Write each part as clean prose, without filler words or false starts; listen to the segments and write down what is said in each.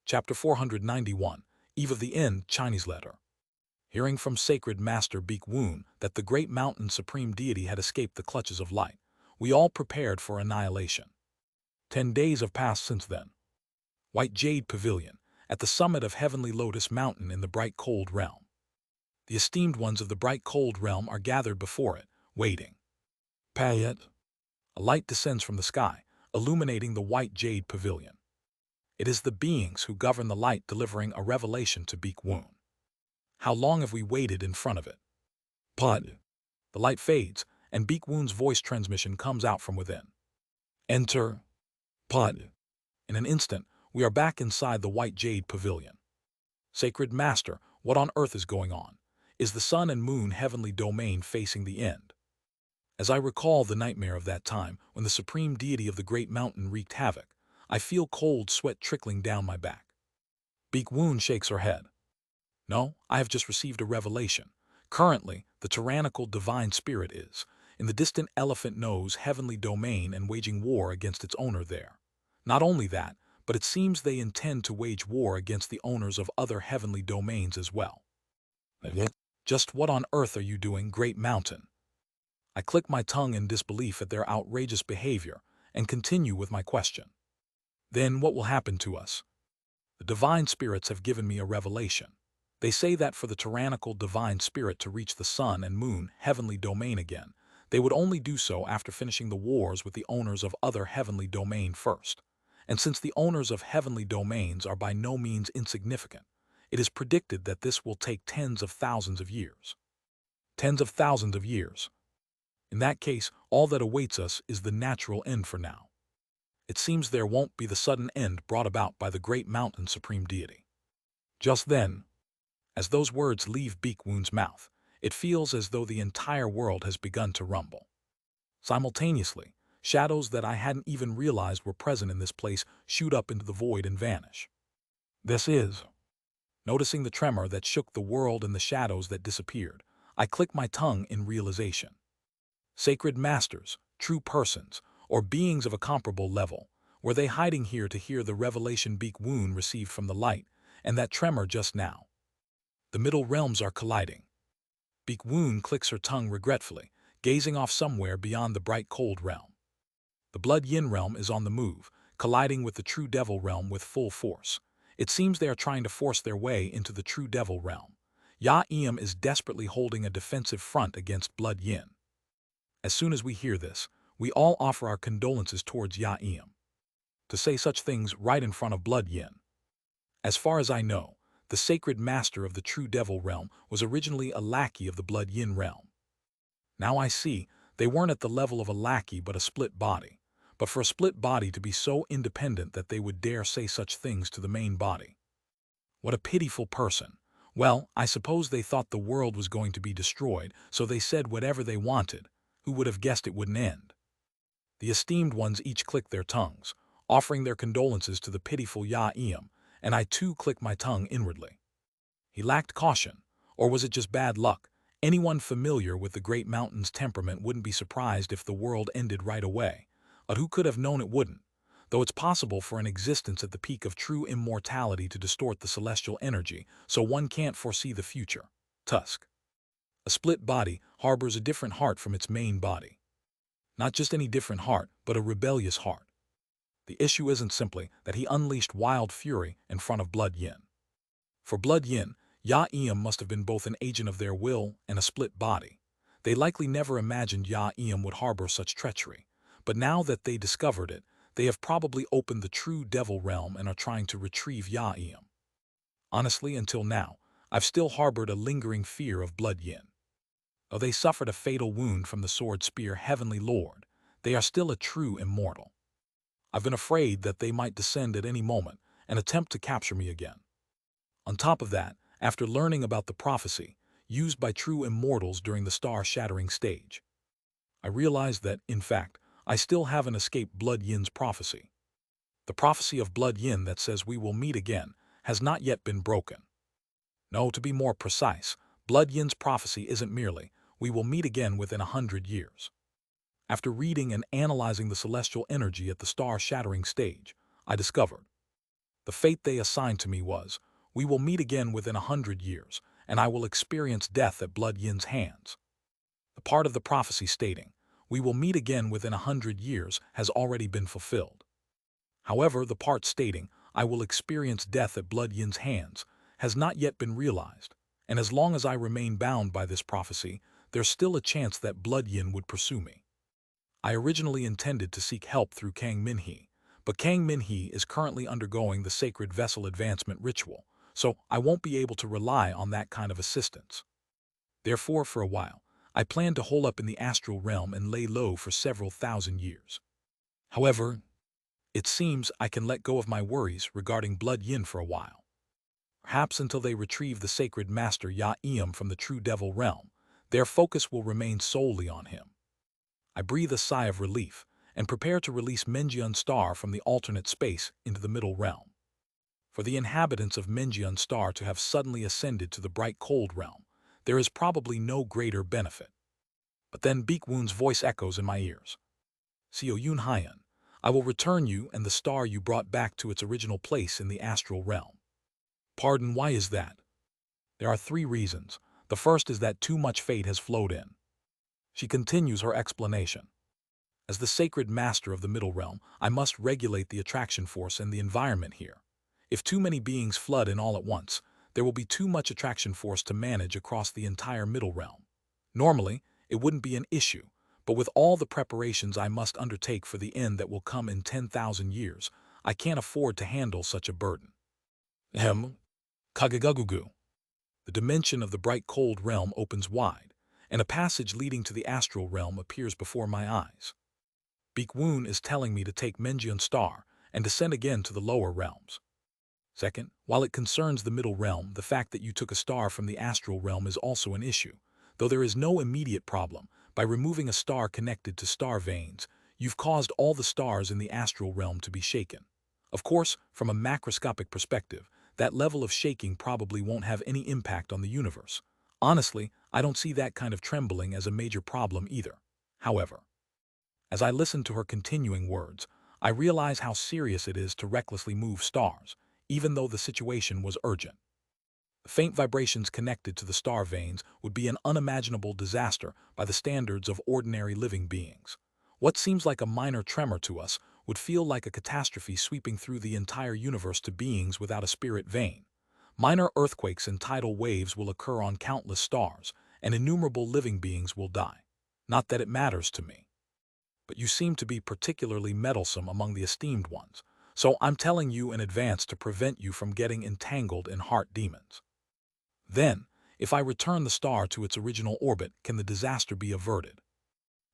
Chapter 491, Eve of the End, Chinese Letter. Hearing from Sacred Master Beek Woon that the great mountain supreme deity had escaped the clutches of light, we all prepared for annihilation. 10 days have passed since then. White Jade Pavilion, at the summit of Heavenly Lotus Mountain in the bright cold realm. The esteemed ones of the bright cold realm are gathered before it, waiting. Payet. A light descends from the sky, illuminating the White Jade Pavilion. It is the beings who govern the light delivering a revelation to Beek Woon. How long have we waited in front of it? Pud. The light fades, and Beek Woon's voice transmission comes out from within. Enter. Pud. In an instant, we are back inside the White Jade Pavilion. Sacred Master, what on earth is going on? Is the sun and moon heavenly domain facing the end? As I recall the nightmare of that time when the supreme deity of the great mountain wreaked havoc, I feel cold sweat trickling down my back. Beek Woon shakes her head. No, I have just received a revelation. Currently, the tyrannical divine spirit is, in the distant elephant nose heavenly domain and waging war against its owner there. Not only that, but it seems they intend to wage war against the owners of other heavenly domains as well. Just what on earth are you doing, Great Mountain? I click my tongue in disbelief at their outrageous behavior and continue with my question. Then what will happen to us? The divine spirits have given me a revelation. They say that for the tyrannical divine spirit to reach the sun and moon heavenly domain again, they would only do so after finishing the wars with the owners of other heavenly domain first. And since the owners of heavenly domains are by no means insignificant, it is predicted that this will take tens of thousands of years. Tens of thousands of years. In that case, all that awaits us is the natural end for now. It seems there won't be the sudden end brought about by the great mountain supreme deity. Just then, as those words leave Beek Woon's mouth, it feels as though the entire world has begun to rumble. Simultaneously, shadows that I hadn't even realized were present in this place shoot up into the void and vanish. This is. Noticing the tremor that shook the world and the shadows that disappeared, I click my tongue in realization. Sacred masters, true persons, or beings of a comparable level, were they hiding here to hear the revelation Beek Woon received from the light, and that tremor just now? The middle realms are colliding. Beek Woon clicks her tongue regretfully, gazing off somewhere beyond the bright cold realm. The blood yin realm is on the move, colliding with the true devil realm with full force. It seems they are trying to force their way into the true devil realm. Ya-Eum is desperately holding a defensive front against blood yin. As soon as we hear this, we all offer our condolences towards Ya-Eum. To say such things right in front of blood yin. As far as I know, the sacred master of the true devil realm was originally a lackey of the blood yin realm. Now I see, they weren't at the level of a lackey but a split body. But for a split body to be so independent that they would dare say such things to the main body. What a pitiful person. Well, I suppose they thought the world was going to be destroyed, so they said whatever they wanted. Who would have guessed it wouldn't end? The esteemed ones each click their tongues, offering their condolences to the pitiful Ya-Eum, and I too click my tongue inwardly. He lacked caution, or was it just bad luck? Anyone familiar with the great mountain's temperament wouldn't be surprised if the world ended right away, but who could have known it wouldn't? Though it's possible for an existence at the peak of true immortality to distort the celestial energy, so one can't foresee the future. Tusk. A split body harbors a different heart from its main body. Not just any different heart, but a rebellious heart. The issue isn't simply that he unleashed wild fury in front of blood yin. For blood yin, Ya-Eum must have been both an agent of their will and a split body. They likely never imagined Ya-Eum would harbor such treachery, but now that they discovered it, they have probably opened the true devil realm and are trying to retrieve Ya-Eum. Honestly, until now, I've still harbored a lingering fear of blood yin. Though they suffered a fatal wound from the sword spear Heavenly Lord, they are still a true immortal. I've been afraid that they might descend at any moment and attempt to capture me again. On top of that, after learning about the prophecy used by true immortals during the star-shattering stage, I realized that, in fact, I still haven't escaped blood yin's prophecy. The prophecy of blood yin that says we will meet again has not yet been broken. No, to be more precise, blood yin's prophecy isn't merely, we will meet again within 100 years. After reading and analyzing the celestial energy at the star-shattering stage, I discovered The fate they assigned to me was, we will meet again within 100 years, and I will experience death at Blood Yin's hands. The part of the prophecy stating, we will meet again within 100 years, has already been fulfilled. However, the part stating, I will experience death at Blood Yin's hands, has not yet been realized, and as long as I remain bound by this prophecy, there's still a chance that Blood Yin would pursue me. I originally intended to seek help through Kang Minhee, but Kang Minhee is currently undergoing the Sacred Vessel Advancement Ritual, so I won't be able to rely on that kind of assistance. Therefore, for a while, I plan to hole up in the astral realm and lay low for several thousand years. However, it seems I can let go of my worries regarding Blood Yin for a while. Perhaps until they retrieve the sacred master Ya-Eum from the true devil realm, their focus will remain solely on him. I breathe a sigh of relief and prepare to release Menjian Star from the alternate space into the middle realm. For the inhabitants of Menjian Star to have suddenly ascended to the bright cold realm, there is probably no greater benefit. But then Beak Woon's voice echoes in my ears. Seo Yun Hyan, I will return you and the star you brought back to its original place in the astral realm. Pardon, why is that? There are 3 reasons. The first is that too much fate has flowed in. She continues her explanation. As the sacred master of the middle realm, I must regulate the attraction force and the environment here. If too many beings flood in all at once, there will be too much attraction force to manage across the entire middle realm. Normally, it wouldn't be an issue, but with all the preparations I must undertake for the end that will come in 10,000 years, I can't afford to handle such a burden. Kagagugu. The dimension of the bright cold realm opens wide, and a passage leading to the astral realm appears before my eyes. Beak Woon is telling me to take Menjian Star and descend again to the lower realms. Second, while it concerns the middle realm, the fact that you took a star from the astral realm is also an issue. Though there is no immediate problem, by removing a star connected to star veins, you've caused all the stars in the astral realm to be shaken. Of course, from a macroscopic perspective, that level of shaking probably won't have any impact on the universe. Honestly, I don't see that kind of trembling as a major problem either. However, as I listen to her continuing words, I realize how serious it is to recklessly move stars, even though the situation was urgent. The faint vibrations connected to the star veins would be an unimaginable disaster by the standards of ordinary living beings. What seems like a minor tremor to us would feel like a catastrophe sweeping through the entire universe to beings without a spirit vein. Minor earthquakes and tidal waves will occur on countless stars, and innumerable living beings will die. Not that it matters to me. But you seem to be particularly meddlesome among the esteemed ones, so I'm telling you in advance to prevent you from getting entangled in heart demons. Then, if I return the star to its original orbit, can the disaster be averted?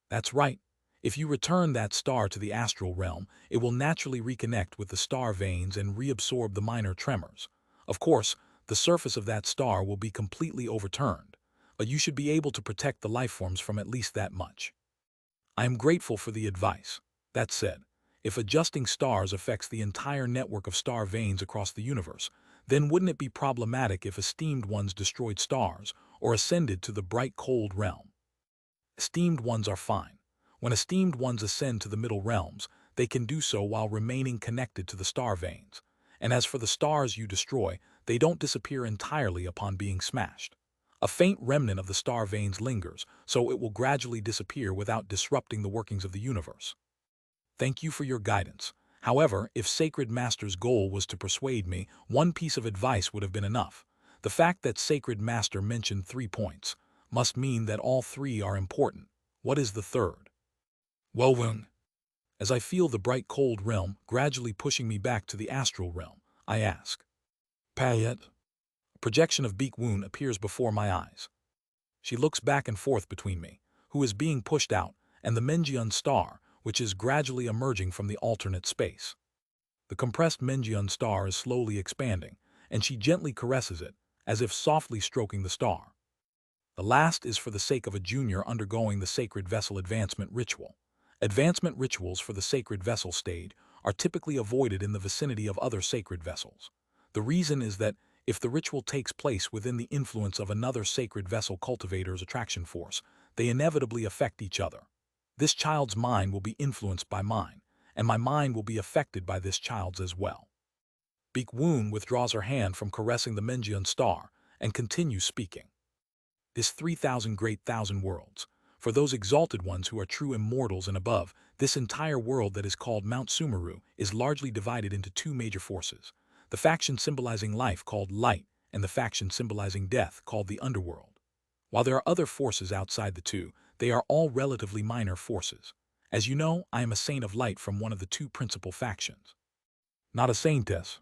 That's right. If you return that star to the astral realm, it will naturally reconnect with the star veins and reabsorb the minor tremors. Of course, the surface of that star will be completely overturned, but you should be able to protect the lifeforms from at least that much. I am grateful for the advice. That said, if adjusting stars affects the entire network of star veins across the universe, then wouldn't it be problematic if esteemed ones destroyed stars or ascended to the bright cold realm? Esteemed ones are fine. When esteemed ones ascend to the middle realms, they can do so while remaining connected to the star veins. And as for the stars you destroy, they don't disappear entirely upon being smashed. A faint remnant of the star veins lingers, so it will gradually disappear without disrupting the workings of the universe. Thank you for your guidance. However, if Sacred Master's goal was to persuade me, one piece of advice would have been enough. The fact that Sacred Master mentioned 3 points must mean that all 3 are important. What is the third? Well, as I feel the bright cold realm gradually pushing me back to the astral realm, I ask. Payet? A projection of Beak Woon appears before my eyes. She looks back and forth between me, who is being pushed out, and the Menjian Star, which is gradually emerging from the alternate space. The compressed Menjian Star is slowly expanding, and she gently caresses it, as if softly stroking the star. The last is for the sake of a junior undergoing the Sacred Vessel Advancement Ritual. Advancement rituals for the Sacred Vessel stage are typically avoided in the vicinity of other sacred vessels. The reason is that if the ritual takes place within the influence of another Sacred Vessel cultivator's attraction force, they inevitably affect each other. This child's mind will be influenced by mine, and my mind will be affected by this child's as well. Beak Woon withdraws her hand from caressing the Menjian star and continues speaking. This 3,000 great thousand worlds. For those exalted ones who are true immortals and above, this entire world that is called Mount Sumeru is largely divided into two major forces. The faction symbolizing life called light, and the faction symbolizing death called the underworld. While there are other forces outside the two, they are all relatively minor forces. As you know, I am a saint of light from one of the two principal factions. Not a saintess.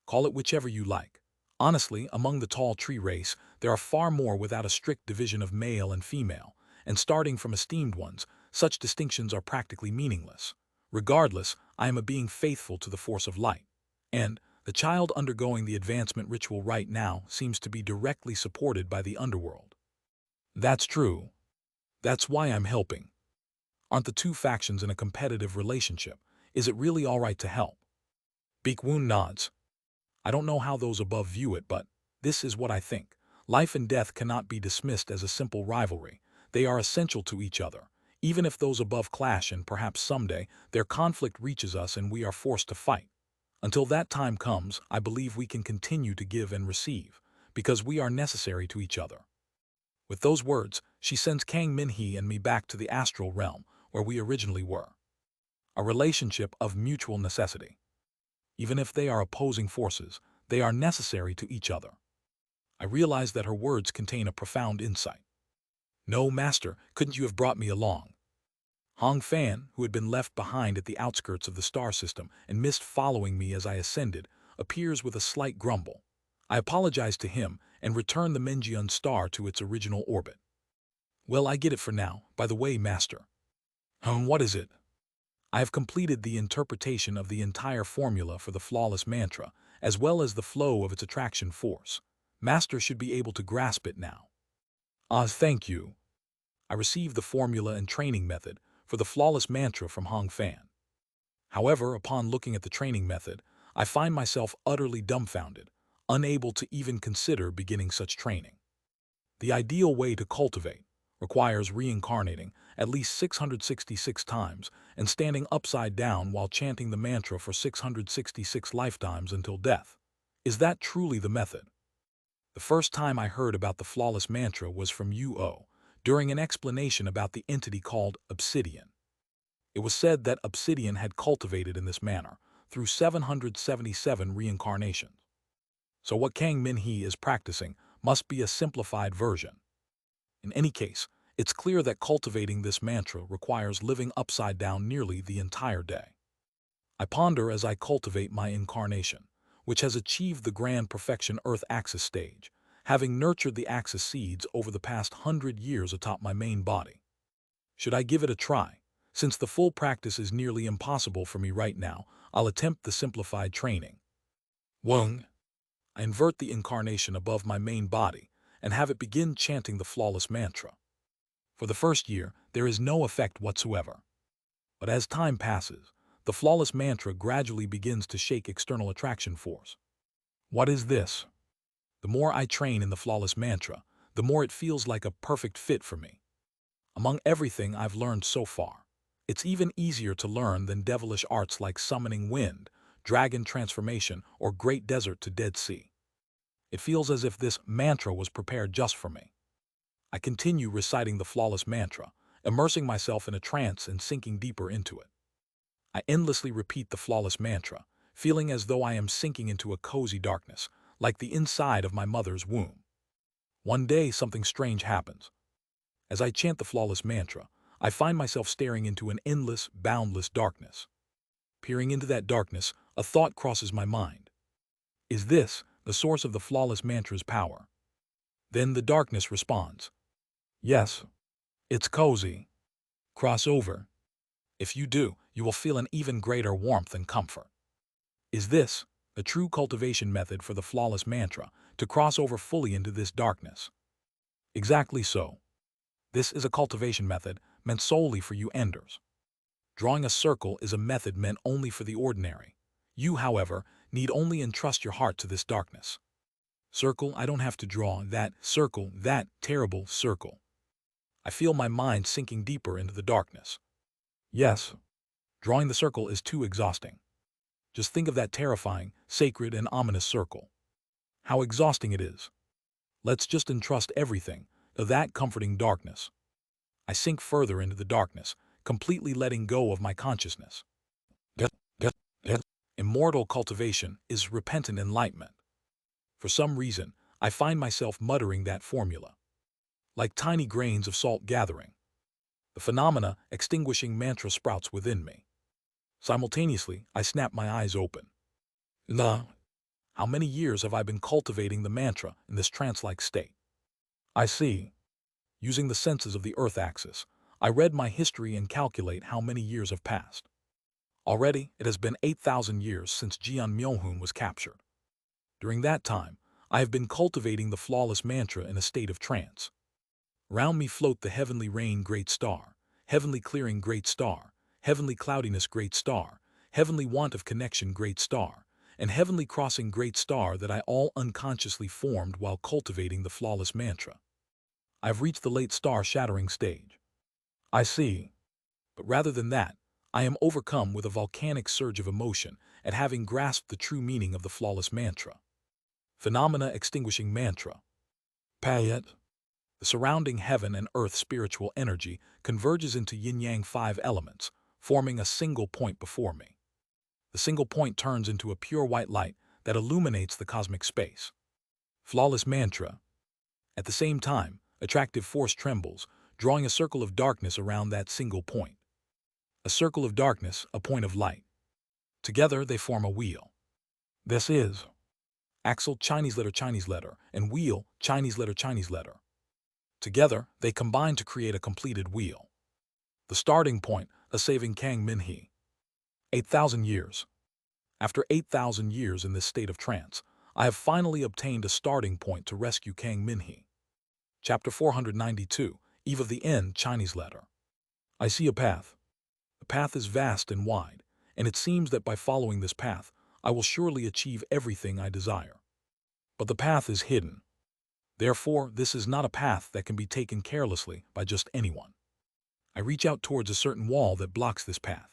Call it whichever you like. Honestly, among the tall tree race, there are far more without a strict division of male and female, and starting from esteemed ones, such distinctions are practically meaningless. Regardless, I am a being faithful to the force of light. And the child undergoing the advancement ritual right now seems to be directly supported by the underworld. That's true. That's why I'm helping. Aren't the two factions in a competitive relationship? Is it really all right to help? Beak Woon nods. I don't know how those above view it, but this is what I think. Life and death cannot be dismissed as a simple rivalry. They are essential to each other. Even if those above clash and perhaps someday their conflict reaches us and we are forced to fight. Until that time comes, I believe we can continue to give and receive, because we are necessary to each other. With those words, she sends Kang Min-hee and me back to the astral realm, where we originally were. A relationship of mutual necessity. Even if they are opposing forces, they are necessary to each other. I realized that her words contain a profound insight. No, master, couldn't you have brought me along? Hong Fan, who had been left behind at the outskirts of the star system and missed following me as I ascended, appears with a slight grumble. I apologize to him and return the Menjian star to its original orbit. Well, I get it for now. By the way, master. What is it? I have completed the interpretation of the entire formula for the flawless mantra, as well as the flow of its attraction force. Master should be able to grasp it now. Thank you. I received the formula and training method for the flawless mantra from Hong Fan. However, upon looking at the training method, I find myself utterly dumbfounded, unable to even consider beginning such training. The ideal way to cultivate requires reincarnating at least 666 times and standing upside down while chanting the mantra for 666 lifetimes until death. Is that truly the method? The first time I heard about the flawless mantra was from Yu-O, during an explanation about the entity called obsidian. It was said that obsidian had cultivated in this manner through 777 reincarnations. So what Kang Min-hee is practicing must be a simplified version. In any case, it's clear that cultivating this mantra requires living upside down nearly the entire day. I ponder as I cultivate my incarnation, which has achieved the grand perfection Earth Axis stage, having nurtured the Axis seeds over the past 100 years atop my main body. Should I give it a try? Since the full practice is nearly impossible for me right now, I'll attempt the simplified training. Wung. I invert the incarnation above my main body and have it begin chanting the flawless mantra. For the first year, there is no effect whatsoever. But as time passes, the flawless mantra gradually begins to shake external attraction force. What is this? The more I train in the flawless mantra, the more it feels like a perfect fit for me. Among everything I've learned so far, it's even easier to learn than devilish arts like summoning wind, dragon transformation, or great desert to Dead Sea. It feels as if this mantra was prepared just for me. I continue reciting the flawless mantra, immersing myself in a trance and sinking deeper into it. I endlessly repeat the flawless mantra, feeling as though I am sinking into a cozy darkness, like the inside of my mother's womb. One day, something strange happens. As I chant the flawless mantra, I find myself staring into an endless, boundless darkness. Peering into that darkness, a thought crosses my mind. Is this the source of the flawless mantra's power? Then the darkness responds. Yes, it's cozy. Cross over. If you do, you will feel an even greater warmth and comfort. Is this the true cultivation method for the flawless mantra, to cross over fully into this darkness? Exactly so. This is a cultivation method meant solely for you enders. Drawing a circle is a method meant only for the ordinary. You, however, need only entrust your heart to this darkness. Circle, I don't have to draw that circle, that terrible circle. I feel my mind sinking deeper into the darkness. Yes, drawing the circle is too exhausting. Just think of that terrifying, sacred, and ominous circle. How exhausting it is. Let's just entrust everything to that comforting darkness. I sink further into the darkness, completely letting go of my consciousness. Death, death, death. Immortal cultivation is repentant enlightenment. For some reason, I find myself muttering that formula. Like tiny grains of salt gathering. The phenomena extinguishing mantra sprouts within me. Simultaneously, I snap my eyes open. Nah. How many years have I been cultivating the mantra in this trance-like state? I see. Using the senses of the Earth axis, I read my history and calculate how many years have passed. Already, it has been 8,000 years since Jian Myohun was captured. During that time, I have been cultivating the flawless mantra in a state of trance. Round me float the heavenly rain great star, heavenly clearing great star, heavenly cloudiness great star, heavenly want of connection great star, and heavenly crossing great star that I all unconsciously formed while cultivating the flawless mantra. I've reached the late star-shattering stage. I see. But rather than that, I am overcome with a volcanic surge of emotion at having grasped the true meaning of the flawless mantra. Phenomena extinguishing mantra. Payet. The surrounding heaven and earth spiritual energy converges into yin-yang 5 elements, forming a single point before me. The single point turns into a pure white light that illuminates the cosmic space. Flawless mantra. At the same time, attractive force trembles, drawing a circle of darkness around that single point. A circle of darkness, a point of light. Together they form a wheel. This is axle Chinese letter, and wheel Chinese letter. Together, they combine to create a completed wheel. The starting point, a saving Kang Min-hee. 8,000 years. After 8,000 years in this state of trance, I have finally obtained a starting point to rescue Kang Min-hee. Chapter 492, Eve of the End, Chinese letter. I see a path. The path is vast and wide, and it seems that by following this path, I will surely achieve everything I desire. But the path is hidden. Therefore, this is not a path that can be taken carelessly by just anyone. I reach out towards a certain wall that blocks this path.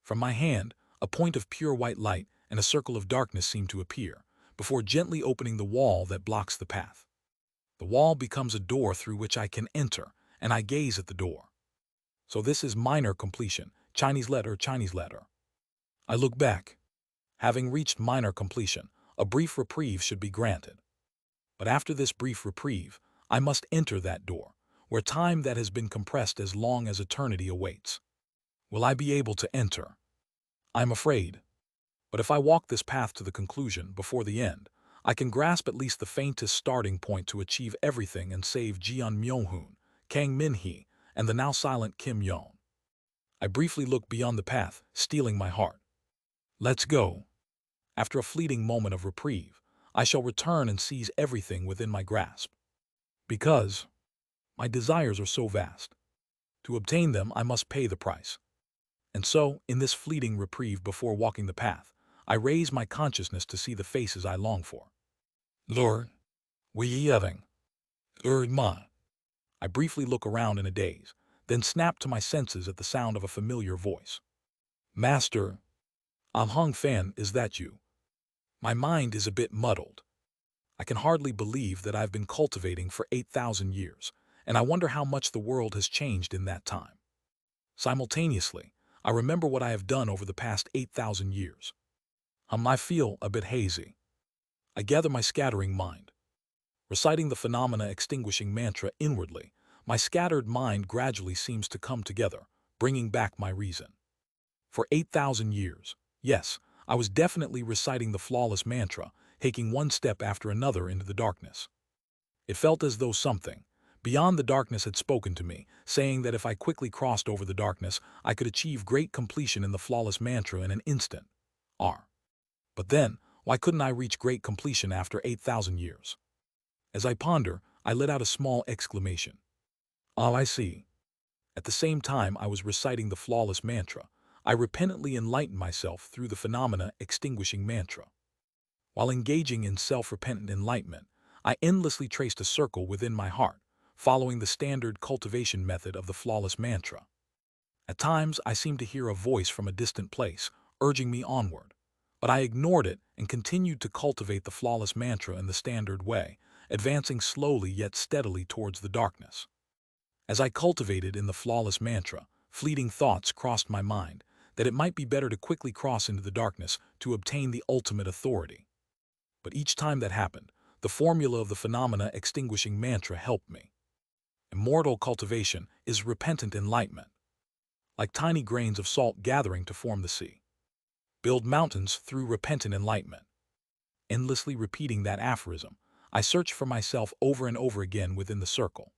From my hand, a point of pure white light and a circle of darkness seem to appear, before gently opening the wall that blocks the path. The wall becomes a door through which I can enter, and I gaze at the door. So this is minor completion, Chinese letter. I look back. Having reached minor completion, a brief reprieve should be granted. But after this brief reprieve, I must enter that door, where time that has been compressed as long as eternity awaits. Will I be able to enter? I'm afraid. But if I walk this path to the conclusion before the end, I can grasp at least the faintest starting point to achieve everything and save Jian Myohun, Kang Min-hee, and the now silent Kim Yeon. I briefly look beyond the path, steeling my heart. Let's go. After a fleeting moment of reprieve, I shall return and seize everything within my grasp. Because my desires are so vast. To obtain them, I must pay the price. And so, in this fleeting reprieve before walking the path, I raise my consciousness to see the faces I long for. Lord, Wei-yeving, Ma. I briefly look around in a daze, then snap to my senses at the sound of a familiar voice. Master, Hong Fan, is that you? My mind is a bit muddled. I can hardly believe that I've been cultivating for 8,000 years, and I wonder how much the world has changed in that time. Simultaneously, I remember what I have done over the past 8,000 years. I feel a bit hazy. I gather my scattering mind. Reciting the phenomena extinguishing mantra inwardly, my scattered mind gradually seems to come together, bringing back my reason. For 8,000 years, yes, I was definitely reciting the flawless mantra, taking one step after another into the darkness. It felt as though something beyond the darkness had spoken to me, saying that if I quickly crossed over the darkness, I could achieve great completion in the flawless mantra in an instant. But then, why couldn't I reach great completion after 8,000 years? As I ponder, I let out a small exclamation. Oh, I see. At the same time I was reciting the flawless mantra, I repentantly enlightened myself through the phenomena extinguishing mantra. While engaging in self-repentant enlightenment, I endlessly traced a circle within my heart, following the standard cultivation method of the flawless mantra. At times, I seemed to hear a voice from a distant place, urging me onward. But I ignored it and continued to cultivate the flawless mantra in the standard way, advancing slowly yet steadily towards the darkness. As I cultivated in the flawless mantra, fleeting thoughts crossed my mind that it might be better to quickly cross into the darkness to obtain the ultimate authority. But each time that happened, the formula of the phenomena extinguishing mantra helped me. Immortal cultivation is repentant enlightenment, like tiny grains of salt gathering to form the sea. Build mountains through repentant enlightenment. Endlessly repeating that aphorism, I search for myself over and over again within the circle.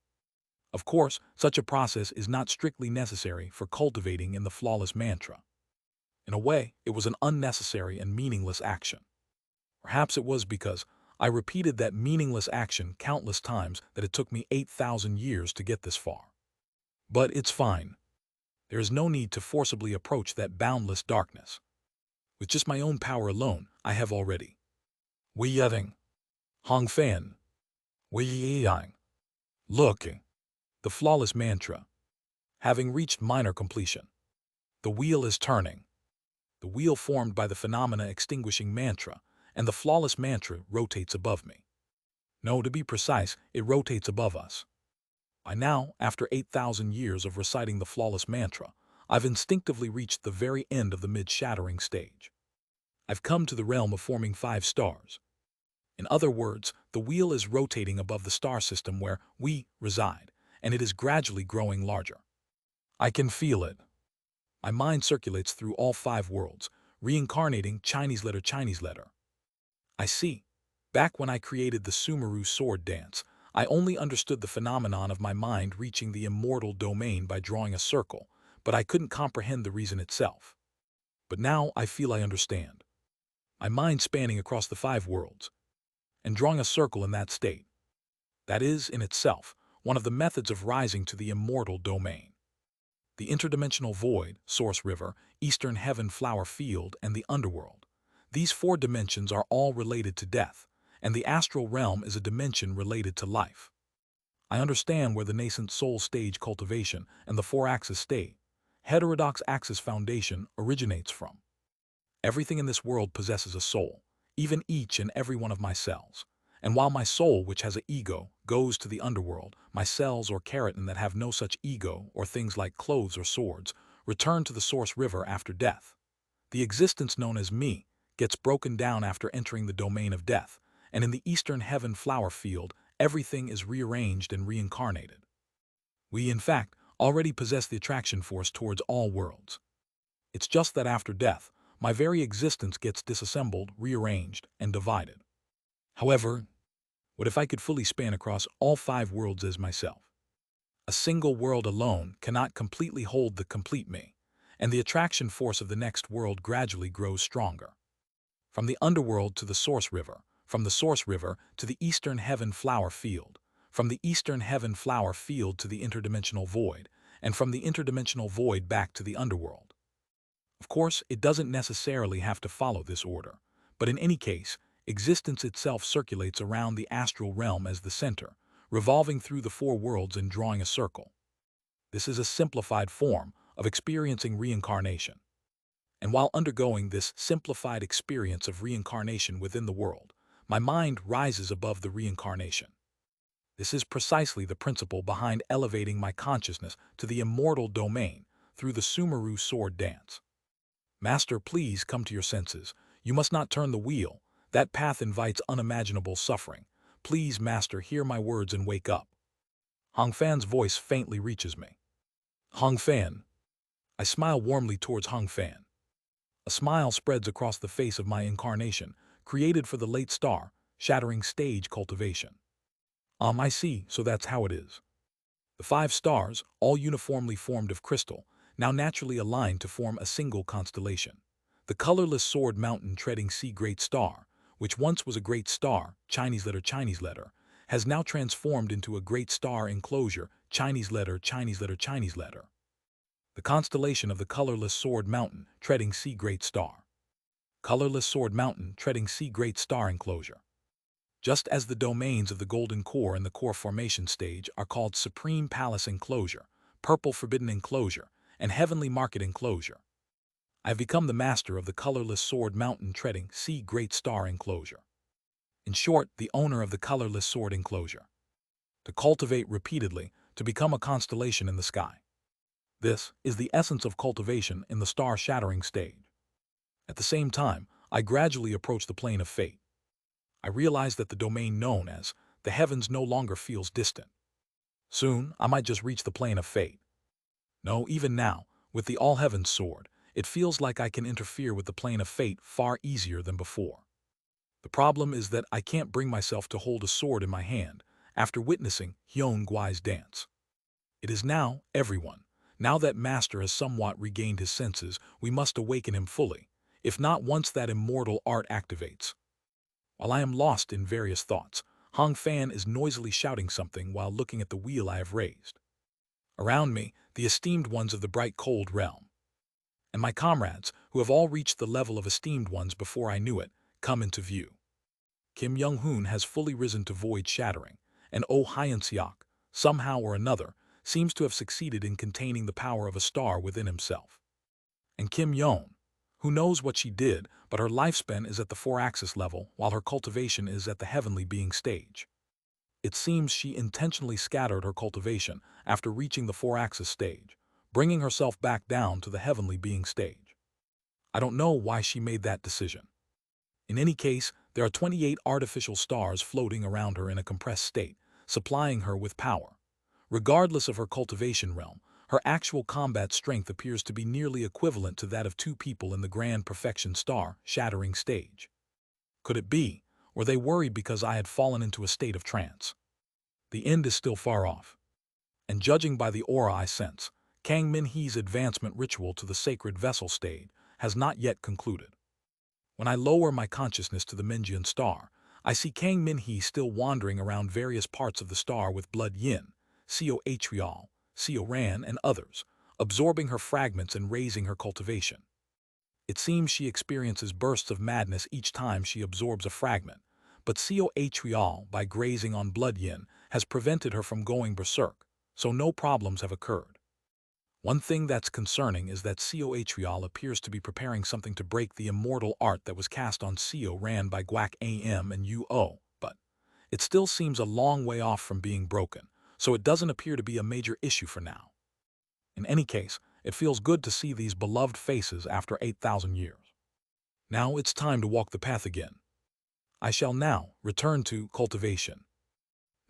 Of course, such a process is not strictly necessary for cultivating in the flawless mantra. In a way, it was an unnecessary and meaningless action. Perhaps it was because I repeated that meaningless action countless times that it took me 8,000 years to get this far. But it's fine. There is no need to forcibly approach that boundless darkness. With just my own power alone, I have already. Wei Yeding. Hong Fan. Wei Yang. Looking. The flawless mantra. Having reached minor completion. The wheel is turning. The wheel formed by the phenomena extinguishing mantra, and the flawless mantra rotates above me. No, to be precise, it rotates above us. By now, after 8,000 years of reciting the flawless mantra, I've instinctively reached the very end of the mid-shattering stage. I've come to the realm of forming 5 stars. In other words, the wheel is rotating above the star system where we reside, and it is gradually growing larger. I can feel it. My mind circulates through all 5 worlds, reincarnating Chinese letter. I see. Back when I created the Sumeru sword dance, I only understood the phenomenon of my mind reaching the immortal domain by drawing a circle, but I couldn't comprehend the reason itself. But now I feel I understand. My mind spanning across the 5 worlds, and drawing a circle in that state. That is, in itself, one of the methods of rising to the immortal domain. The interdimensional void, source river, eastern heaven flower field, and the underworld. These 4 dimensions are all related to death, and the astral realm is a dimension related to life. I understand where the nascent soul stage cultivation and the 4-axis state, heterodox axis foundation, originates from. Everything in this world possesses a soul, even each and every one of my cells. And while my soul, which has an ego, goes to the underworld, my cells or keratin that have no such ego, or things like clothes or swords, return to the source river after death. The existence known as me gets broken down after entering the domain of death, and in the eastern heaven flower field, everything is rearranged and reincarnated. We, in fact, already possess the attraction force towards all worlds. It's just that after death, my very existence gets disassembled, rearranged, and divided. However, what if I could fully span across all 5 worlds as myself? A single world alone cannot completely hold the complete me, and the attraction force of the next world gradually grows stronger. From the underworld to the source river, from the source river to the eastern heaven flower field, from the eastern heaven flower field to the interdimensional void, and from the interdimensional void back to the underworld. Of course, it doesn't necessarily have to follow this order, but in any case, existence itself circulates around the astral realm as the center, revolving through the 4 worlds and drawing a circle. This is a simplified form of experiencing reincarnation. And while undergoing this simplified experience of reincarnation within the world, my mind rises above the reincarnation. This is precisely the principle behind elevating my consciousness to the immortal domain through the Sumeru sword dance. Master, please come to your senses. You must not turn the wheel. That path invites unimaginable suffering. Please, Master, hear my words and wake up. Hong Fan's voice faintly reaches me. Hong Fan. I smile warmly towards Hong Fan. A smile spreads across the face of my incarnation, created for the late star, shattering stage cultivation. I see, so that's how it is. The 5 stars, all uniformly formed of crystal, now naturally align to form a single constellation. The colorless sword mountain treading sea great star, which once was a great star, Chinese letter, has now transformed into a great star enclosure, Chinese letter. The constellation of the colorless sword mountain treading sea great star. Colorless sword mountain treading sea great star enclosure. Just as the domains of the golden core and the core formation stage are called supreme palace enclosure, purple forbidden enclosure, and heavenly market enclosure. I have become the master of the colorless sword mountain treading sea great star enclosure. In short, the owner of the colorless sword enclosure. To cultivate repeatedly, to become a constellation in the sky. This is the essence of cultivation in the star-shattering stage. At the same time, I gradually approach the plane of fate. I realize that the domain known as the heavens no longer feels distant. Soon, I might just reach the plane of fate. No, even now, with the all-heavens sword, it feels like I can interfere with the plane of fate far easier than before. The problem is that I can't bring myself to hold a sword in my hand after witnessing Hyun Gwai's dance. It is now, everyone. Now that Master has somewhat regained his senses, we must awaken him fully, if not once that immortal art activates. While I am lost in various thoughts, Hong Fan is noisily shouting something while looking at the wheel I have raised. Around me, the esteemed ones of the bright cold realm, and my comrades, who have all reached the level of esteemed ones before I knew it, come into view. Kim Young-hoon has fully risen to void shattering, and Oh Hyun-seok, somehow or another, seems to have succeeded in containing the power of a star within himself. And Kim Yeon, who knows what she did, but her lifespan is at the 4-axis level while her cultivation is at the heavenly being stage. It seems she intentionally scattered her cultivation after reaching the 4-axis stage, bringing herself back down to the heavenly being stage. I don't know why she made that decision. In any case, there are 28 artificial stars floating around her in a compressed state, supplying her with power. Regardless of her cultivation realm, her actual combat strength appears to be nearly equivalent to that of 2 people in the grand perfection star shattering stage. Could it be, or they worried because I had fallen into a state of trance? The end is still far off. And judging by the aura I sense, Kang Min-hee's advancement ritual to the sacred vessel stage has not yet concluded. When I lower my consciousness to the Minjian star, I see Kang Min-hee still wandering around various parts of the star with Blood Yin, Seo Atrial, Seo Ran, and others, absorbing her fragments and raising her cultivation. It seems she experiences bursts of madness each time she absorbs a fragment, but Seo Atrial, by grazing on Blood Yin, has prevented her from going berserk, so no problems have occurred. One thing that's concerning is that Seo Atrial appears to be preparing something to break the immortal art that was cast on Seo Ran by Guak Am and Uo, but it still seems a long way off from being broken, so it doesn't appear to be a major issue for now. In any case, it feels good to see these beloved faces after 8,000 years. Now it's time to walk the path again. I shall now return to cultivation.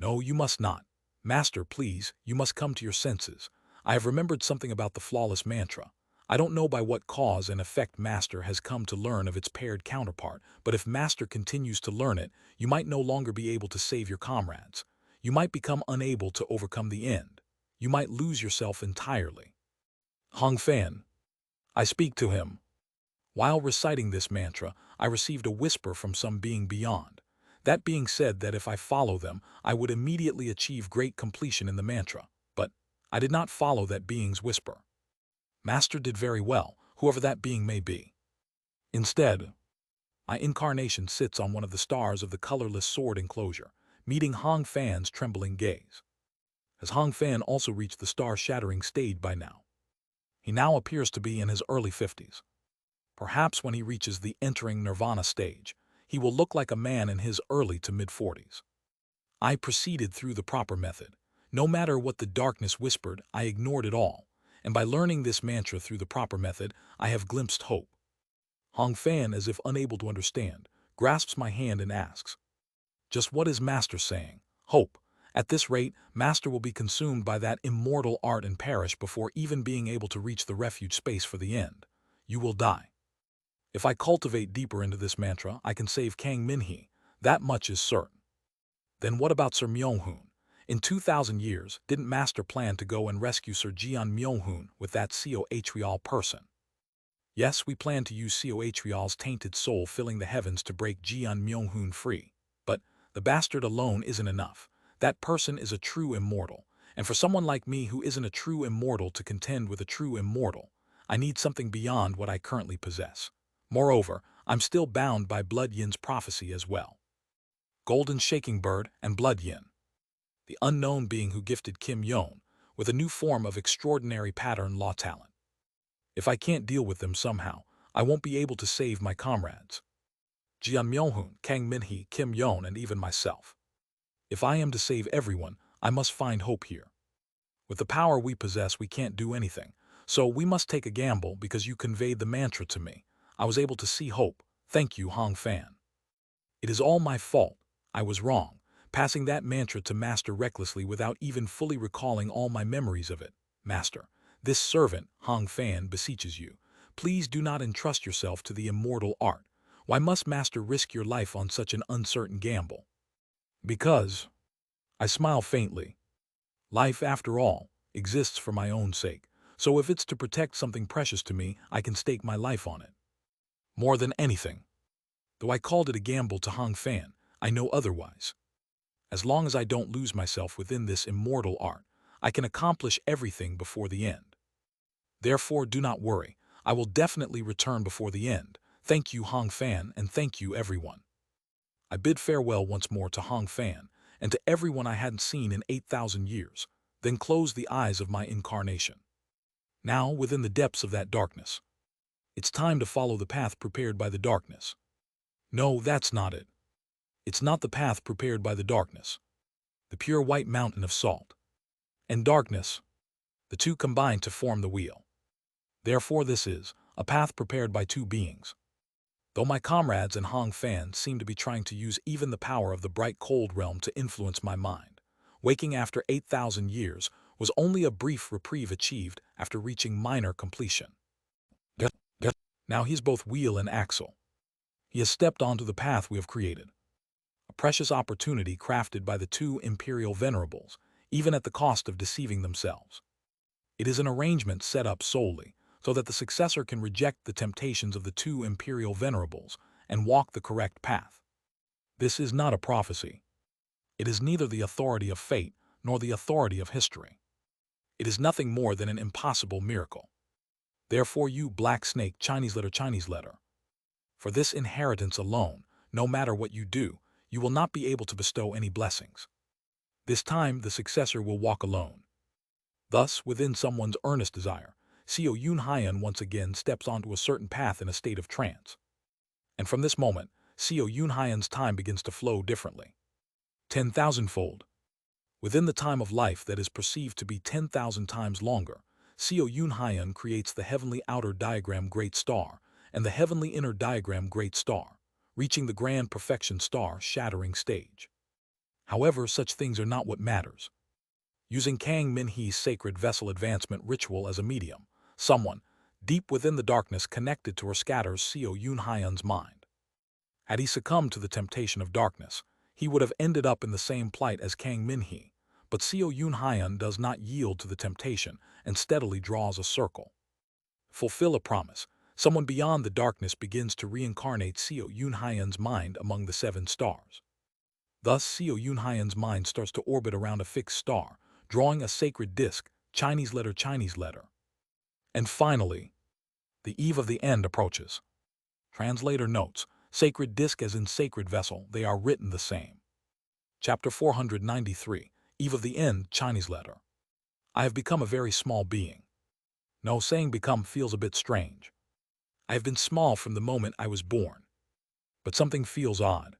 No, you must not. Master, please, you must come to your senses. I have remembered something about the flawless mantra. I don't know by what cause and effect Master has come to learn of its paired counterpart, but if Master continues to learn it, you might no longer be able to save your comrades. You might become unable to overcome the end. You might lose yourself entirely. Hong Fan. I speak to him. While reciting this mantra, I received a whisper from some being beyond. That being said that if I follow them, I would immediately achieve great completion in the mantra, but I did not follow that being's whisper. Master did very well, whoever that being may be. Instead, my incarnation sits on one of the stars of the colorless sword enclosure, meeting Hong Fan's trembling gaze. Has Hong Fan also reached the star-shattering stage by now? He now appears to be in his early 50s. Perhaps when he reaches the entering nirvana stage, he will look like a man in his early to mid-40s. I proceeded through the proper method. No matter what the darkness whispered, I ignored it all, and by learning this mantra through the proper method, I have glimpsed hope. Hong Fan, as if unable to understand, grasps my hand and asks, "Just what is Master saying? Hope. At this rate, Master will be consumed by that immortal art and perish before even being able to reach the refuge space for the end. You will die. If I cultivate deeper into this mantra, I can save Kang Min-hee. That much is certain." Then what about Sir Myung-hoon? In 2,000 years, didn't Master plan to go and rescue Sir Jeon Myung-hoon with that Seo Atrial person? Yes, we plan to use Seo Atrial's tainted soul filling the heavens to break Jeon Myung-hoon free. But the bastard alone isn't enough. That person is a true immortal. And for someone like me who isn't a true immortal to contend with a true immortal, I need something beyond what I currently possess. Moreover, I'm still bound by Blood Yin's prophecy as well. Golden Shaking Bird and Blood Yin. The unknown being who gifted Kim Yeon with a new form of extraordinary pattern law talent. If I can't deal with them somehow, I won't be able to save my comrades. Jian Myohun, Kang Minhee, Kim Yeon, and even myself. If I am to save everyone, I must find hope here. With the power we possess, we can't do anything. So we must take a gamble because you conveyed the mantra to me. I was able to see hope. Thank you, Hong Fan. It is all my fault. I was wrong, passing that mantra to Master recklessly without even fully recalling all my memories of it. Master, this servant, Hong Fan, beseeches you. Please do not entrust yourself to the immortal art. Why must Master risk your life on such an uncertain gamble? Because, I smile faintly. Life, after all, exists for my own sake. So if it's to protect something precious to me, I can stake my life on it. More than anything. Though I called it a gamble to Hong Fan, I know otherwise. As long as I don't lose myself within this immortal art, I can accomplish everything before the end. Therefore, do not worry. I will definitely return before the end. Thank you, Hong Fan, and thank you, everyone. I bid farewell once more to Hong Fan and to everyone I hadn't seen in 8,000 years, then closed the eyes of my incarnation. Now, within the depths of that darkness, it's time to follow the path prepared by the darkness. No, that's not it. It's not the path prepared by the darkness. The pure white mountain of salt and darkness, the two combine to form the wheel. Therefore this is a path prepared by two beings. Though my comrades and Hong Fan seem to be trying to use even the power of the bright cold realm to influence my mind, waking after 8,000 years was only a brief reprieve achieved after reaching minor completion. Now he's both wheel and axle. He has stepped onto the path we have created. A precious opportunity crafted by the two imperial venerables, even at the cost of deceiving themselves. It is an arrangement set up solely so that the successor can reject the temptations of the two imperial venerables and walk the correct path. This is not a prophecy. It is neither the authority of fate nor the authority of history. It is nothing more than an impossible miracle. Therefore you, black snake, Chinese letter, for this inheritance alone, no matter what you do, you will not be able to bestow any blessings. This time the successor will walk alone. Thus, within someone's earnest desire, Seo Yun Hyan once again steps onto a certain path in a state of trance. And from this moment, Seo Yun Hyan's time begins to flow differently. 10,000-fold. Within the time of life that is perceived to be 10,000 times longer, Seo Yun Hyan creates the heavenly outer diagram Great Star and the heavenly inner diagram Great Star, reaching the grand perfection star shattering stage. However, such things are not what matters. Using Kang Min-hee's sacred vessel advancement ritual as a medium, someone, deep within the darkness, connected to or scatters Seo Yun Hyan's mind. Had he succumbed to the temptation of darkness, he would have ended up in the same plight as Kang Min-hee, but Seo Yun Hyan does not yield to the temptation and steadily draws a circle. Fulfill a promise. Someone beyond the darkness begins to reincarnate Seo Yun Hyan's mind among the 7 stars. Thus, Seo Yun Hyan's mind starts to orbit around a fixed star, drawing a sacred disk, Chinese letter. And finally, the eve of the end approaches. Translator notes, sacred disk as in sacred vessel, they are written the same. Chapter 493, Eve of the End, Chinese letter. I have become a very small being. No, saying become feels a bit strange. I have been small from the moment I was born. But something feels odd.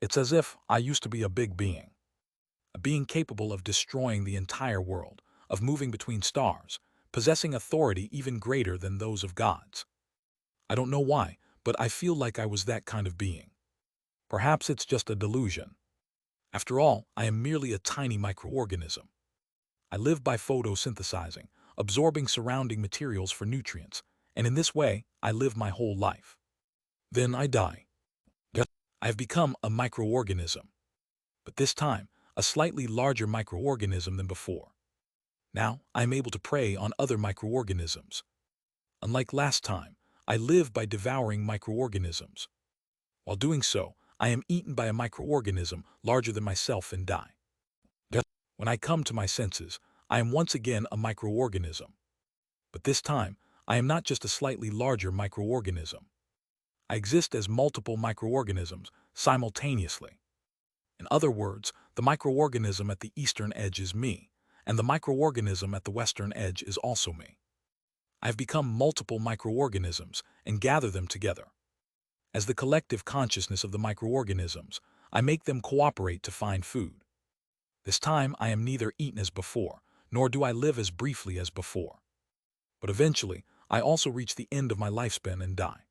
It's as if I used to be a big being. A being capable of destroying the entire world, of moving between stars, possessing authority even greater than those of gods. I don't know why, but I feel like I was that kind of being. Perhaps it's just a delusion. After all, I am merely a tiny microorganism. I live by photosynthesizing, absorbing surrounding materials for nutrients, and in this way, I live my whole life. Then I die. I have become a microorganism. But this time, a slightly larger microorganism than before. Now, I am able to prey on other microorganisms. Unlike last time, I live by devouring microorganisms. While doing so, I am eaten by a microorganism larger than myself and die. When I come to my senses, I am once again a microorganism. But this time, I am not just a slightly larger microorganism. I exist as multiple microorganisms simultaneously. In other words, the microorganism at the eastern edge is me, and the microorganism at the western edge is also me. I have become multiple microorganisms and gather them together. As the collective consciousness of the microorganisms, I make them cooperate to find food. This time I am neither eaten as before, nor do I live as briefly as before. But eventually, I also reach the end of my lifespan and die.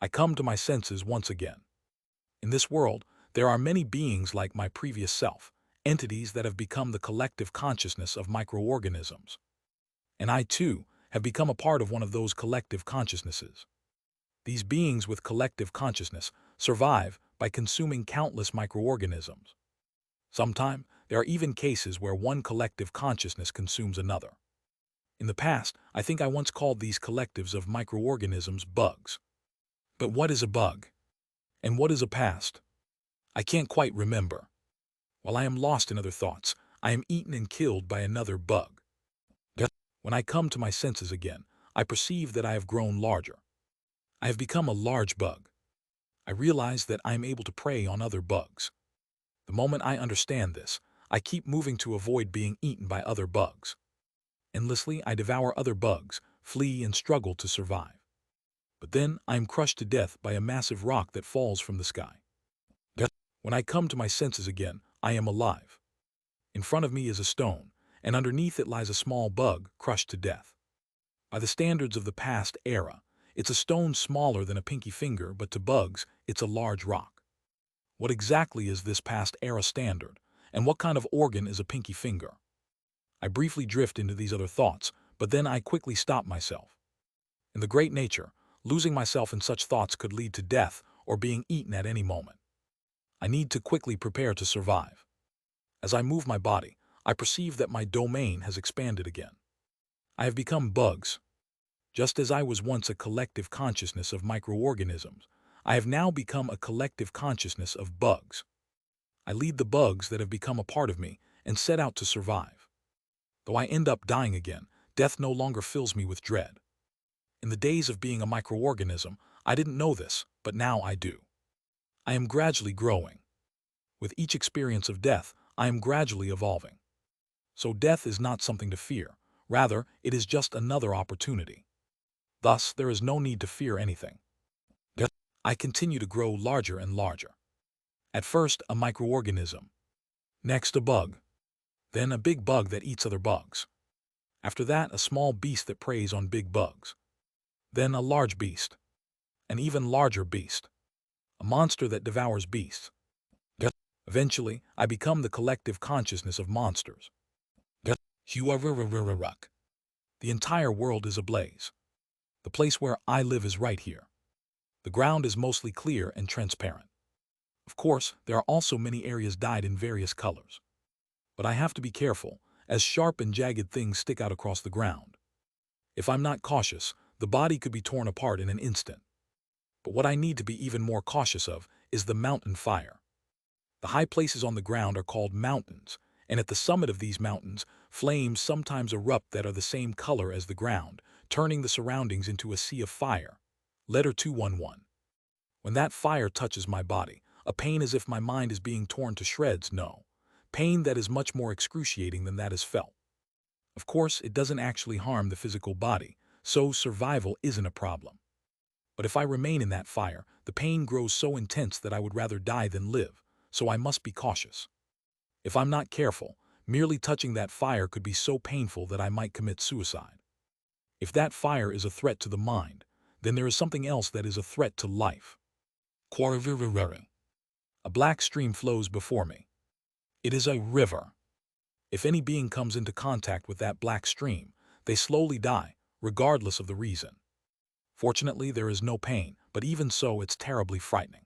I come to my senses once again. In this world, there are many beings like my previous self, entities that have become the collective consciousness of microorganisms. And I, too, have become a part of one of those collective consciousnesses. These beings with collective consciousness survive by consuming countless microorganisms. Sometimes, there are even cases where one collective consciousness consumes another. In the past, I think I once called these collectives of microorganisms bugs. But what is a bug? And what is a past? I can't quite remember. While I am lost in other thoughts, I am eaten and killed by another bug. When I come to my senses again, I perceive that I have grown larger. I have become a large bug. I realize that I am able to prey on other bugs. The moment I understand this, I keep moving to avoid being eaten by other bugs. Endlessly, I devour other bugs, flee and struggle to survive. But then I am crushed to death by a massive rock that falls from the sky. When I come to my senses again, I am alive. In front of me is a stone, and underneath it lies a small bug crushed to death. By the standards of the past era, it's a stone smaller than a pinky finger, but to bugs, it's a large rock. What exactly is this past era standard, and what kind of organ is a pinky finger? I briefly drift into these other thoughts, but then I quickly stop myself. In the great nature, losing myself in such thoughts could lead to death or being eaten at any moment. I need to quickly prepare to survive. As I move my body, I perceive that my domain has expanded again. I have become bugs. Just as I was once a collective consciousness of microorganisms, I have now become a collective consciousness of bugs. I lead the bugs that have become a part of me and set out to survive. Though I end up dying again, death no longer fills me with dread. In the days of being a microorganism, I didn't know this, but now I do. I am gradually growing. With each experience of death, I am gradually evolving. So death is not something to fear. Rather, it is just another opportunity. Thus, there is no need to fear anything. I continue to grow larger and larger. At first, a microorganism. Next, a bug. Then a big bug that eats other bugs. After that, a small beast that preys on big bugs. Then a large beast. An even larger beast. A monster that devours beasts. Eventually, I become the collective consciousness of monsters. The entire world is ablaze. The place where I live is right here. The ground is mostly clear and transparent. Of course, there are also many areas dyed in various colors. But I have to be careful, as sharp and jagged things stick out across the ground. If I'm not cautious, the body could be torn apart in an instant. But what I need to be even more cautious of is the mountain fire. The high places on the ground are called mountains, and at the summit of these mountains, flames sometimes erupt that are the same color as the ground, turning the surroundings into a sea of fire. Letter 211. When that fire touches my body, a pain as if my mind is being torn to shreds, no. Pain that is much more excruciating than that is felt. Of course, it doesn't actually harm the physical body, so survival isn't a problem. But if I remain in that fire, the pain grows so intense that I would rather die than live, so I must be cautious. If I'm not careful, merely touching that fire could be so painful that I might commit suicide. If that fire is a threat to the mind, then there is something else that is a threat to life. A black stream flows before me. It is a river. If any being comes into contact with that black stream, they slowly die, regardless of the reason. Fortunately, there is no pain, but even so, it's terribly frightening.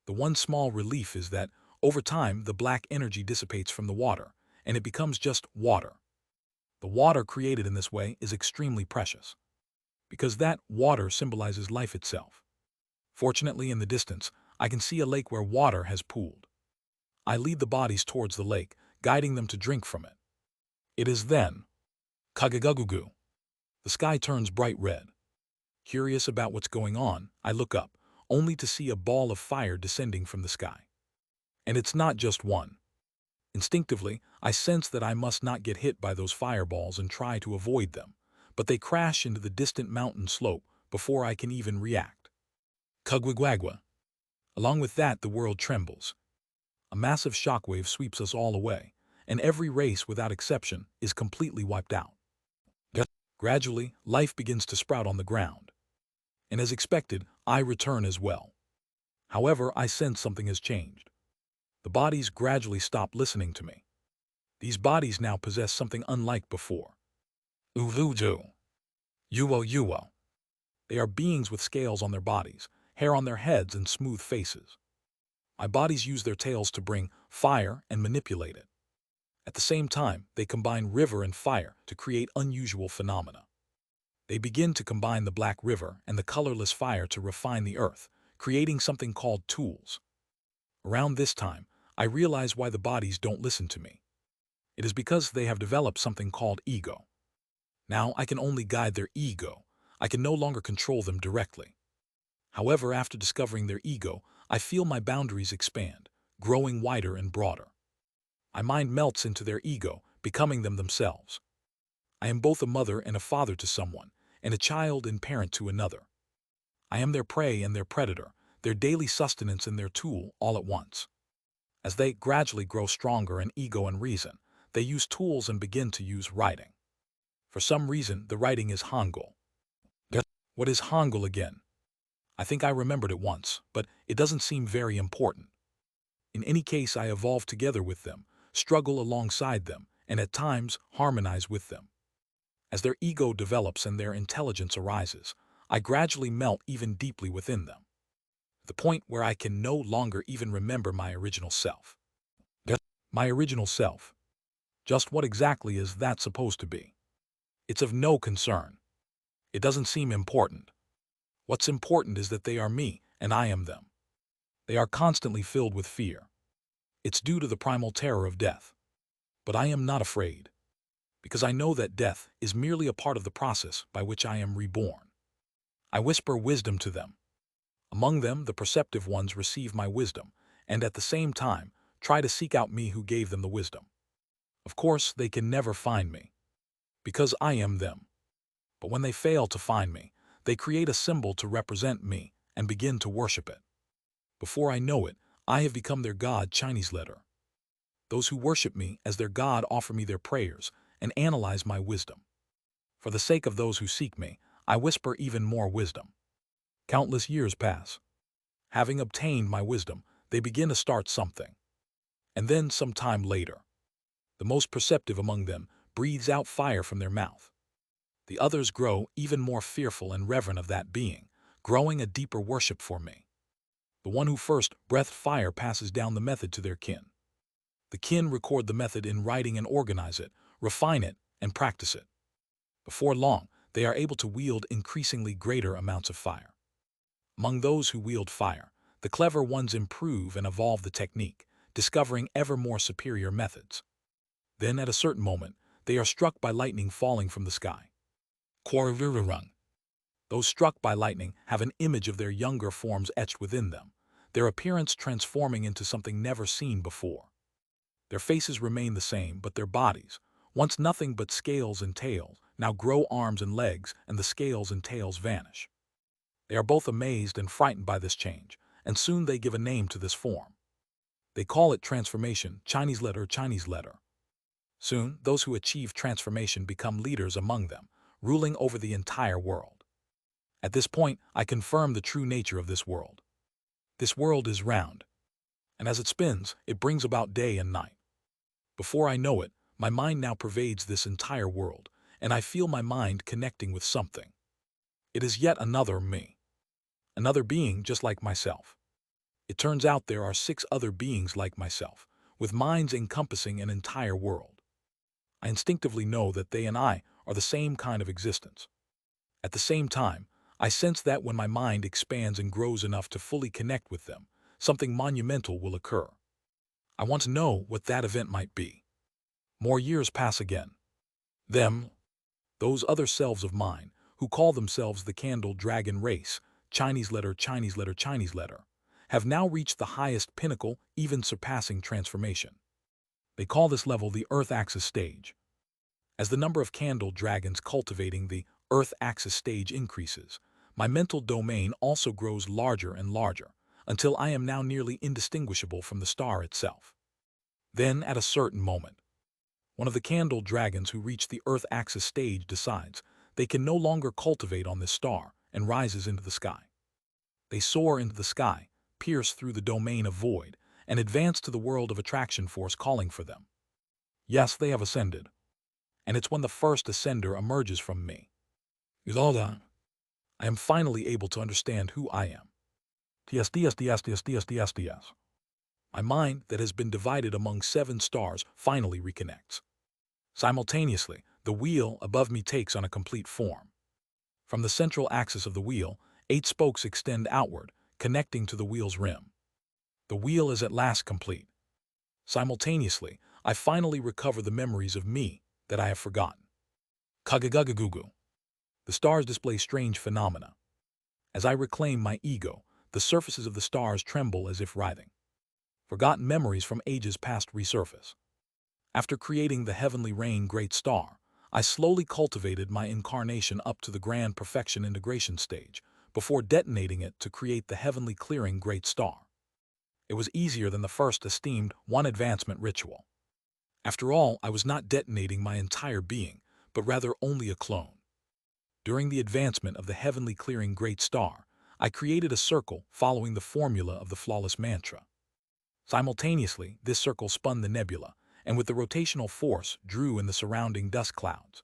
The one small relief is that, over time, the black energy dissipates from the water, and it becomes just water. The water created in this way is extremely precious, because that water symbolizes life itself. Fortunately, in the distance, I can see a lake where water has pooled. I lead the bodies towards the lake, guiding them to drink from it. It is then, kagagugugu. The sky turns bright red. Curious about what's going on, I look up, only to see a ball of fire descending from the sky. And it's not just one. Instinctively, I sense that I must not get hit by those fireballs and try to avoid them, but they crash into the distant mountain slope before I can even react. Kugwagwagwa. Along with that, the world trembles. A massive shockwave sweeps us all away, and every race without exception is completely wiped out. Gradually, life begins to sprout on the ground. And as expected, I return as well. However, I sense something has changed. The bodies gradually stop listening to me. These bodies now possess something unlike before. Uvuju. Uwo. They are beings with scales on their bodies, hair on their heads, and smooth faces. My bodies use their tails to bring fire and manipulate it. At the same time, they combine river and fire to create unusual phenomena. They begin to combine the black river and the colorless fire to refine the earth, creating something called tools. Around this time, I realize why the bodies don't listen to me. It is because they have developed something called ego. Now I can only guide their ego. I can no longer control them directly. However, after discovering their ego, I feel my boundaries expand, growing wider and broader. My mind melts into their ego, becoming them themselves. I am both a mother and a father to someone, and a child and parent to another. I am their prey and their predator, their daily sustenance and their tool all at once. As they gradually grow stronger in ego and reason, they use tools and begin to use writing. For some reason, the writing is Hangul. What is Hangul again? I think I remembered it once, but it doesn't seem very important. In any case, I evolve together with them, struggle alongside them, and at times harmonize with them. As their ego develops and their intelligence arises, I gradually melt even deeply within them, to the point where I can no longer even remember my original self. My original self. Just what exactly is that supposed to be? It's of no concern. It doesn't seem important. What's important is that they are me, and I am them. They are constantly filled with fear. It's due to the primal terror of death. But I am not afraid, because I know that death is merely a part of the process by which I am reborn. I whisper wisdom to them. Among them, the perceptive ones receive my wisdom, and at the same time, try to seek out me who gave them the wisdom. Of course, they can never find me, because I am them. But when they fail to find me, they create a symbol to represent me and begin to worship it. Before I know it, I have become their god. Chinese letter. Those who worship me as their god offer me their prayers and analyze my wisdom. For the sake of those who seek me, I whisper even more wisdom. Countless years pass. Having obtained my wisdom, they begin to start something. And then, some time later, the most perceptive among them breathes out fire from their mouth. The others grow even more fearful and reverent of that being, growing a deeper worship for me. The one who first breathed fire passes down the method to their kin. The kin record the method in writing and organize it, refine it, and practice it. Before long, they are able to wield increasingly greater amounts of fire. Among those who wield fire, the clever ones improve and evolve the technique, discovering ever more superior methods. Then, at a certain moment, they are struck by lightning falling from the sky. Those struck by lightning have an image of their younger forms etched within them, their appearance transforming into something never seen before. Their faces remain the same, but their bodies, once nothing but scales and tails, now grow arms and legs, and the scales and tails vanish. They are both amazed and frightened by this change, and soon they give a name to this form. They call it transformation. Chinese letter. Soon, those who achieve transformation become leaders among them, ruling over the entire world. At this point, I confirm the true nature of this world. This world is round, and as it spins, it brings about day and night. Before I know it, my mind now pervades this entire world, and I feel my mind connecting with something. It is yet another me. Another being just like myself. It turns out there are 6 other beings like myself, with minds encompassing an entire world. I instinctively know that they and I are the same kind of existence. At the same time, I sense that when my mind expands and grows enough to fully connect with them, something monumental will occur. I want to know what that event might be. More years pass again. Them, those other selves of mine, who call themselves the Candle Dragon race, Chinese letter, have now reached the highest pinnacle, even surpassing transformation. They call this level the Earth Axis stage. As the number of candle dragons cultivating the Earth axis stage increases, my mental domain also grows larger and larger, until I am now nearly indistinguishable from the star itself. Then, at a certain moment, one of the candle dragons who reach the Earth axis stage decides they can no longer cultivate on this star and rises into the sky. They soar into the sky, pierce through the domain of void, and advance to the world of attraction force calling for them. Yes, they have ascended. And it's when the first ascender emerges from me. With all that, I am finally able to understand who I am. TSDSDSDSDSDSDS. My mind that has been divided among 7 stars finally reconnects. Simultaneously, the wheel above me takes on a complete form. From the central axis of the wheel, 8 spokes extend outward, connecting to the wheel's rim. The wheel is at last complete. Simultaneously, I finally recover the memories of me that I have forgotten. Kagagagugu. The stars display strange phenomena. As I reclaim my ego, the surfaces of the stars tremble as if writhing. Forgotten memories from ages past resurface. After creating the heavenly rain great star, I slowly cultivated my incarnation up to the grand perfection integration stage, before detonating it to create the heavenly clearing great star. It was easier than the first esteemed one advancement ritual. After all, I was not detonating my entire being, but rather only a clone. During the advancement of the heavenly clearing great star, I created a circle following the formula of the flawless mantra. Simultaneously, this circle spun the nebula, and with the rotational force drew in the surrounding dust clouds.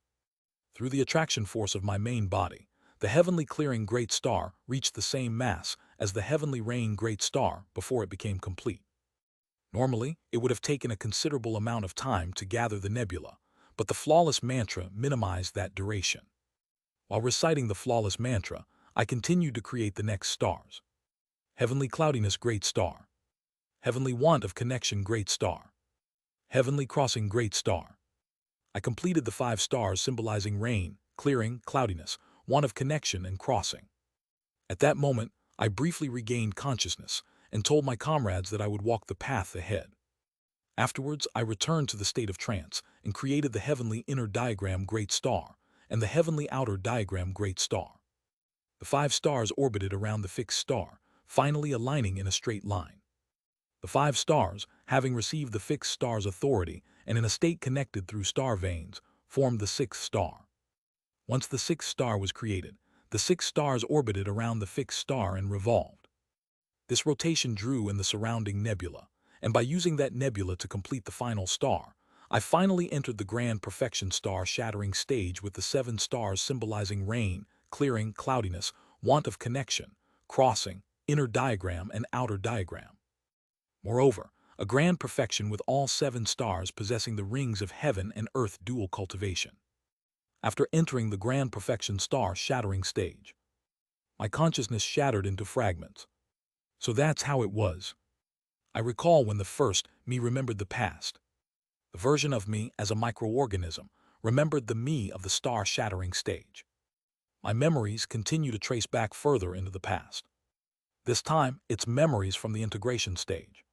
Through the attraction force of my main body, the heavenly clearing great star reached the same mass as the heavenly rain great star before it became complete. Normally, it would have taken a considerable amount of time to gather the nebula, but the flawless mantra minimized that duration. While reciting the flawless mantra, I continued to create the next stars. Heavenly cloudiness great star. Heavenly want of connection great star. Heavenly crossing great star. I completed the 5 stars symbolizing rain, clearing, cloudiness, want of connection, and crossing. At that moment, I briefly regained consciousness and told my comrades that I would walk the path ahead. Afterwards, I returned to the state of trance and created the heavenly inner diagram great star and the heavenly outer diagram great star. The 5 stars orbited around the fixed star, finally aligning in a straight line. The 5 stars, having received the fixed star's authority and in a state connected through star veins, formed the 6th star. Once the 6th star was created, the 6 stars orbited around the fixed star and revolved. This rotation drew in the surrounding nebula, and by using that nebula to complete the final star, I finally entered the grand perfection star shattering stage with the 7 stars symbolizing rain, clearing, cloudiness, want of connection, crossing, inner diagram, and outer diagram. Moreover, a grand perfection with all 7 stars possessing the rings of heaven and earth dual cultivation. After entering the grand perfection star shattering stage, my consciousness shattered into fragments. So that's how it was. I recall when the first me remembered the past. The version of me as a microorganism remembered the me of the star-shattering stage. My memories continue to trace back further into the past. This time, it's memories from the integration stage.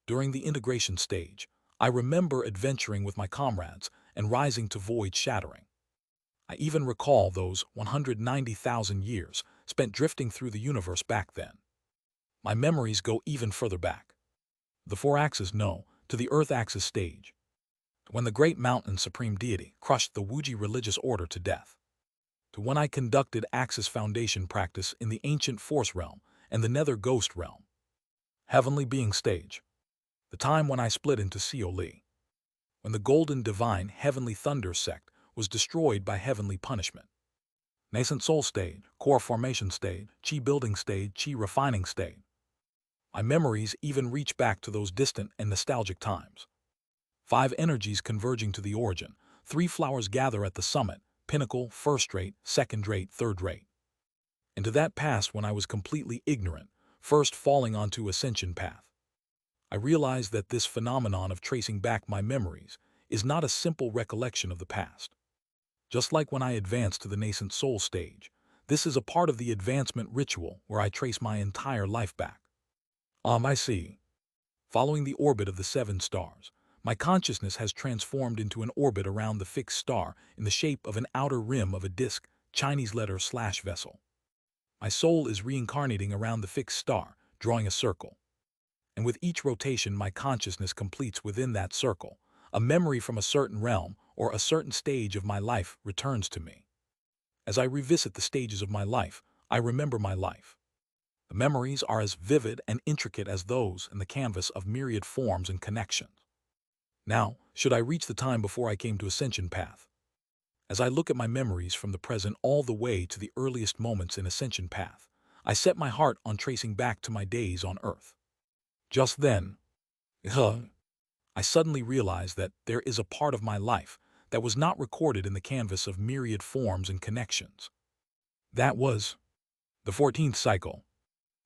During the integration stage, I remember adventuring with my comrades and rising to void shattering. I even recall those 190,000 years spent drifting through the universe back then. My memories go even further back. The 4-axis no, to the Earth-axis stage, when the great mountain supreme deity crushed the Wuji religious order to death, to when I conducted Axis Foundation practice in the ancient Force realm and the Nether Ghost realm. Heavenly Being stage, the time when I split into Seoli, when the Golden Divine Heavenly Thunder sect was destroyed by heavenly punishment. Nascent Soul stage, Core Formation stage, Chi Building stage, Chi Refining stage. My memories even reach back to those distant and nostalgic times. 5 energies converging to the origin, 3 flowers gather at the summit, pinnacle, first rate, second rate, third rate. And to that past when I was completely ignorant, first falling onto ascension path. I realized that this phenomenon of tracing back my memories is not a simple recollection of the past. Just like when I advance to the nascent soul stage, this is a part of the advancement ritual where I trace my entire life back. I see. Following the orbit of the 7 stars, My consciousness has transformed into an orbit around the fixed star in the shape of an outer rim of a disk, Chinese letter / vessel. My soul is reincarnating around the fixed star, drawing a circle. And with each rotation my consciousness completes within that circle, a memory from a certain realm or a certain stage of my life returns to me. As I revisit the stages of my life, I remember my life. The memories are as vivid and intricate as those in the canvas of myriad forms and connections. Now, should I reach the time before I came to Ascension Path? As I look at my memories from the present all the way to the earliest moments in Ascension Path, I set my heart on tracing back to my days on Earth. Just then, I suddenly realized that there is a part of my life that was not recorded in the canvas of myriad forms and connections. That was the 14th cycle,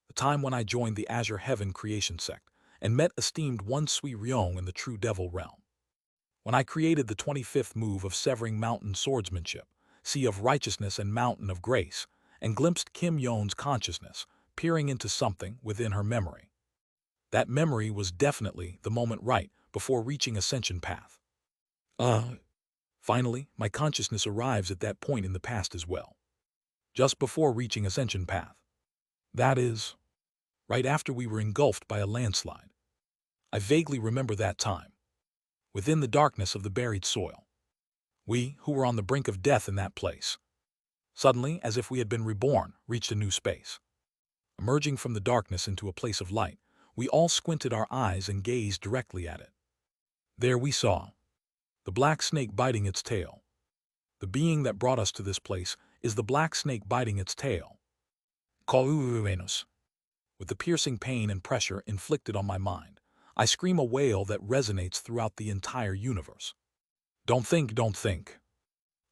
the time when I joined the Azure Heaven Creation sect and met esteemed One Sui Ryong in the True Devil realm. When I created the 25th move of Severing Mountain Swordsmanship, Sea of Righteousness and Mountain of Grace, and glimpsed Kim Yoon's consciousness peering into something within her memory. That memory was definitely the moment right before reaching Ascension Path. Finally, my consciousness arrives at that point in the past as well. Just before reaching Ascension Path. That is, right after we were engulfed by a landslide. I vaguely remember that time. Within the darkness of the buried soil. We, who were on the brink of death in that place, suddenly, as if we had been reborn, reached a new space. Emerging from the darkness into a place of light, we all squinted our eyes and gazed directly at it. There we saw the black snake biting its tail. The being that brought us to this place is the black snake biting its tail. With the piercing pain and pressure inflicted on my mind, I scream a wail that resonates throughout the entire universe. Don't think.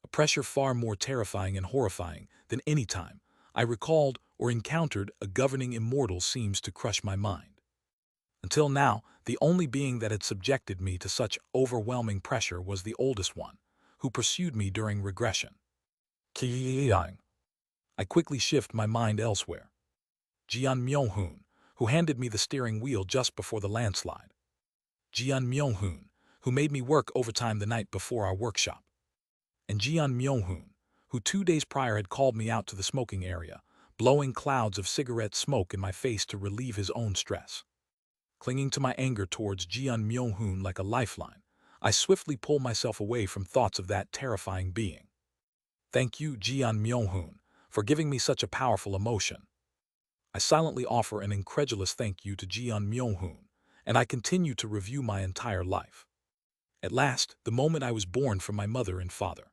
A pressure far more terrifying and horrifying than any time I recalled or encountered a governing immortal seems to crush my mind. Until now, the only being that had subjected me to such overwhelming pressure was the oldest one, who pursued me during regression. I quickly shift my mind elsewhere. Jian Myung-hoon, who handed me the steering wheel just before the landslide. Jian Myung-hoon, who made me work overtime the night before our workshop. And Jian Myung-hoon, who 2 days prior had called me out to the smoking area, blowing clouds of cigarette smoke in my face to relieve his own stress. Clinging to my anger towards Jian Myung-hoon like a lifeline, I swiftly pull myself away from thoughts of that terrifying being. Thank you, Jian Myung-hoon, for giving me such a powerful emotion. I silently offer an incredulous thank you to Jian Myung-hoon, and I continue to review my entire life. At last, the moment I was born from my mother and father.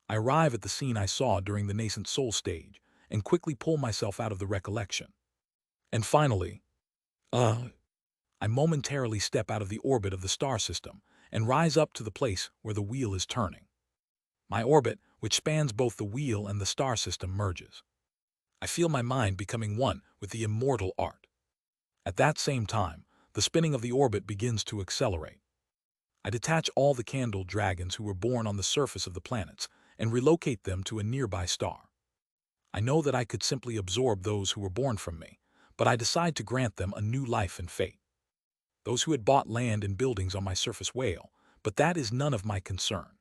I arrive at the scene I saw during the nascent soul stage and quickly pull myself out of the recollection. And finally, I momentarily step out of the orbit of the star system and rise up to the place where the wheel is turning. My orbit, which spans both the wheel and the star system, merges. I feel my mind becoming one with the immortal art. At that same time, the spinning of the orbit begins to accelerate. I detach all the candle dragons who were born on the surface of the planets and relocate them to a nearby star. I know that I could simply absorb those who were born from me, but I decide to grant them a new life and fate. Those who had bought land and buildings on my surface wail, but that is none of my concern.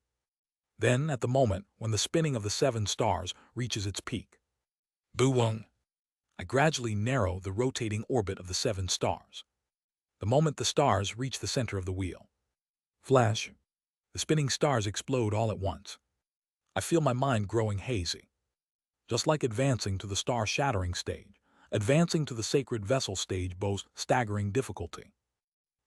Then, at the moment when the spinning of the 7 stars reaches its peak, Buwung, I gradually narrow the rotating orbit of the 7 stars. The moment the stars reach the center of the wheel, flash, the spinning stars explode all at once. I feel my mind growing hazy. Just like advancing to the star-shattering stage, advancing to the sacred vessel stage boasts staggering difficulty.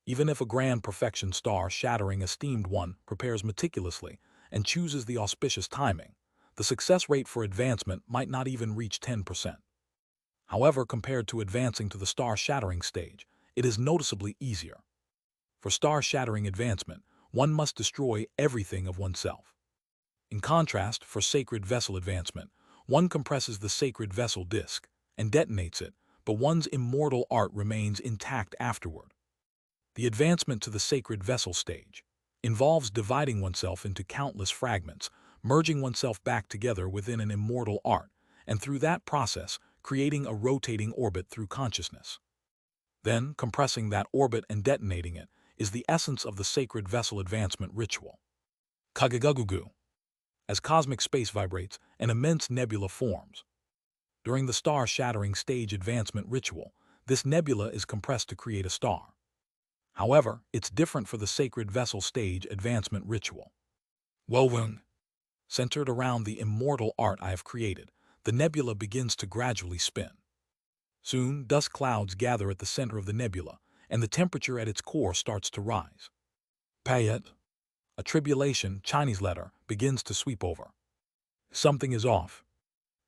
Even if a grand perfection star-shattering esteemed one prepares meticulously and chooses the auspicious timing, the success rate for advancement might not even reach 10%. However, compared to advancing to the star-shattering stage, it is noticeably easier. For star-shattering advancement, one must destroy everything of oneself. In contrast, for sacred vessel advancement, one compresses the sacred vessel disk and detonates it, but one's immortal art remains intact afterward. The advancement to the sacred vessel stage involves dividing oneself into countless fragments, merging oneself back together within an immortal art, and through that process, creating a rotating orbit through consciousness. Then, compressing that orbit and detonating it is the essence of the sacred vessel advancement ritual. Kagagugu. As cosmic space vibrates, an immense nebula forms. During the star-shattering stage advancement ritual, this nebula is compressed to create a star. However, it's different for the sacred vessel stage advancement ritual. Woven. Centered around the immortal art I have created, the nebula begins to gradually spin. Soon, dust clouds gather at the center of the nebula, and the temperature at its core starts to rise. Payet. A tribulation, Chinese letter, begins to sweep over. Something is off.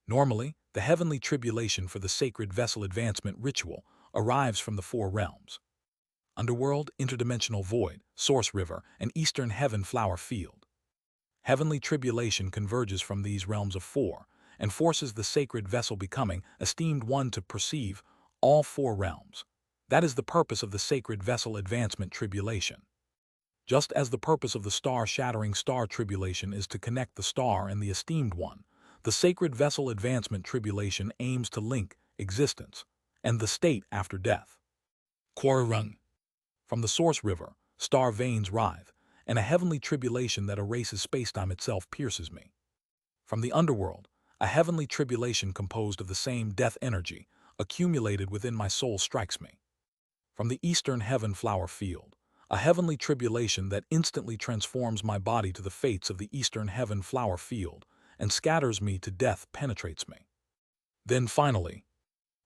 Normally, the heavenly tribulation for the sacred vessel advancement ritual arrives from the four realms: underworld, interdimensional void, source river, and eastern heaven flower field. Heavenly tribulation converges from these realms of four and forces the sacred vessel becoming esteemed one to perceive all four realms. That is the purpose of the sacred vessel advancement tribulation. Just as the purpose of the star-shattering star tribulation is to connect the star and the esteemed one, the sacred vessel advancement tribulation aims to link existence and the state after death. Quarrung. From the source river, star veins writhe, and a heavenly tribulation that erases spacetime itself pierces me. From the underworld, a heavenly tribulation composed of the same death energy accumulated within my soul strikes me. From the eastern heaven flower field, a heavenly tribulation that instantly transforms my body to the fates of the eastern heaven flower field and scatters me to death penetrates me. Then finally,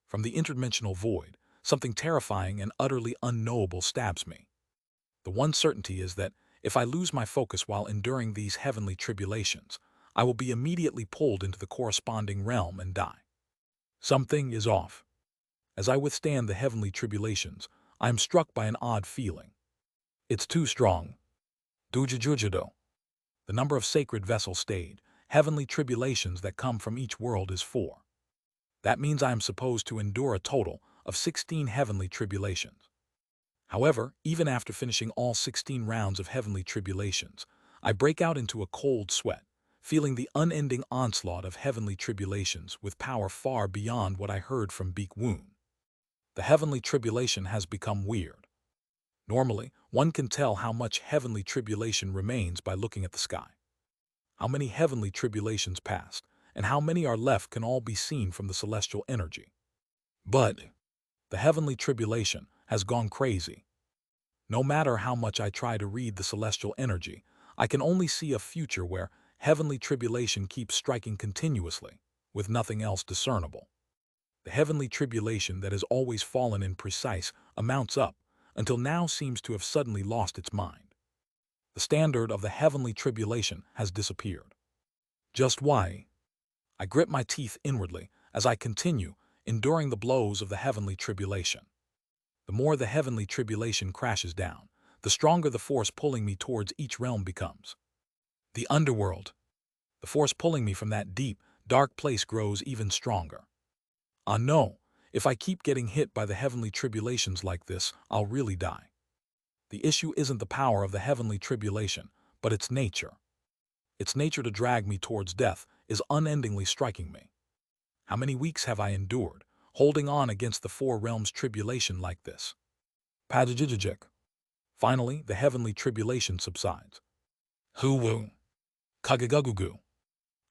from the interdimensional void, something terrifying and utterly unknowable stabs me. The one certainty is that if I lose my focus while enduring these heavenly tribulations, I will be immediately pulled into the corresponding realm and die. Something is off. As I withstand the heavenly tribulations, I am struck by an odd feeling. It's too strong. Dujijujido. The number of sacred vessel stage, heavenly tribulations that come from each world is 4. That means I am supposed to endure a total of 16 heavenly tribulations. However, even after finishing all 16 rounds of heavenly tribulations, I break out into a cold sweat, feeling the unending onslaught of heavenly tribulations with power far beyond what I heard from Beek Woon. The heavenly tribulation has become weird. Normally, one can tell how much heavenly tribulation remains by looking at the sky. How many heavenly tribulations passed, and how many are left can all be seen from the celestial energy. But the heavenly tribulation has gone crazy. No matter how much I try to read the celestial energy, I can only see a future where heavenly tribulation keeps striking continuously, with nothing else discernible. The heavenly tribulation that has always fallen in precise amounts up, until now seems to have suddenly lost its mind. The standard of the heavenly tribulation has disappeared. Just why? I grip my teeth inwardly as I continue enduring the blows of the heavenly tribulation. The more the heavenly tribulation crashes down, the stronger the force pulling me towards each realm becomes. The underworld. The force pulling me from that deep, dark place grows even stronger. No, if I keep getting hit by the heavenly tribulations like this, I'll really die. The issue isn't the power of the heavenly tribulation, but its nature. Its nature to drag me towards death is unendingly striking me. How many weeks have I endured, holding on against the four realms tribulation like this? Padajijajik. Finally, the heavenly tribulation subsides. Hu-woo. Kagagugugu.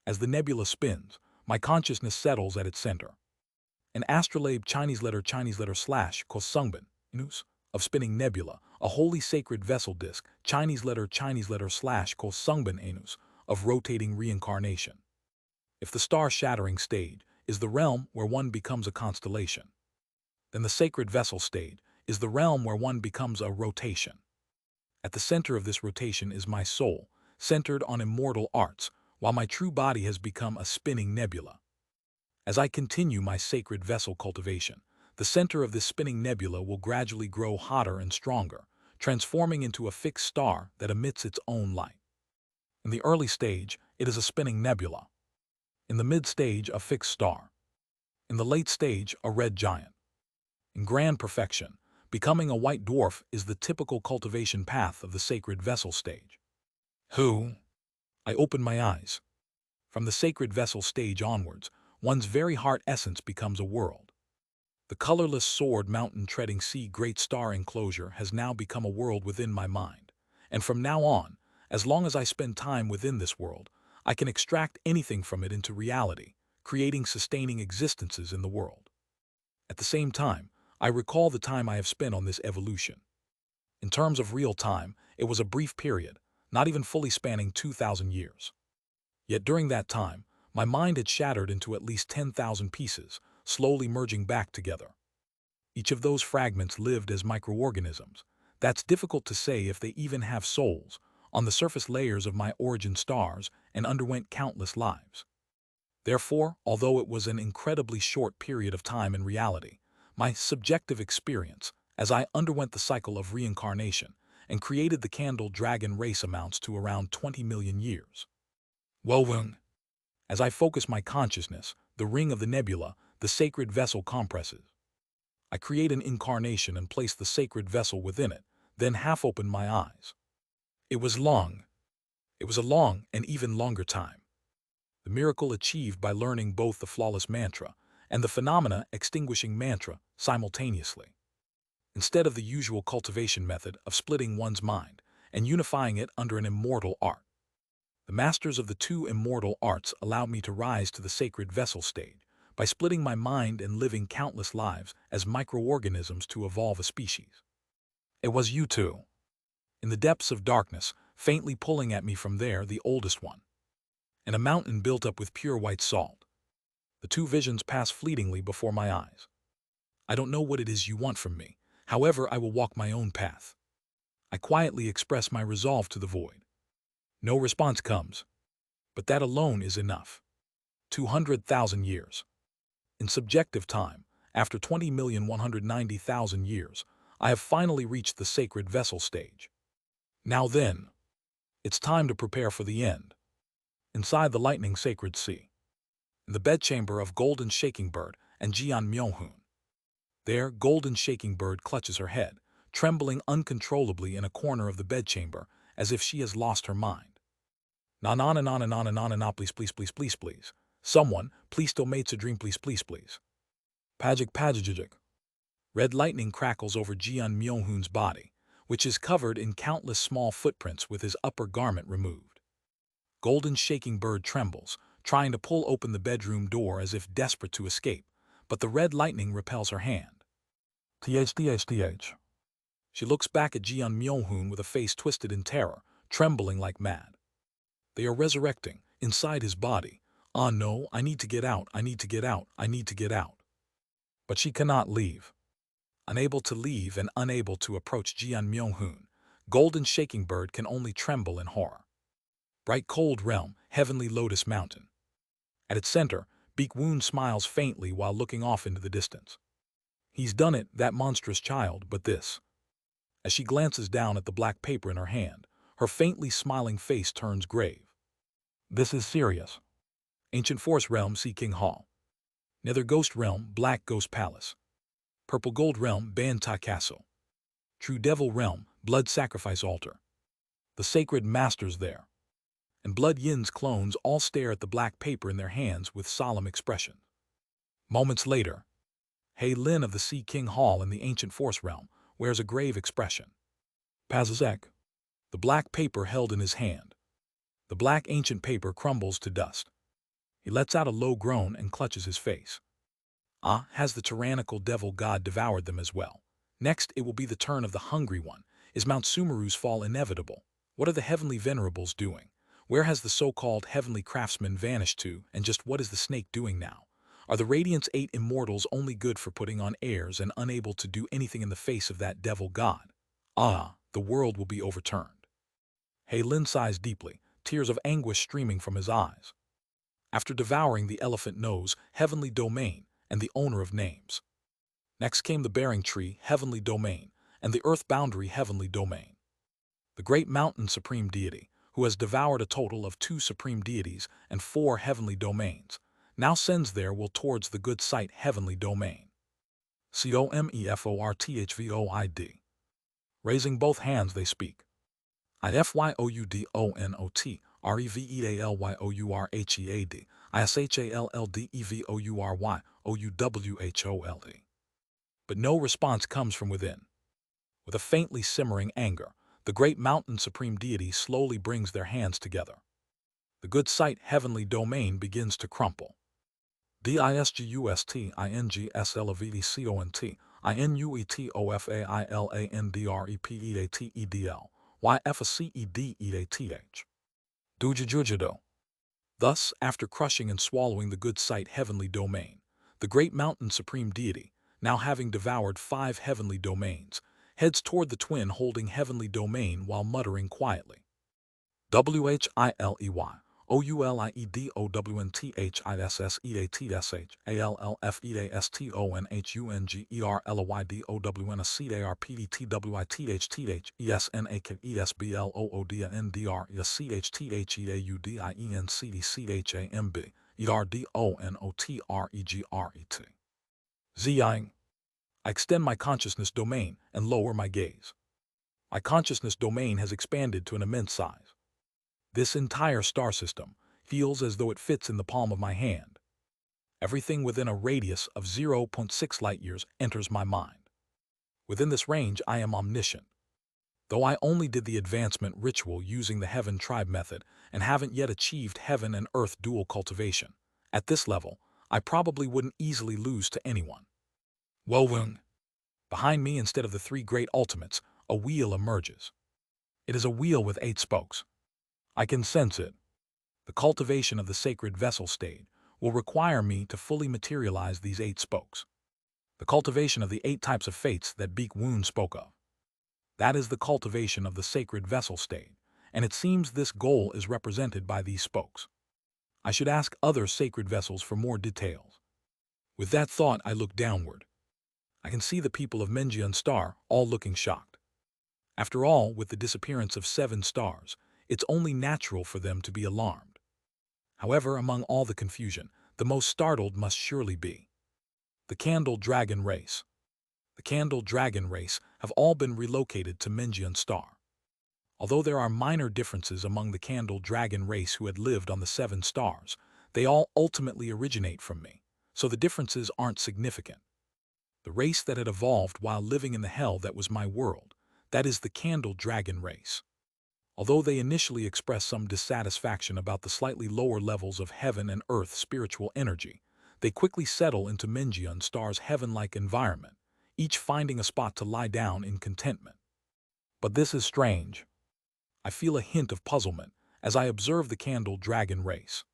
As the nebula spins, my consciousness settles at its center. An astrolabe Chinese letter / kosungbin, inus, of spinning nebula, a holy sacred vessel disk Chinese letter / kosungbin anus, of rotating reincarnation. If the star-shattering stage is the realm where one becomes a constellation, then the sacred vessel stage is the realm where one becomes a rotation. At the center of this rotation is my soul, centered on immortal arts, while my true body has become a spinning nebula. As I continue my sacred vessel cultivation, the center of this spinning nebula will gradually grow hotter and stronger, transforming into a fixed star that emits its own light. In the early stage, it is a spinning nebula. In the mid-stage, a fixed star. In the late stage, a red giant. In grand perfection, becoming a white dwarf is the typical cultivation path of the sacred vessel stage. I open my eyes. From the sacred vessel stage onwards, one's very heart essence becomes a world. The colorless sword mountain treading sea great star enclosure has now become a world within my mind. And from now on, as long as I spend time within this world, I can extract anything from it into reality, creating sustaining existences in the world. At the same time, I recall the time I have spent on this evolution. In terms of real time, it was a brief period, not even fully spanning 2,000 years. Yet during that time, my mind had shattered into at least 10,000 pieces, slowly merging back together. Each of those fragments lived as microorganisms. That's difficult to say if they even have souls, on the surface layers of my origin stars and underwent countless lives. Therefore, although it was an incredibly short period of time in reality, my subjective experience, as I underwent the cycle of reincarnation and created the candle dragon race amounts to around 20 million years. Well, as I focus my consciousness, the ring of the nebula, the sacred vessel compresses. I create an incarnation and place the sacred vessel within it, then half open my eyes. It was long. It was a long and even longer time. The miracle achieved by learning both the flawless mantra and the phenomena extinguishing mantra simultaneously. Instead of the usual cultivation method of splitting one's mind and unifying it under an immortal art. The masters of the two immortal arts allowed me to rise to the sacred vessel stage by splitting my mind and living countless lives as microorganisms to evolve a species. It was you two. In the depths of darkness, faintly pulling at me from there, the oldest one. And a mountain built up with pure white salt. The two visions pass fleetingly before my eyes. I don't know what it is you want from me. However, I will walk my own path. I quietly express my resolve to the void. No response comes. But that alone is enough. 200,000 years. In subjective time, after 20,190,000 years, I have finally reached the sacred vessel stage. Now then, it's time to prepare for the end. Inside the lightning sacred sea, in the bedchamber of Golden Shaking Bird and Jian Myohoon. There, Golden Shaking Bird clutches her head, trembling uncontrollably in a corner of the bedchamber, as if she has lost her mind. Na na na na na na na na na, please please please please please. Someone, please still mates a dream, please please please. Pajik pajajajik. Red lightning crackles over Jian Myohoon's body, which is covered in countless small footprints with his upper garment removed. Golden Shaking Bird trembles, trying to pull open the bedroom door as if desperate to escape, but the red lightning repels her hand. Th. She looks back at Jian Myohoon with a face twisted in terror, trembling like mad. They are resurrecting, inside his body. Ah no, I need to get out, I need to get out, I need to get out. But she cannot leave. Unable to leave and unable to approach Jian Myohoon, Golden Shaking Bird can only tremble in horror. Bright cold realm, heavenly lotus mountain. At its center, Beak Woon smiles faintly while looking off into the distance. He's done it, that monstrous child, but this. As she glances down at the black paper in her hand, her faintly smiling face turns grave. This is serious. Ancient Forest Realm, Sea King Hall. Nether Ghost Realm, Black Ghost Palace. Purple Gold Realm, Banta Castle. True Devil Realm, Blood Sacrifice Altar. The Sacred Masters there. And Blood Yin's clones all stare at the black paper in their hands with solemn expression. Moments later, Hei Lin of the Sea King Hall in the Ancient Force Realm wears a grave expression. Pazazek. The black paper held in his hand. The black ancient paper crumbles to dust. He lets out a low groan and clutches his face. Ah, has the tyrannical devil god devoured them as well? Next, it will be the turn of the hungry one. Is Mount Sumeru's fall inevitable? What are the heavenly venerables doing? Where has the so-called heavenly craftsman vanished to, and just what is the snake doing now? Are the Radiant's 8 immortals only good for putting on airs and unable to do anything in the face of that devil god? Ah, the world will be overturned. Hei Lin sighs deeply, tears of anguish streaming from his eyes. After devouring the elephant nose, heavenly domain, and the owner of names. Next came the bearing tree, heavenly domain, and the earth boundary, heavenly domain. The great mountain supreme deity, who has devoured a total of 2 supreme deities and 4 heavenly domains, now sends their will towards the good site, heavenly domain. Comeforthvoid. Raising both hands they speak. Ifyoudonot, revealyourhead, ishalldevouryourwhole. But no response comes from within. With a faintly simmering anger, the great mountain supreme deity slowly brings their hands together. The good sight heavenly domain begins to crumple. DISGUSTINGSLAVDCONT INUETOFAILANDREPEATEDL YFACEDEATH. Dujajujudo. Thus, after crushing and swallowing the good sight heavenly domain, the great mountain supreme deity, now having devoured 5 heavenly domains, heads toward the twin holding heavenly domain while muttering quietly. WHILEY. Zing. I extend my consciousness domain and lower my gaze. My consciousness domain has expanded to an immense size. This entire star system feels as though it fits in the palm of my hand. Everything within a radius of 0.6 light-years enters my mind. Within this range, I am omniscient. Though I only did the advancement ritual using the Heaven Tribe method and haven't yet achieved Heaven and Earth dual cultivation, at this level, I probably wouldn't easily lose to anyone. Wowung. Behind me, instead of the 3 great ultimates, a wheel emerges. It is a wheel with 8 spokes. I can sense it. The cultivation of the sacred vessel stage will require me to fully materialize these 8 spokes. The cultivation of the 8 types of fates that Beek Woon spoke of. That is the cultivation of the sacred vessel stage, and it seems this goal is represented by these spokes. I should ask other sacred vessels for more details. With that thought, I look downward. I can see the people of Menjian Star all looking shocked. After all, with the disappearance of 7 stars, it's only natural for them to be alarmed. However, among all the confusion, the most startled must surely be the Candle Dragon race. The Candle Dragon race have all been relocated to Menjian Star. Although there are minor differences among the Candle Dragon race who had lived on the 7 stars, they all ultimately originate from me, so the differences aren't significant. The race that had evolved while living in the hell that was my world, that is the Candle Dragon race. Although they initially express some dissatisfaction about the slightly lower levels of heaven and earth spiritual energy, they quickly settle into Menjian Star's heaven-like environment, each finding a spot to lie down in contentment. But this is strange. I feel a hint of puzzlement as I observe the Candle Dragon race.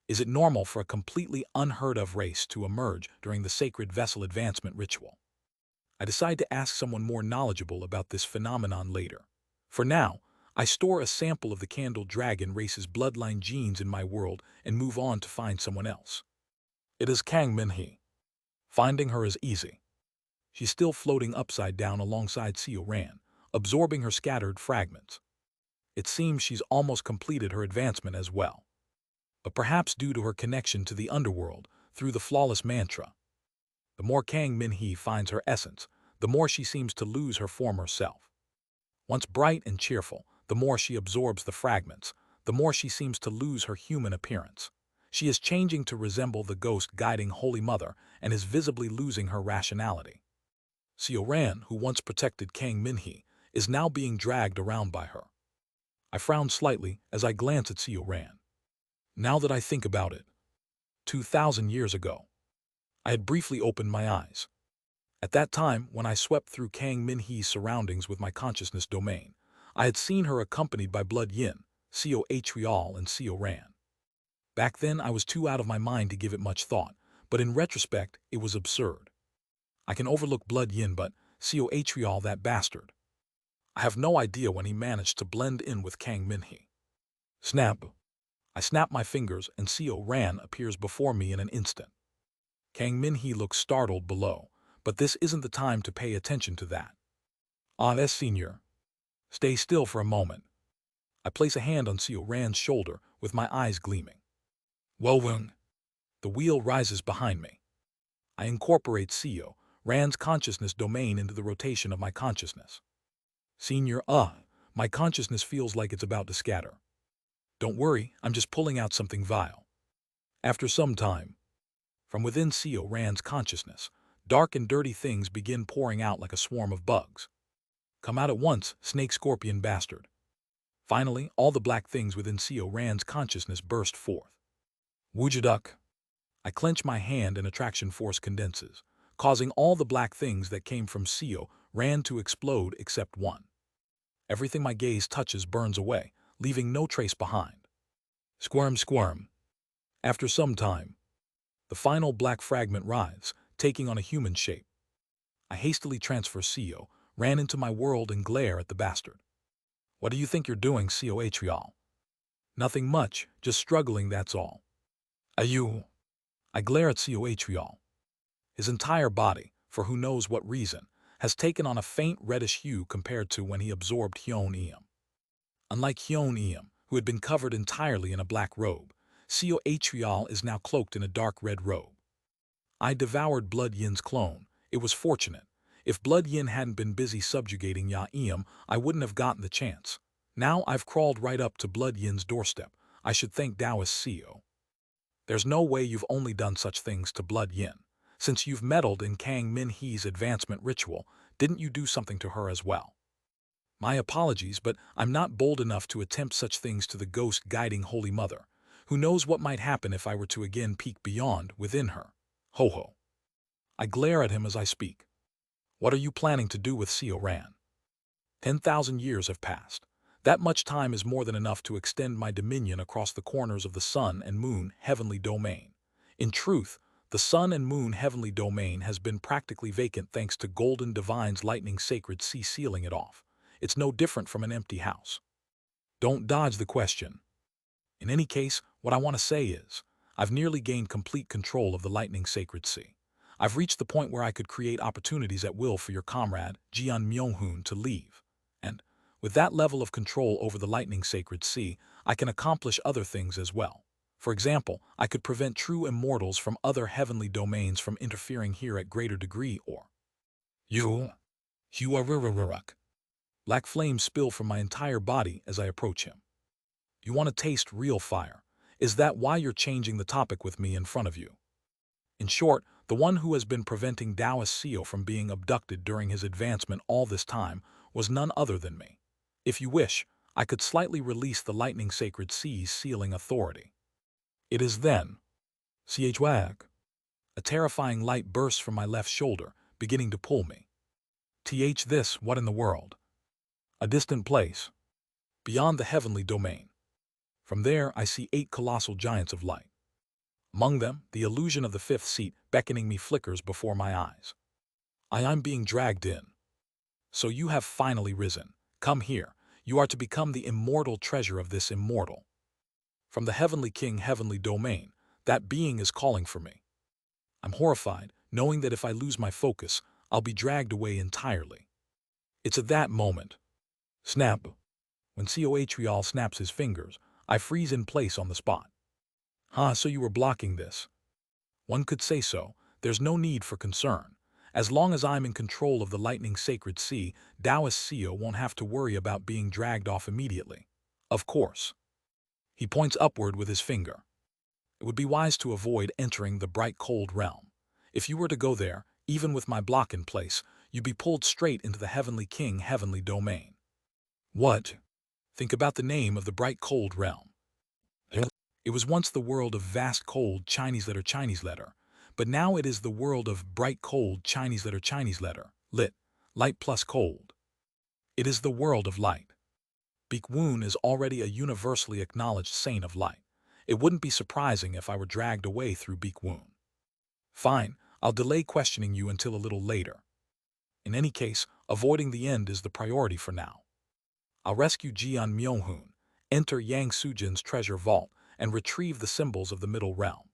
Is it normal for a completely unheard-of race to emerge during the sacred vessel advancement ritual? I decide to ask someone more knowledgeable about this phenomenon later. For now, I store a sample of the Candle Dragon race's bloodline genes in my world and move on to find someone else. It is Kang Min-hee. Finding her is easy. She's still floating upside down alongside Seo Ran, absorbing her scattered fragments. It seems she's almost completed her advancement as well. But perhaps due to her connection to the underworld through the flawless mantra. The more Kang Min-hee finds her essence, the more she seems to lose her former self. Once bright and cheerful, the more she absorbs the fragments, the more she seems to lose her human appearance. She is changing to resemble the ghost guiding Holy Mother and is visibly losing her rationality. Seo Ran, who once protected Kang Min-hee, is now being dragged around by her. I frown slightly as I glance at Seo Ran. Now that I think about it, 2,000 years ago, I had briefly opened my eyes. At that time, when I swept through Kang Min-hee's surroundings with my consciousness domain, I had seen her accompanied by Blood Yin, Seo Atrial, and Seo Ran. Back then, I was too out of my mind to give it much thought, but in retrospect, it was absurd. I can overlook Blood Yin, but Seo Atrial, that bastard. I have no idea when he managed to blend in with Kang Min-hee. Snap. I snap my fingers and Seo Ran appears before me in an instant. Kang Min-hee looks startled below, but this isn't the time to pay attention to that. Ah, Senior. Stay still for a moment. I place a hand on Seo Ran's shoulder with my eyes gleaming. Wowung. The wheel rises behind me. I incorporate Seo Ran's consciousness domain into the rotation of my consciousness. Senior, my consciousness feels like it's about to scatter. Don't worry, I'm just pulling out something vile. After some time, from within Seo Ran's consciousness, Dark and dirty things begin pouring out like a swarm of bugs. Come out at once, snake scorpion bastard. Finally, all the black things within Seo Ran's consciousness burst forth. Woojaduck. I clench my hand and attraction force condenses, causing all the black things that came from Seo Ran to explode except one. Everything my gaze touches burns away, leaving no trace behind. Squirm, squirm. After some time, the final black fragment writhes, taking on a human shape. I hastily transfer Seo Ran into my world and glare at the bastard. What do you think you're doing, Seo Atrial? Nothing much, just struggling, that's all. Are you? I glare at Seo Atrial. His entire body, for who knows what reason, has taken on a faint reddish hue compared to when he absorbed Hyun Eum. Unlike Hyun Eum, who had been covered entirely in a black robe, Seo Atrial is now cloaked in a dark red robe. I devoured Blood Yin's clone. It was fortunate. If Blood Yin hadn't been busy subjugating Ya Eum, I wouldn't have gotten the chance. Now I've crawled right up to Blood Yin's doorstep. I should thank Taoist Seo. There's no way you've only done such things to Blood Yin. Since you've meddled in Kang Min Hee's advancement ritual, didn't you do something to her as well? My apologies, but I'm not bold enough to attempt such things to the ghost guiding Holy Mother. Who knows what might happen if I were to again peek beyond, within her. Ho ho. I glare at him as I speak. What are you planning to do with Seo Ran? 10,000 years have passed. That much time is more than enough to extend my dominion across the corners of the Sun and Moon heavenly domain. In truth, the Sun and Moon heavenly domain has been practically vacant thanks to Golden Divine's lightning sacred sea sealing it off. It's no different from an empty house. Don't dodge the question. In any case, what I want to say is, I've nearly gained complete control of the lightning sacred sea. I've reached the point where I could create opportunities at will for your comrade, Jian Myung-hoon, to leave. And, with that level of control over the lightning sacred sea, I can accomplish other things as well. For example, I could prevent true immortals from other heavenly domains from interfering here at greater degree, or... You are. Black flames spill from my entire body as I approach him. You want to taste real fire? Is that why you're changing the topic with me in front of you? In short, the one who has been preventing Taoist Seo from being abducted during his advancement all this time was none other than me. If you wish, I could slightly release the lightning sacred sea's sealing authority. It is then. Chwag. A terrifying light bursts from my left shoulder, beginning to pull me. This, what in the world? A distant place. Beyond the heavenly domain. From there, I see 8 colossal giants of light. Among them, the illusion of the 5th seat beckoning me flickers before my eyes. I'm being dragged in. So you have finally risen. Come here. You are to become the immortal treasure of this immortal. From the heavenly king heavenly domain, that being is calling for me. I'm horrified, knowing that if I lose my focus, I'll be dragged away entirely. It's at that moment. Snap. When Seo Atrial snaps his fingers, I freeze in place on the spot. So you were blocking this? One could say so. There's no need for concern. As long as I'm in control of the lightning sacred sea, Taoist Seo won't have to worry about being dragged off immediately. Of course. He points upward with his finger. It would be wise to avoid entering the bright cold realm. If you were to go there, even with my block in place, you'd be pulled straight into the heavenly king heavenly domain. What? Think about the name of the bright cold realm. It was once the world of vast cold Chinese letter, but now it is the world of bright cold Chinese letter, lit, light plus cold. It is the world of light. Baek Woon is already a universally acknowledged saint of light. It wouldn't be surprising if I were dragged away through Baek Woon. Fine, I'll delay questioning you until a little later. In any case, avoiding the end is the priority for now. I'll rescue Jian Myung-hoon, enter Yang Sujin's treasure vault, and retrieve the symbols of the middle realm.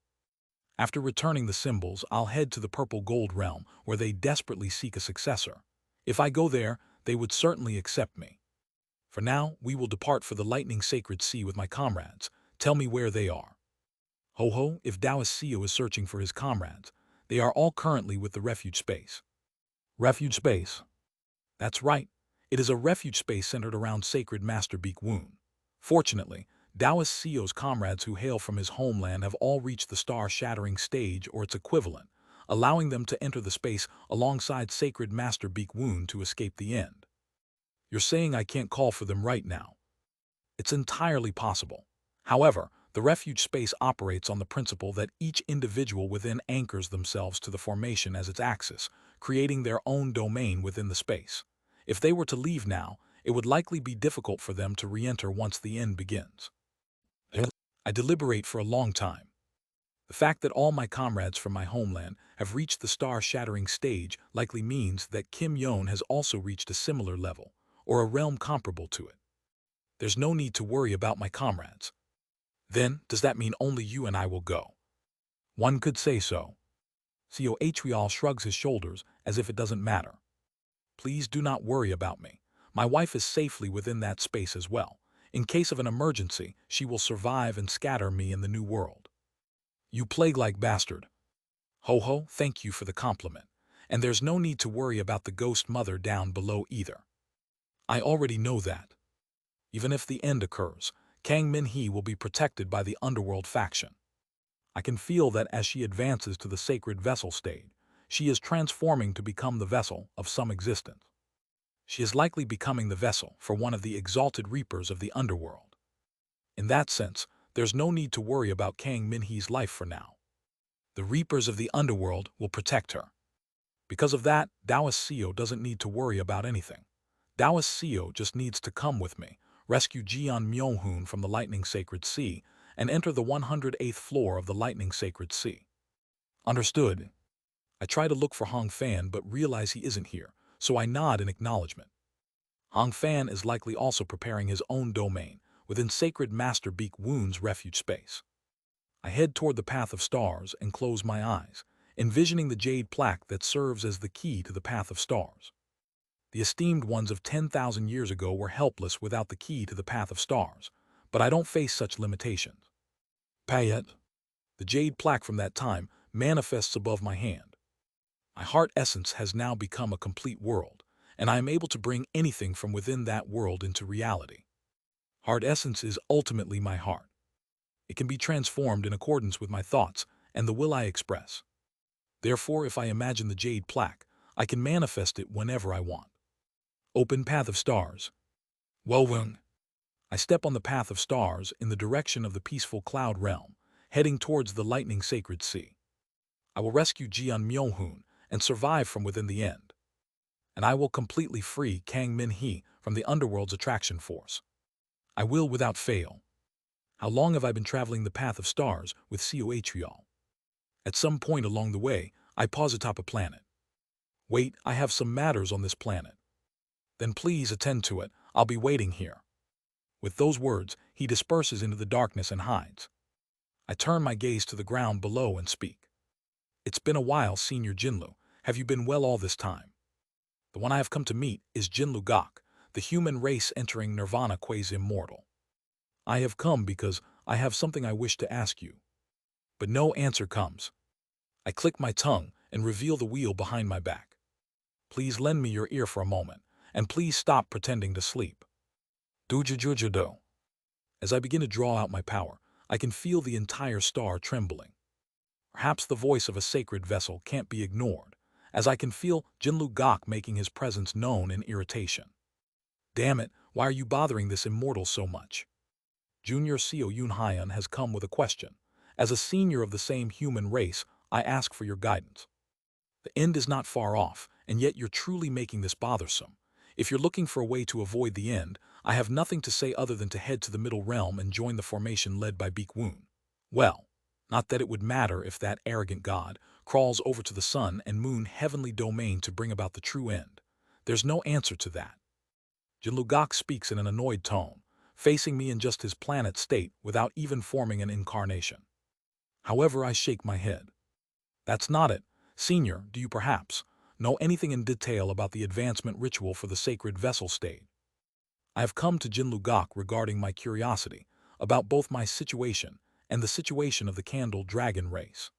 After returning the symbols, I'll head to the purple gold realm, where they desperately seek a successor. If I go there, they would certainly accept me. For now, we will depart for the lightning sacred sea with my comrades. Tell me where they are. Ho, if Taoist Seo is searching for his comrades, they are all currently with the refuge space. Refuge space? That's right. It is a refuge space centered around sacred master Baek Woon. Fortunately, Taoist Seo's comrades who hail from his homeland have all reached the star-shattering stage or its equivalent, allowing them to enter the space alongside Sacred Master Beak Woon to escape the end. You're saying I can't call for them right now? It's entirely possible. However, the refuge space operates on the principle that each individual within anchors themselves to the formation as its axis, creating their own domain within the space. If they were to leave now, it would likely be difficult for them to re-enter once the end begins. I deliberate for a long time. The fact that all my comrades from my homeland have reached the star-shattering stage likely means that Kim Yon has also reached a similar level, or a realm comparable to it. There's no need to worry about my comrades. Then, does that mean only you and I will go? One could say so. Coatreal shrugs his shoulders as if it doesn't matter. Please do not worry about me. My wife is safely within that space as well. In case of an emergency, she will survive and scatter me in the new world. You plague-like bastard. Ho ho, thank you for the compliment. And there's no need to worry about the ghost mother down below either. I already know that. Even if the end occurs, Kang Min-hee will be protected by the underworld faction. I can feel that as she advances to the sacred vessel stage, she is transforming to become the vessel of some existence. She is likely becoming the vessel for one of the exalted reapers of the underworld. In that sense, there's no need to worry about Kang Min-hee's life for now. The reapers of the underworld will protect her. Because of that, Taoist Seo doesn't need to worry about anything. Taoist Seo just needs to come with me, rescue Jian Myeonhoon from the Lightning Sacred Sea, and enter the 108th floor of the Lightning Sacred Sea. Understood. I try to look for Hong Fan but realize he isn't here, so I nod in acknowledgement. Hong Fan is likely also preparing his own domain within Sacred Master Beak Woon's refuge space. I head toward the Path of Stars and close my eyes, envisioning the jade plaque that serves as the key to the Path of Stars. The esteemed ones of 10,000 years ago were helpless without the key to the Path of Stars, but I don't face such limitations. Payet. The jade plaque from that time manifests above my hand. My heart essence has now become a complete world, and I am able to bring anything from within that world into reality. Heart essence is ultimately my heart. It can be transformed in accordance with my thoughts and the will I express. Therefore, if I imagine the jade plaque, I can manifest it whenever I want. Open Path of Stars. Wowung. I step on the Path of Stars in the direction of the peaceful cloud realm, heading towards the Lightning Sacred Sea. I will rescue Jian Myeonhoon and survive from within the end. And I will completely free Kang Min-hee from the underworld's attraction force. I will without fail. How long have I been traveling the Path of Stars with Coatreal? At some point along the way, I pause atop a planet. Wait, I have some matters on this planet. Then please attend to it, I'll be waiting here. With those words, he disperses into the darkness and hides. I turn my gaze to the ground below and speak. It's been a while, Senior Jinlu. Have you been well all this time? The one I have come to meet is Jinlu Gok, the human race entering Nirvana quasi-immortal. I have come because I have something I wish to ask you. But no answer comes. I click my tongue and reveal the wheel behind my back. Please lend me your ear for a moment, and please stop pretending to sleep. Do. As I begin to draw out my power, I can feel the entire star trembling. Perhaps the voice of a sacred vessel can't be ignored, as I can feel Jinlu Gok making his presence known in irritation. Damn it, why are you bothering this immortal so much? Junior Seo Yoon Hyun has come with a question. As a senior of the same human race, I ask for your guidance. The end is not far off, and yet you're truly making this bothersome. If you're looking for a way to avoid the end, I have nothing to say other than to head to the middle realm and join the formation led by Beak Woon. Well, not that it would matter if that arrogant god crawls over to the sun and moon heavenly domain to bring about the true end. There's no answer to that. Jinlu Gok speaks in an annoyed tone, facing me in just his planet state without even forming an incarnation. However, I shake my head. That's not it. Senior, do you perhaps know anything in detail about the advancement ritual for the sacred vessel stage? I have come to Jinlu Gok regarding my curiosity about both my situation and the situation of the Candle Dragon race.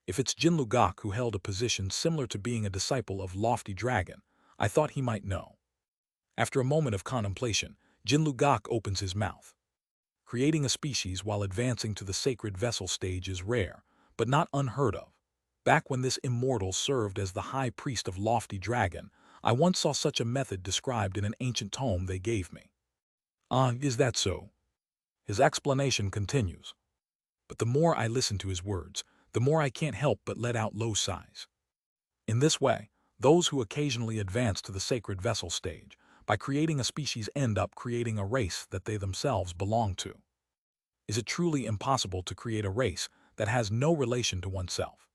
If it's Jinlu Gok who held a position similar to being a disciple of Lofty Dragon, I thought he might know. After a moment of contemplation, Jinlu Gok opens his mouth. Creating a species while advancing to the sacred vessel stage is rare, but not unheard of. Back when this immortal served as the high priest of lofty dragon, I once saw such a method described in an ancient tome they gave me. Ah, is that so? His explanation continues. But the more I listen to his words, the more I can't help but let out low sighs. In this way, those who occasionally advance to the sacred vessel stage, by creating a species, end up creating a race that they themselves belong to. Is it truly impossible to create a race that has no relation to oneself?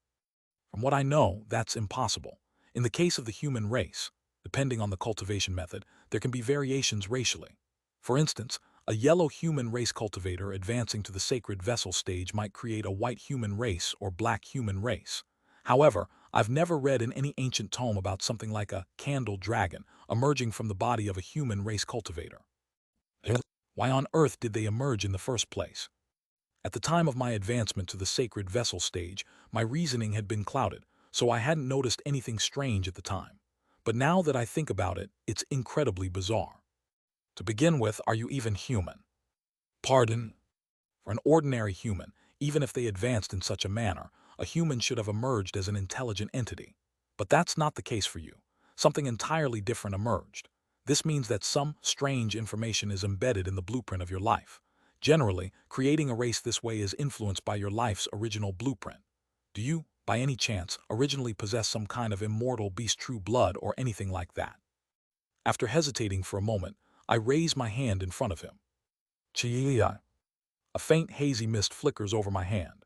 From what I know, that's impossible. In the case of the human race, depending on the cultivation method, there can be variations racially. For instance, a yellow human race cultivator advancing to the sacred vessel stage might create a white human race or black human race. However, I've never read in any ancient tome about something like a candle dragon emerging from the body of a human race cultivator. Why on earth did they emerge in the first place? At the time of my advancement to the sacred vessel stage, my reasoning had been clouded, so I hadn't noticed anything strange at the time. But now that I think about it, it's incredibly bizarre. To begin with, are you even human? Pardon? For an ordinary human, even if they advanced in such a manner, a human should have emerged as an intelligent entity. But that's not the case for you. Something entirely different emerged. This means that some strange information is embedded in the blueprint of your life. Generally, creating a race this way is influenced by your life's original blueprint. Do you, by any chance, originally possess some kind of immortal beast true blood or anything like that? After hesitating for a moment, I raise my hand in front of him. Chia. A faint hazy mist flickers over my hand.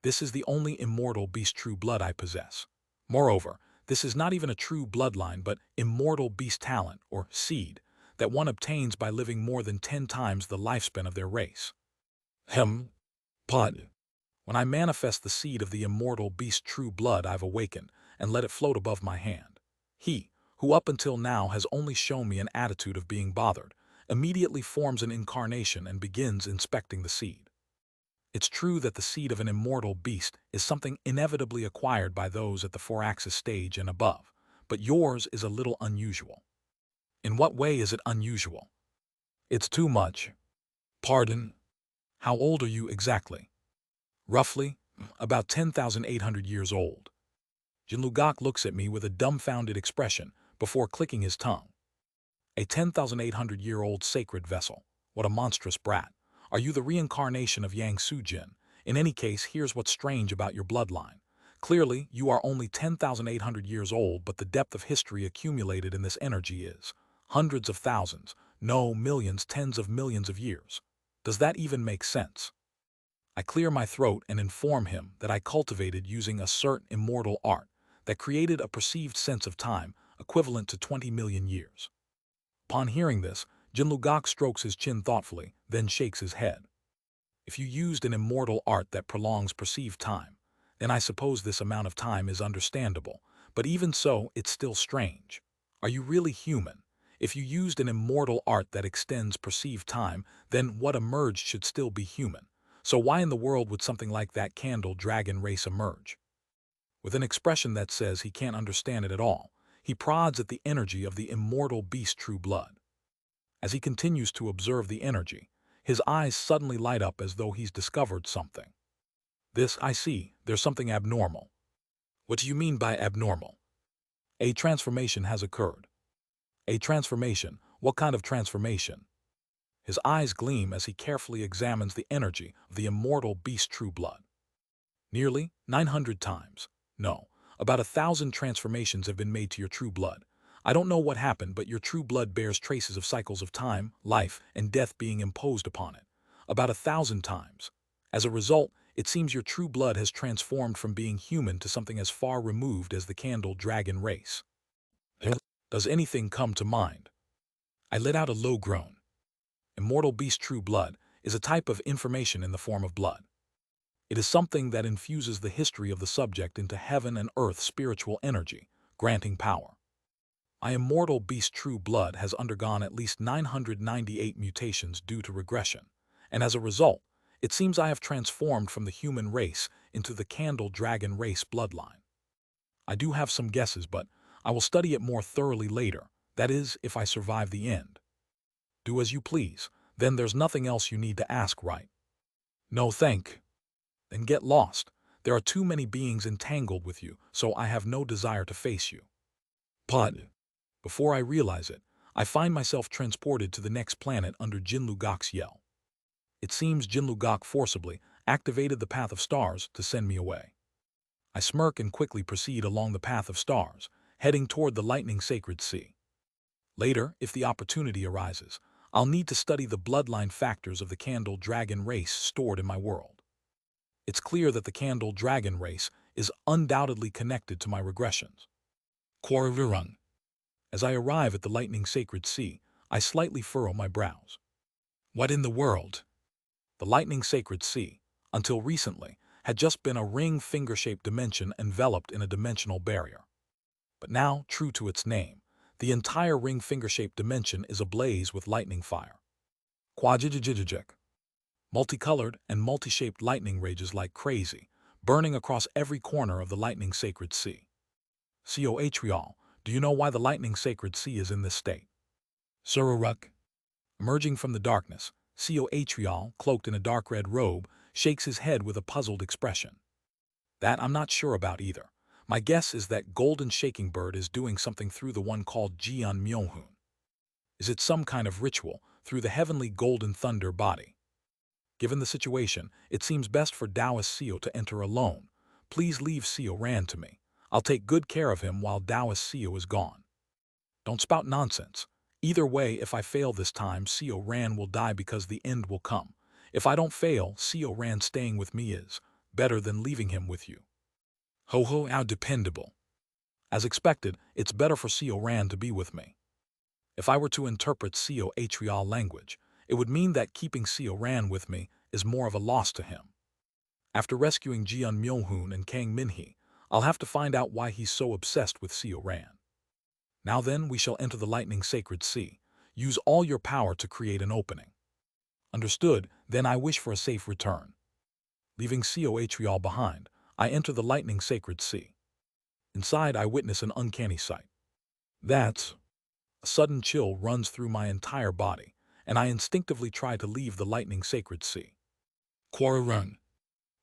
This is the only immortal beast true blood I possess. Moreover, this is not even a true bloodline but immortal beast talent, or seed, that one obtains by living more than 10 times the lifespan of their race. Pod. When I manifest the seed of the immortal beast true blood I've awakened and let it float above my hand, he, who up until now has only shown me an attitude of being bothered, immediately forms an incarnation and begins inspecting the seed. It's true that the seed of an immortal beast is something inevitably acquired by those at the 4-axis stage and above, but yours is a little unusual. In what way is it unusual? It's too much. Pardon? How old are you exactly? Roughly, about 10,800 years old. Jinlugok looks at me with a dumbfounded expression before clicking his tongue. A 10,800-year-old sacred vessel. What a monstrous brat. Are you the reincarnation of Yang Sujin? In any case, here's what's strange about your bloodline. Clearly, you are only 10,800 years old, but the depth of history accumulated in this energy is hundreds of thousands, no, millions, tens of millions of years. Does that even make sense? I clear my throat and inform him that I cultivated using a certain immortal art that created a perceived sense of time equivalent to 20 million years. Upon hearing this, Jinlugok strokes his chin thoughtfully, then shakes his head. If you used an immortal art that prolongs perceived time, then I suppose this amount of time is understandable, but even so, it's still strange. Are you really human? If you used an immortal art that extends perceived time, then what emerged should still be human. So why in the world would something like that candle dragon race emerge? With an expression that says he can't understand it at all, he prods at the energy of the immortal beast true blood. As he continues to observe the energy, his eyes suddenly light up as though he's discovered something. This, I see, there's something abnormal. What do you mean by abnormal? A transformation has occurred. A transformation? What kind of transformation? His eyes gleam as he carefully examines the energy of the immortal beast true blood. Nearly 900 times. No, about 1,000 transformations have been made to your true blood. I don't know what happened, but your true blood bears traces of cycles of time, life, and death being imposed upon it. About 1,000 times. As a result, it seems your true blood has transformed from being human to something as far removed as the candle dragon race. Does anything come to mind? I let out a low groan. Immortal beast true blood is a type of information in the form of blood. It is something that infuses the history of the subject into heaven and earth spiritual energy, granting power. My immortal beast true blood has undergone at least 998 mutations due to regression, and as a result, it seems I have transformed from the human race into the candle dragon race bloodline. I do have some guesses, but I will study it more thoroughly later, that is, if I survive the end. Do as you please, then there's nothing else you need to ask, right? No, thank. Then get lost. There are too many beings entangled with you, so I have no desire to face you. But before I realize it, I find myself transported to the next planet under Jinlugok's yell. It seems Jinlugok forcibly activated the path of stars to send me away. I smirk and quickly proceed along the path of stars, heading toward the lightning sacred sea. Later, if the opportunity arises, I'll need to study the bloodline factors of the Candle Dragon race stored in my world. It's clear that the Candle Dragon race is undoubtedly connected to my regressions. Quarvirung. As I arrive at the lightning sacred sea, I slightly furrow my brows. What in the world? The lightning sacred sea, until recently, had just been a ring finger-shaped dimension enveloped in a dimensional barrier. But now, true to its name, the entire ring finger-shaped dimension is ablaze with lightning fire. Quajijijijik. Multicolored and multi-shaped lightning rages like crazy, burning across every corner of the lightning sacred sea. Cohrial, do you know why the lightning sacred sea is in this state? Sururuk. Emerging from the darkness, Cohrial, cloaked in a dark red robe, shakes his head with a puzzled expression. That I'm not sure about either. My guess is that golden shaking bird is doing something through the one called Jian Myohun. Is it some kind of ritual through the heavenly golden thunder body? Given the situation, it seems best for Taoist Seo to enter alone. Please leave Seo Ran to me. I'll take good care of him while Taoist Seo is gone. Don't spout nonsense. Either way, if I fail this time, Seo Ran will die because the end will come. If I don't fail, Seo Ran staying with me is better than leaving him with you. Ho ho, how dependable. As expected, it's better for Seo Ran to be with me. If I were to interpret Seo Atrial language, it would mean that keeping Seo Ran with me is more of a loss to him. After rescuing Jian Myohun and Kang Minhee, I'll have to find out why he's so obsessed with Seo Ran. Now then, we shall enter the lightning sacred sea. Use all your power to create an opening. Understood, then I wish for a safe return. Leaving Seo Atrial behind, I enter the lightning sacred sea. Inside, I witness an uncanny sight. That's... A sudden chill runs through my entire body, and I instinctively try to leave the lightning sacred sea. Quarirun.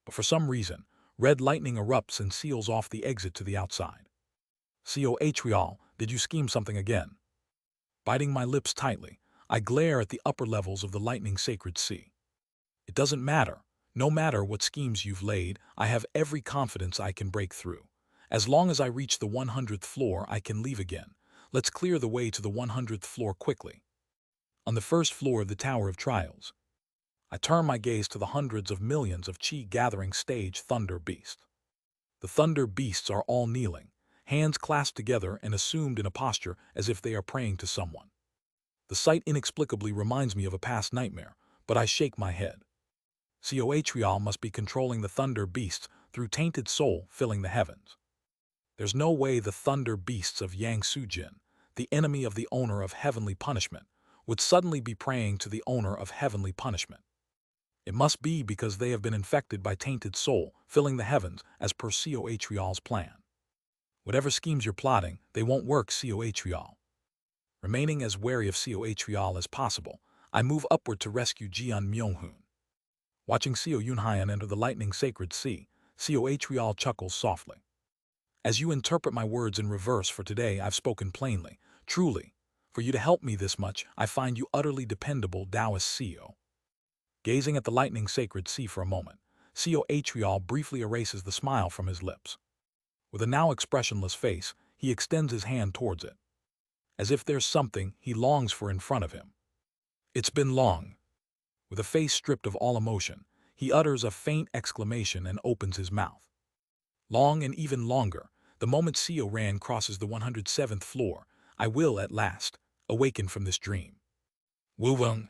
But for some reason, red lightning erupts and seals off the exit to the outside. Seo Atrial, did you scheme something again? Biting my lips tightly, I glare at the upper levels of the lightning sacred sea. It doesn't matter. No matter what schemes you've laid, I have every confidence I can break through. As long as I reach the 100th floor, I can leave again. Let's clear the way to the 100th floor quickly. On the first floor of the Tower of Trials, I turn my gaze to the hundreds of millions of chi-gathering stage thunder beasts. The thunder beasts are all kneeling, hands clasped together and assumed in a posture as if they are praying to someone. The sight inexplicably reminds me of a past nightmare, but I shake my head. Seo Atrial must be controlling the thunder beasts through tainted soul filling the heavens. There's no way the thunder beasts of Yang Sujin, the enemy of the owner of heavenly punishment, would suddenly be praying to the owner of heavenly punishment. It must be because they have been infected by tainted soul filling the heavens as per Seo Atrial's plan. Whatever schemes you're plotting, they won't work, Seo Atrial. Remaining as wary of Seo Atrial as possible, I move upward to rescue Jian Myohun. Watching Seo Yunhyan enter the lightning sacred sea, Seo Atrial chuckles softly. As you interpret my words in reverse for today, I've spoken plainly. Truly, for you to help me this much, I find you utterly dependable, Taoist Seo. Gazing at the lightning sacred sea for a moment, Seo Atrial briefly erases the smile from his lips. With a now expressionless face, he extends his hand towards it, as if there's something he longs for in front of him. It's been long. With a face stripped of all emotion, he utters a faint exclamation and opens his mouth. Long and even longer, the moment Seo Ran crosses the 107th floor, I will, at last, awaken from this dream. Wu-wung.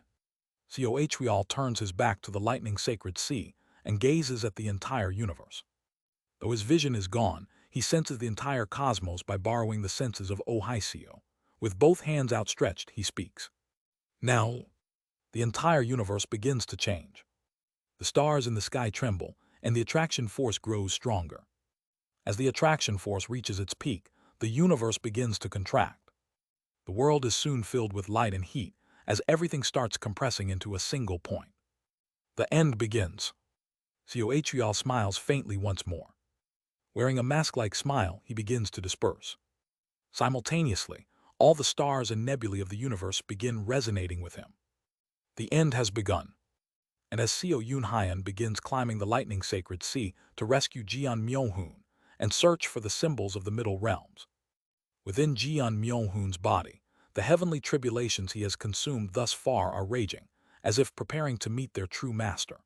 Seo Atrial turns his back to the lightning sacred sea and gazes at the entire universe. Though his vision is gone, he senses the entire cosmos by borrowing the senses of Oh Hai Seo. With both hands outstretched, he speaks. Now, the entire universe begins to change. The stars in the sky tremble, and the attraction force grows stronger. As the attraction force reaches its peak, the universe begins to contract. The world is soon filled with light and heat, as everything starts compressing into a single point. The end begins. Coatl smiles faintly once more. Wearing a mask-like smile, he begins to disperse. Simultaneously, all the stars and nebulae of the universe begin resonating with him. The end has begun. And as Seo Yunhyan begins climbing the lightning sacred sea to rescue Jian Myohun and search for the symbols of the middle realms, within Jian Myohun's body, the heavenly tribulations he has consumed thus far are raging, as if preparing to meet their true master.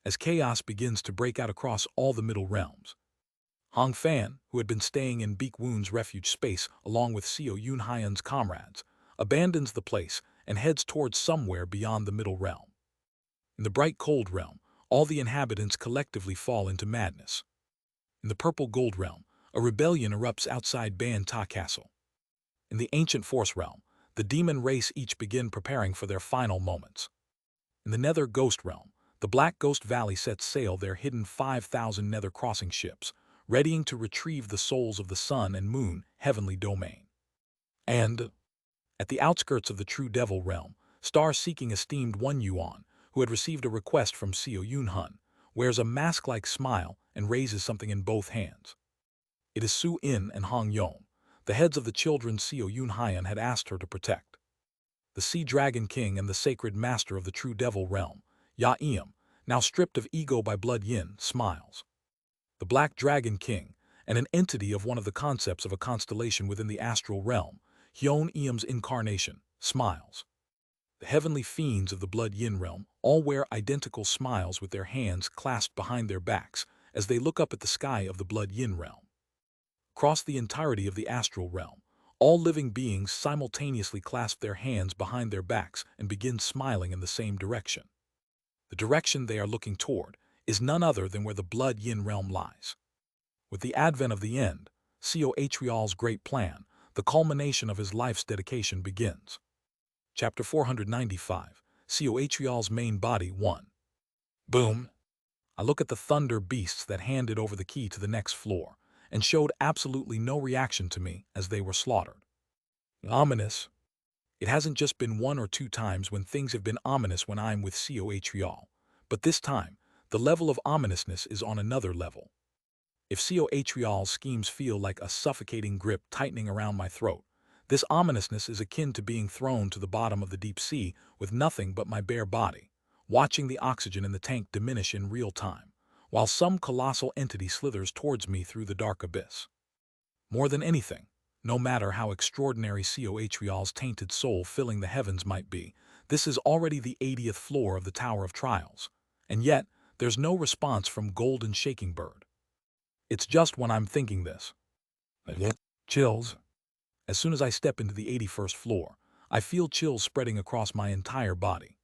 As chaos begins to break out across all the middle realms, Hong Fan, who had been staying in Beak Woon's refuge space along with Seo Yunhyan's comrades, abandons the place and heads towards somewhere beyond the middle realm. In the bright cold realm, all the inhabitants collectively fall into madness. In the purple gold realm, a rebellion erupts outside Ban Ta Castle. In the ancient force realm, the demon race each begin preparing for their final moments. In the nether ghost realm, the Black Ghost Valley sets sail their hidden 5,000 nether crossing ships, readying to retrieve the souls of the sun and moon heavenly domain. And, at the outskirts of the true devil realm, star-seeking esteemed One Yuan, who had received a request from Seo Yunhun, wears a mask-like smile and raises something in both hands. It is Su In and Hong Yong, the heads of the children Seo Yunhyan had asked her to protect. The Sea Dragon King and the sacred master of the true devil realm, Ya Eum, now stripped of ego by Blood Yin, smiles. The Black Dragon King, and an entity of one of the concepts of a constellation within the astral realm, Hyun Eum's incarnation, smiles. The heavenly fiends of the Blood Yin realm all wear identical smiles with their hands clasped behind their backs as they look up at the sky of the Blood Yin realm. Across the entirety of the astral realm, all living beings simultaneously clasp their hands behind their backs and begin smiling in the same direction. The direction they are looking toward is none other than where the Blood Yin realm lies. With the advent of the end, Coatl's great plan, the culmination of his life's dedication begins. Chapter 495, Coatl's main body 1. Boom! I look at the thunder beasts that handed over the key to the next floor, and showed absolutely no reaction to me as they were slaughtered. Ominous. It hasn't just been 1 or 2 times when things have been ominous when I'm with Coatl, but this time, the level of ominousness is on another level. If Coatl's schemes feel like a suffocating grip tightening around my throat, this ominousness is akin to being thrown to the bottom of the deep sea with nothing but my bare body, watching the oxygen in the tank diminish in real time, while some colossal entity slithers towards me through the dark abyss. More than anything, no matter how extraordinary Coatl's tainted soul filling the heavens might be, this is already the 80th floor of the Tower of Trials, and yet there's no response from Golden Shaking Bird. It's just when I'm thinking this. Chills. As soon as I step into the 81st floor, I feel chills spreading across my entire body.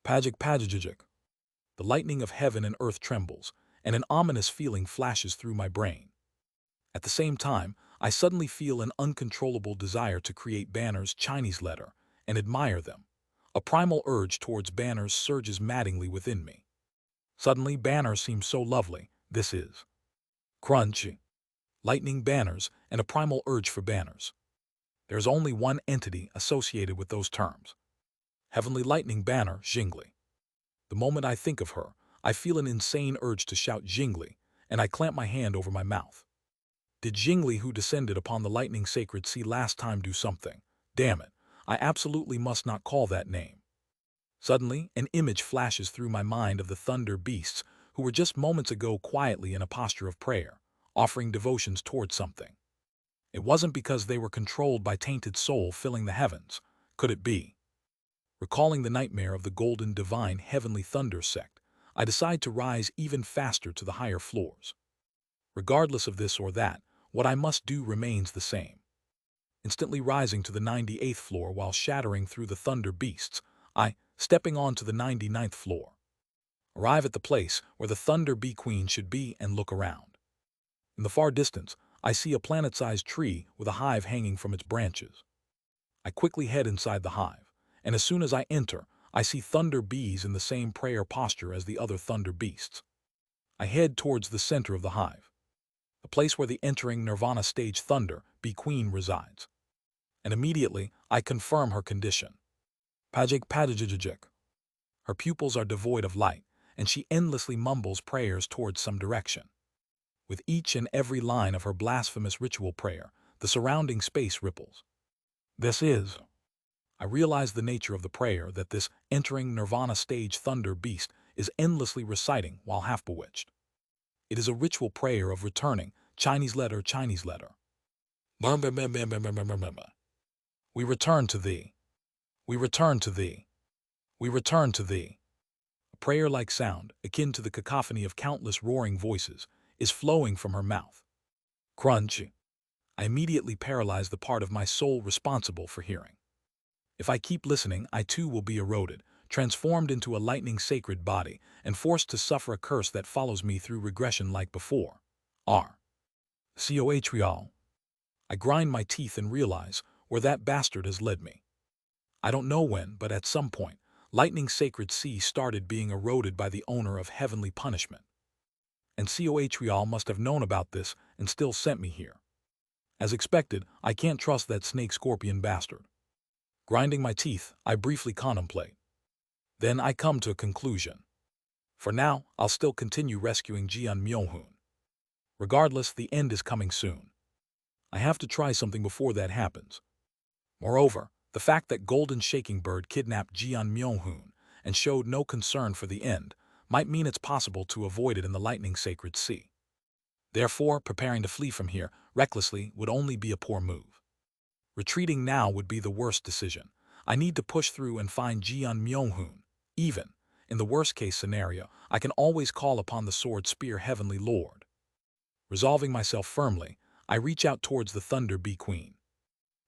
Pajik pajajajik. The lightning of heaven and earth trembles, and an ominous feeling flashes through my brain. At the same time, I suddenly feel an uncontrollable desire to create banners Chinese letter and admire them. A primal urge towards banners surges maddeningly within me. Suddenly, banners seem so lovely. This is crunchy. Lightning banners and a primal urge for banners. There's only one entity associated with those terms. Heavenly Lightning Banner, Jingli. The moment I think of her, I feel an insane urge to shout Jingli, and I clamp my hand over my mouth. Did Jingli, who descended upon the lightning sacred sea last time, do something? Damn it, I absolutely must not call that name. Suddenly, an image flashes through my mind of the thunder beasts who were just moments ago quietly in a posture of prayer, offering devotions towards something. It wasn't because they were controlled by tainted soul filling the heavens. Could it be? Recalling the nightmare of the golden divine heavenly thunder sect, I decide to rise even faster to the higher floors. Regardless of this or that, what I must do remains the same. Instantly rising to the 98th floor while shattering through the thunder beasts, I, stepping on to the 99th floor, arrive at the place where the thunder bee queen should be and look around. In the far distance, I see a planet-sized tree with a hive hanging from its branches. I quickly head inside the hive, and as soon as I enter, I see thunder bees in the same prayer posture as the other thunder beasts. I head towards the center of the hive, the place where the entering Nirvana stage thunder bee queen resides. And immediately, I confirm her condition. Pajik padajajajik. Her pupils are devoid of light, and she endlessly mumbles prayers towards some direction. With each and every line of her blasphemous ritual prayer, the surrounding space ripples. This is. I realize the nature of the prayer that this entering nirvana stage thunder beast is endlessly reciting while half bewitched. It is a ritual prayer of returning, Chinese letter, Chinese letter. We return to thee. We return to thee. We return to thee. A prayer-like sound, akin to the cacophony of countless roaring voices, is flowing from her mouth. Crunch. I immediately paralyze the part of my soul responsible for hearing. If I keep listening, I too will be eroded, transformed into a lightning sacred body, and forced to suffer a curse that follows me through regression like before. Cohl. I grind my teeth and realize where that bastard has led me. I don't know when, but at some point, lightning sacred C started being eroded by the owner of heavenly punishment. And Cohl must have known about this and still sent me here. As expected, I can't trust that snake-scorpion bastard. Grinding my teeth, I briefly contemplate. Then I come to a conclusion. For now, I'll still continue rescuing Jian Myohoon. Regardless, the end is coming soon. I have to try something before that happens. Moreover, the fact that Golden Shaking Bird kidnapped Jian Myohoon and showed no concern for the end might mean it's possible to avoid it in the lightning sacred sea. Therefore, preparing to flee from here recklessly would only be a poor move. Retreating now would be the worst decision. I need to push through and find Jian Myohoon. Even in the worst-case scenario, I can always call upon the Sword Spear Heavenly Lord. Resolving myself firmly, I reach out towards the Thunder Bee Queen.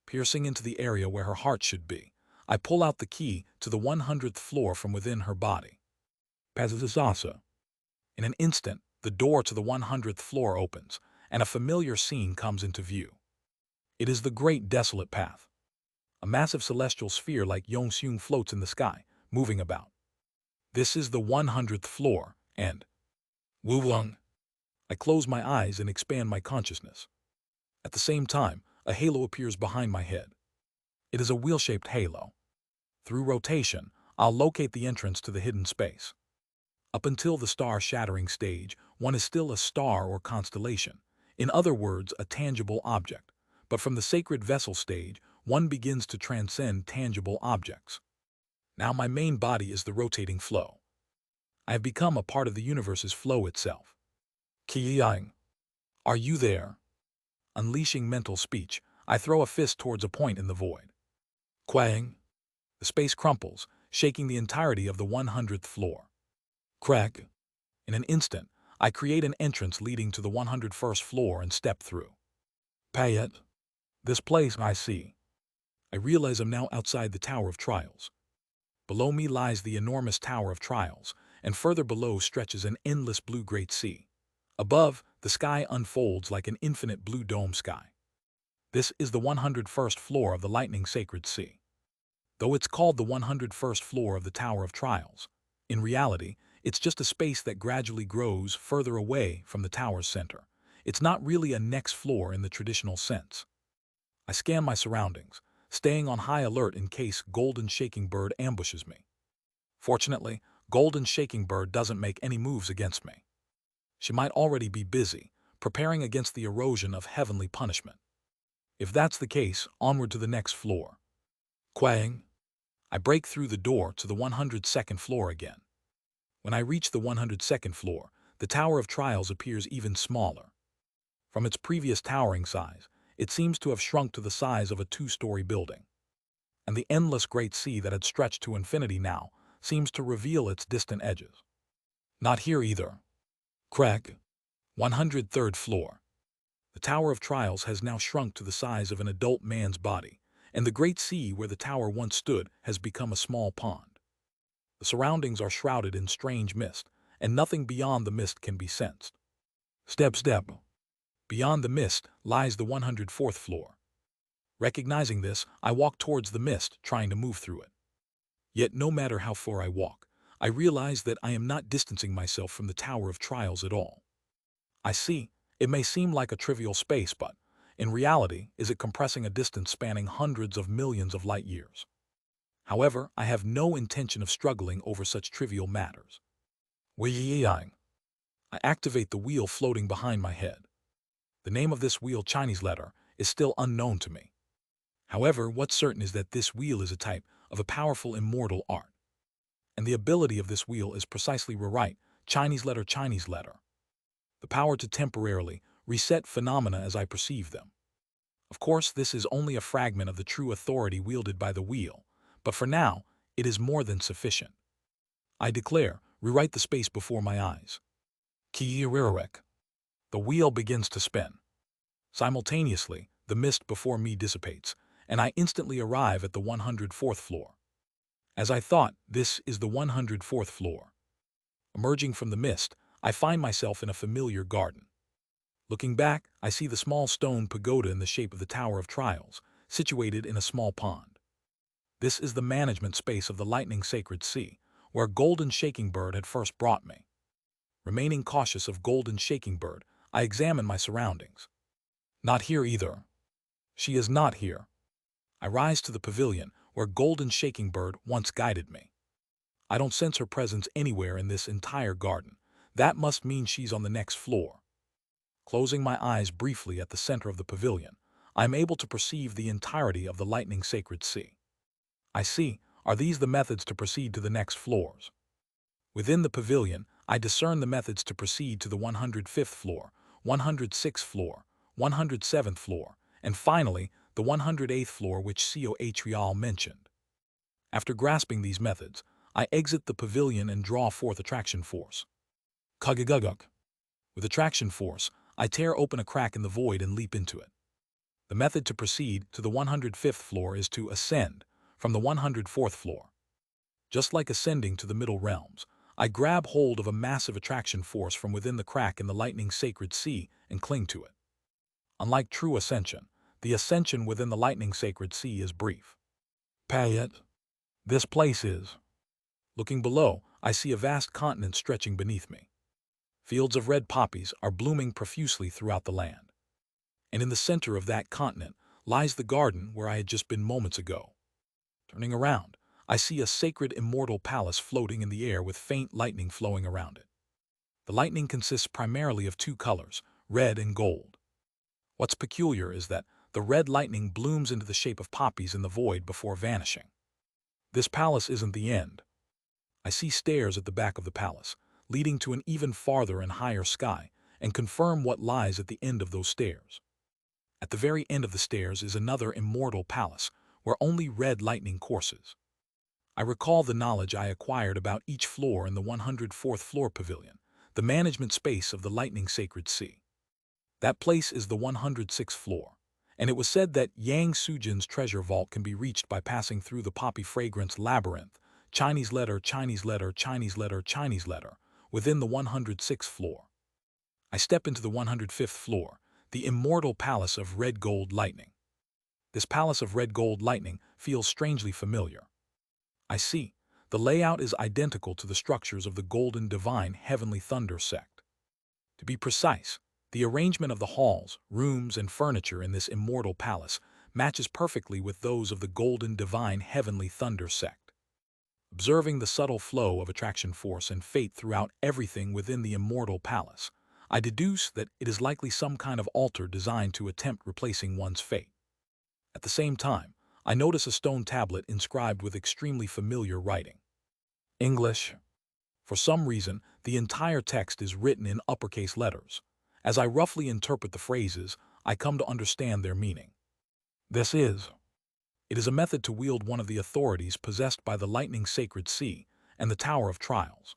Piercing into the area where her heart should be, I pull out the key to the 100th floor from within her body. Pazazasa. In an instant, the door to the 100th floor opens, and a familiar scene comes into view. It is the Great Desolate Path. A massive celestial sphere like Yongxun floats in the sky, moving about. This is the 100th floor, and Wulong. I close my eyes and expand my consciousness. At the same time, a halo appears behind my head. It is a wheel-shaped halo. Through rotation, I'll locate the entrance to the hidden space. Up until the star-shattering stage, one is still a star or constellation, in other words, a tangible object. But from the sacred vessel stage, one begins to transcend tangible objects. Now my main body is the rotating flow. I have become a part of the universe's flow itself. Qiyang. Are you there? Unleashing mental speech, I throw a fist towards a point in the void. Quang. The space crumples, shaking the entirety of the 100th floor. Crack. In an instant, I create an entrance leading to the 101st floor and step through. Payet. This place I see. I realize I'm now outside the Tower of Trials. Below me lies the enormous Tower of Trials, and further below stretches an endless blue great sea. Above, the sky unfolds like an infinite blue dome sky. This is the 101st floor of the lightning sacred sea. Though it's called the 101st floor of the Tower of Trials, in reality, it's just a space that gradually grows further away from the tower's center. It's not really a next floor in the traditional sense. I scan my surroundings, staying on high alert in case Golden Shaking Bird ambushes me. Fortunately, Golden Shaking Bird doesn't make any moves against me. She might already be busy, preparing against the erosion of heavenly punishment. If that's the case, onward to the next floor. Quang. I break through the door to the 102nd floor again. When I reach the 102nd floor, the Tower of Trials appears even smaller. From its previous towering size, it seems to have shrunk to the size of a 2-story building. And the endless great sea that had stretched to infinity now seems to reveal its distant edges. Not here either. Crack. 103rd floor. The Tower of Trials has now shrunk to the size of an adult man's body, and the great sea where the tower once stood has become a small pond. The surroundings are shrouded in strange mist, and nothing beyond the mist can be sensed. Step. Beyond the mist lies the 104th floor. Recognizing this, I walk towards the mist, trying to move through it. Yet no matter how far I walk, I realize that I am not distancing myself from the Tower of Trials at all. I see, it may seem like a trivial space, but, in reality, is it compressing a distance spanning hundreds of millions of light years. However, I have no intention of struggling over such trivial matters. Weiyang. I activate the wheel floating behind my head. The name of this wheel Chinese letter is still unknown to me. However, what's certain is that this wheel is a type of a powerful immortal art. And the ability of this wheel is precisely rewrite Chinese letter, the power to temporarily reset phenomena as I perceive them. Of course, this is only a fragment of the true authority wielded by the wheel, but for now, it is more than sufficient. I declare, rewrite the space before my eyes. Ki-rirarek. The wheel begins to spin. Simultaneously, the mist before me dissipates, and I instantly arrive at the 104th floor. As I thought, this is the 104th floor. Emerging from the mist, I find myself in a familiar garden. Looking back, I see the small stone pagoda in the shape of the Tower of Trials, situated in a small pond. This is the management space of the lightning sacred sea, where Golden Shaking Bird had first brought me. Remaining cautious of Golden Shaking Bird, I examine my surroundings. Not here either. She is not here. I rise to the pavilion where Golden Shaking Bird once guided me. I don't sense her presence anywhere in this entire garden. That must mean she's on the next floor. Closing my eyes briefly at the center of the pavilion, I am able to perceive the entirety of the lightning sacred sea. I see, are these the methods to proceed to the next floors? Within the pavilion, I discern the methods to proceed to the 105th floor, 106th floor, 107th floor, and finally, the 108th floor which Coh mentioned. After grasping these methods, I exit the pavilion and draw forth attraction force. Kugaguguk. With attraction force, I tear open a crack in the void and leap into it. The method to proceed to the 105th floor is to ascend from the 104th floor. Just like ascending to the middle realms, I grab hold of a massive attraction force from within the crack in the lightning sacred sea and cling to it. Unlike true ascension, the ascension within the lightning sacred sea is brief. Payet. This place is. Looking below, I see a vast continent stretching beneath me. Fields of red poppies are blooming profusely throughout the land. And in the center of that continent lies the garden where I had just been moments ago. Turning around, I see a sacred immortal palace floating in the air with faint lightning flowing around it. The lightning consists primarily of two colors, red and gold. What's peculiar is that the red lightning blooms into the shape of poppies in the void before vanishing. This palace isn't the end. I see stairs at the back of the palace, leading to an even farther and higher sky, and confirm what lies at the end of those stairs. At the very end of the stairs is another immortal palace, where only red lightning courses. I recall the knowledge I acquired about each floor in the 104th floor pavilion, the management space of the lightning sacred sea. That place is the 106th floor, and it was said that Yang Sujin's treasure vault can be reached by passing through the poppy fragrance labyrinth, Chinese letter, within the 106th floor. I step into the 105th floor, the immortal palace of red gold lightning. This palace of red gold lightning feels strangely familiar. I see, the layout is identical to the structures of the Golden Divine Heavenly Thunder sect. To be precise, the arrangement of the halls, rooms, and furniture in this immortal palace matches perfectly with those of the Golden Divine Heavenly Thunder sect. Observing the subtle flow of attraction force and fate throughout everything within the immortal palace, I deduce that it is likely some kind of altar designed to attempt replacing one's fate. At the same time, I notice a stone tablet inscribed with extremely familiar writing. English. For some reason, the entire text is written in uppercase letters. As I roughly interpret the phrases, I come to understand their meaning. This is. It is a method to wield one of the authorities possessed by the lightning sacred sea and the Tower of Trials.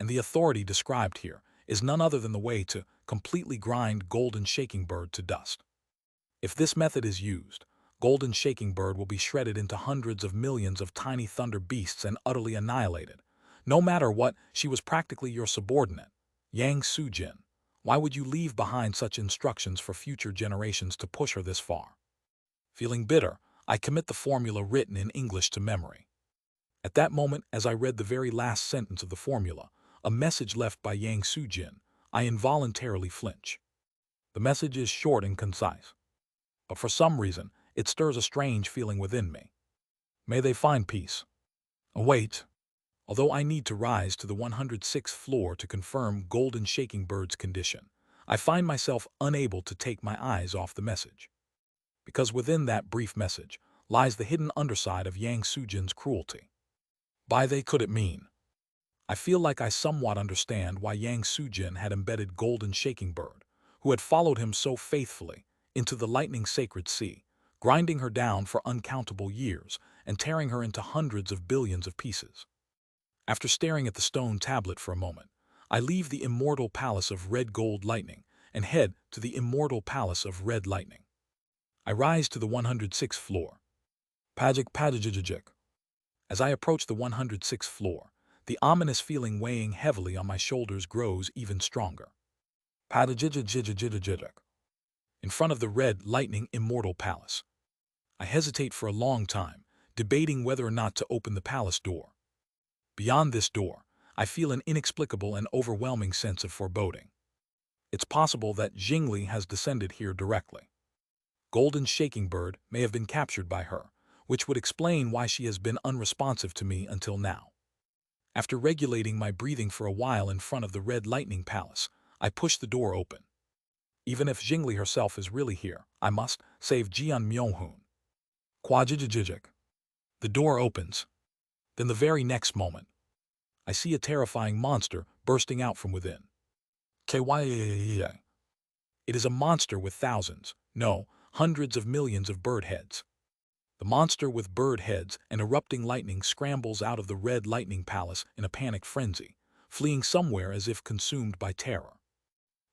And the authority described here is none other than the way to completely grind Golden Shaking Bird to dust. If this method is used, Golden Shaking Bird will be shredded into hundreds of millions of tiny thunder beasts and utterly annihilated. No matter what, she was practically your subordinate. Yang Sujin, why would you leave behind such instructions for future generations to push her this far? Feeling bitter, I commit the formula written in English to memory. At that moment, as I read the very last sentence of the formula, a message left by Yang Sujin, I involuntarily flinch. The message is short and concise, but for some reason, it stirs a strange feeling within me. May they find peace. Wait. Although I need to rise to the 106th floor to confirm Golden Shaking Bird's condition, I find myself unable to take my eyes off the message. Because within that brief message lies the hidden underside of Yang Sujin's cruelty. By they could it mean? I feel like I somewhat understand why Yang Sujin had embedded Golden Shaking Bird, who had followed him so faithfully, into the lightning sacred sea, grinding her down for uncountable years and tearing her into hundreds of billions of pieces. After staring at the stone tablet for a moment, I leave the immortal palace of red gold lightning and head to the immortal palace of red lightning. I rise to the 106th floor. Pajik pajajajajik. As I approach the 106th floor, the ominous feeling weighing heavily on my shoulders grows even stronger. Padajajajajajajajik. In front of the red lightning immortal palace. I hesitate for a long time, debating whether or not to open the palace door. Beyond this door, I feel an inexplicable and overwhelming sense of foreboding. It's possible that Jingli has descended here directly. Golden Shaking Bird may have been captured by her, which would explain why she has been unresponsive to me until now. After regulating my breathing for a while in front of the red lightning palace, I push the door open. Even if Jingli herself is really here, I must save Jian Myohoon. Kwajijijijik. The door opens. Then the very next moment, I see a terrifying monster bursting out from within. Kyya. It is a monster with thousands, no, hundreds of millions of bird heads. The monster with bird heads and erupting lightning scrambles out of the red lightning palace in a panicked frenzy, fleeing somewhere as if consumed by terror.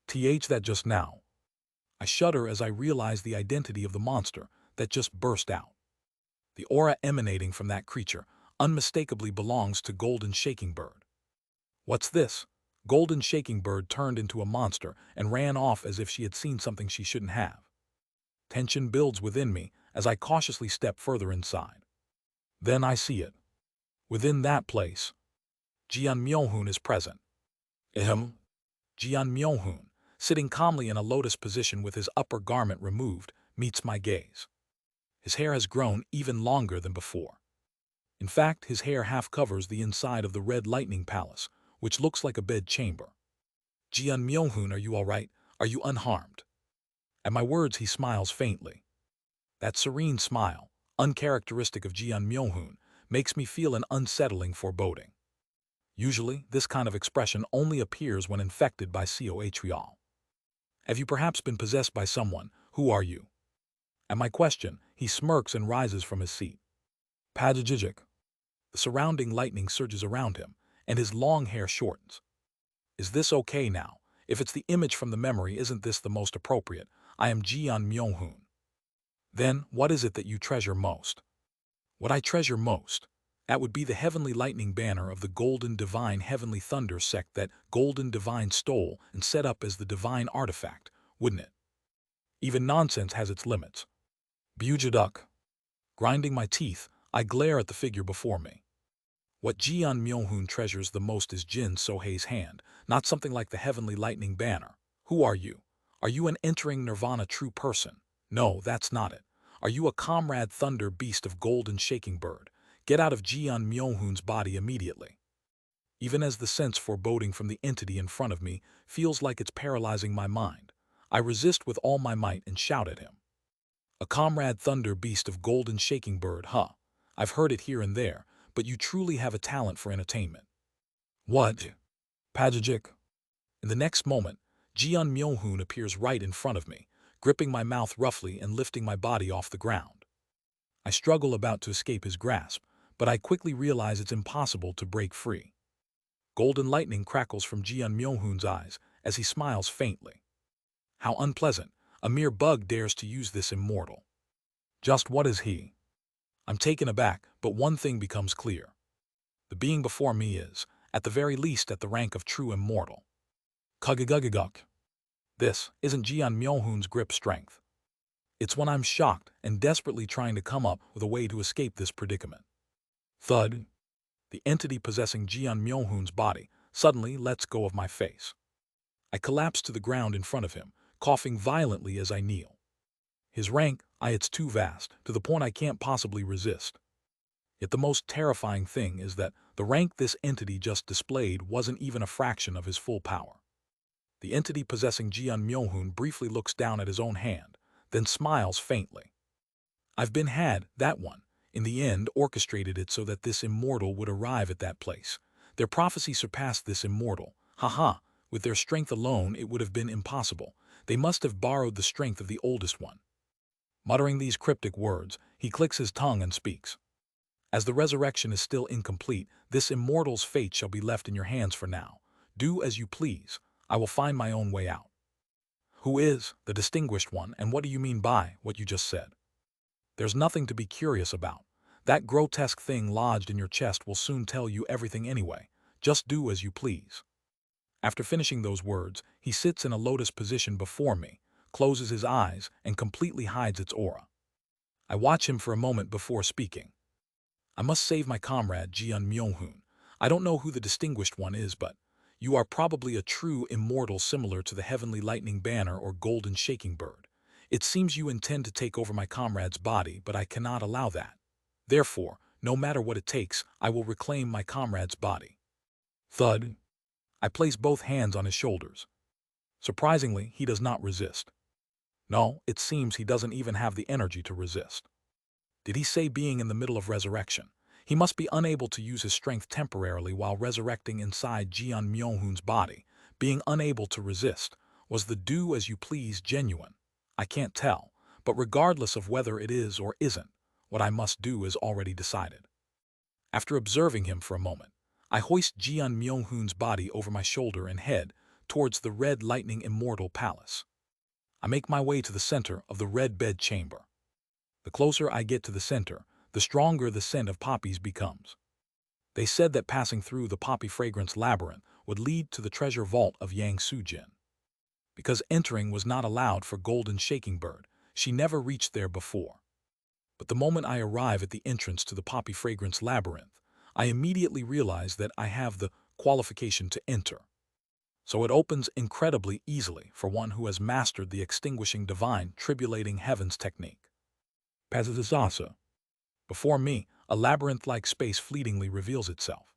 That just now. I shudder as I realize the identity of the monster that just burst out. The aura emanating from that creature unmistakably belongs to Golden Shaking Bird. What's this? Golden Shaking Bird turned into a monster and ran off as if she had seen something she shouldn't have. Tension builds within me as I cautiously step further inside. Then I see it. Within that place, Jian Myohoon is present. Jian Myohoon, sitting calmly in a lotus position with his upper garment removed, meets my gaze. His hair has grown even longer than before. In fact, his hair half covers the inside of the red lightning palace, which looks like a bed chamber. Jian Myohoon, are you all right? Are you unharmed? At my words, he smiles faintly. That serene smile, uncharacteristic of Jian Myohoon, makes me feel an unsettling foreboding. Usually, this kind of expression only appears when infected by cohreal. Have you perhaps been possessed by someone? Who are you? At my question, he smirks and rises from his seat. Padajijik. The surrounding lightning surges around him, and his long hair shortens. Is this okay now? If it's the image from the memory, isn't this the most appropriate? I am Jian Myohoon. Then, what is it that you treasure most? What I treasure most? That would be the heavenly lightning banner of the Golden Divine Heavenly Thunder sect that Golden Divine stole and set up as the divine artifact, wouldn't it? Even nonsense has its limits. Bujaduk. Grinding my teeth, I glare at the figure before me. What Jian Myohoon treasures the most is Jin Sohei's hand, not something like the heavenly lightning banner. Who are you? Are you an entering nirvana true person? No, that's not it. Are you a comrade thunder beast of Golden Shaking Bird? Get out of Jian Myohoon's body immediately. Even as the sense foreboding from the entity in front of me feels like it's paralyzing my mind, I resist with all my might and shout at him. A comrade thunder beast of Golden Shaking Bird, huh? I've heard it here and there, but you truly have a talent for entertainment. What? Pajajik. In the next moment, Jian Myohoon appears right in front of me, gripping my mouth roughly and lifting my body off the ground. I struggle about to escape his grasp, but I quickly realize it's impossible to break free. Golden lightning crackles from Jian Myohoon's eyes as he smiles faintly. How unpleasant. A mere bug dares to use this immortal. Just what is he? I'm taken aback, but one thing becomes clear. The being before me is, at the very least, at the rank of true immortal. Kugagugaguk. This isn't Jian Myohoon's grip strength. It's when I'm shocked and desperately trying to come up with a way to escape this predicament. Thud. The entity possessing Jian Myohoon's body suddenly lets go of my face. I collapse to the ground in front of him, coughing violently as I kneel. His rank, it's too vast, to the point I can't possibly resist. Yet the most terrifying thing is that the rank this entity just displayed wasn't even a fraction of his full power. The entity possessing Jian Myohun briefly looks down at his own hand, then smiles faintly. I've been had, that one, in the end orchestrated it so that this immortal would arrive at that place. Their prophecy surpassed this immortal. Haha, with their strength alone it would have been impossible. They must have borrowed the strength of the oldest one. Muttering these cryptic words, he clicks his tongue and speaks. As the resurrection is still incomplete, this immortal's fate shall be left in your hands for now. Do as you please. I will find my own way out. Who is the distinguished one, and what do you mean by what you just said? There's nothing to be curious about. That grotesque thing lodged in your chest will soon tell you everything anyway. Just do as you please. After finishing those words, he sits in a lotus position before me, closes his eyes, and completely hides its aura. I watch him for a moment before speaking. I must save my comrade Jian Myohun. I don't know who the distinguished one is, but you are probably a true immortal similar to the heavenly lightning banner or golden shaking bird. It seems you intend to take over my comrade's body, but I cannot allow that. Therefore, no matter what it takes, I will reclaim my comrade's body. Thud. I place both hands on his shoulders. Surprisingly, he does not resist. No, it seems he doesn't even have the energy to resist. Did he say being in the middle of resurrection? He must be unable to use his strength temporarily while resurrecting inside Jian Myohun's body. Being unable to resist. Was the do-as-you-please genuine? I can't tell, but regardless of whether it is or isn't, what I must do is already decided. After observing him for a moment, I hoist Jian Myohun's body over my shoulder and head towards the red lightning immortal palace. I make my way to the center of the red bed chamber. The closer I get to the center, the stronger the scent of poppies becomes. They said that passing through the poppy fragrance labyrinth would lead to the treasure vault of Yang Sujin. Because entering was not allowed for Golden Shaking Bird, she never reached there before. But the moment I arrive at the entrance to the poppy fragrance labyrinth, I immediately realize that I have the qualification to enter. So it opens incredibly easily for one who has mastered the extinguishing divine tribulating heavens technique. Pazazasa. Before me, a labyrinth-like space fleetingly reveals itself.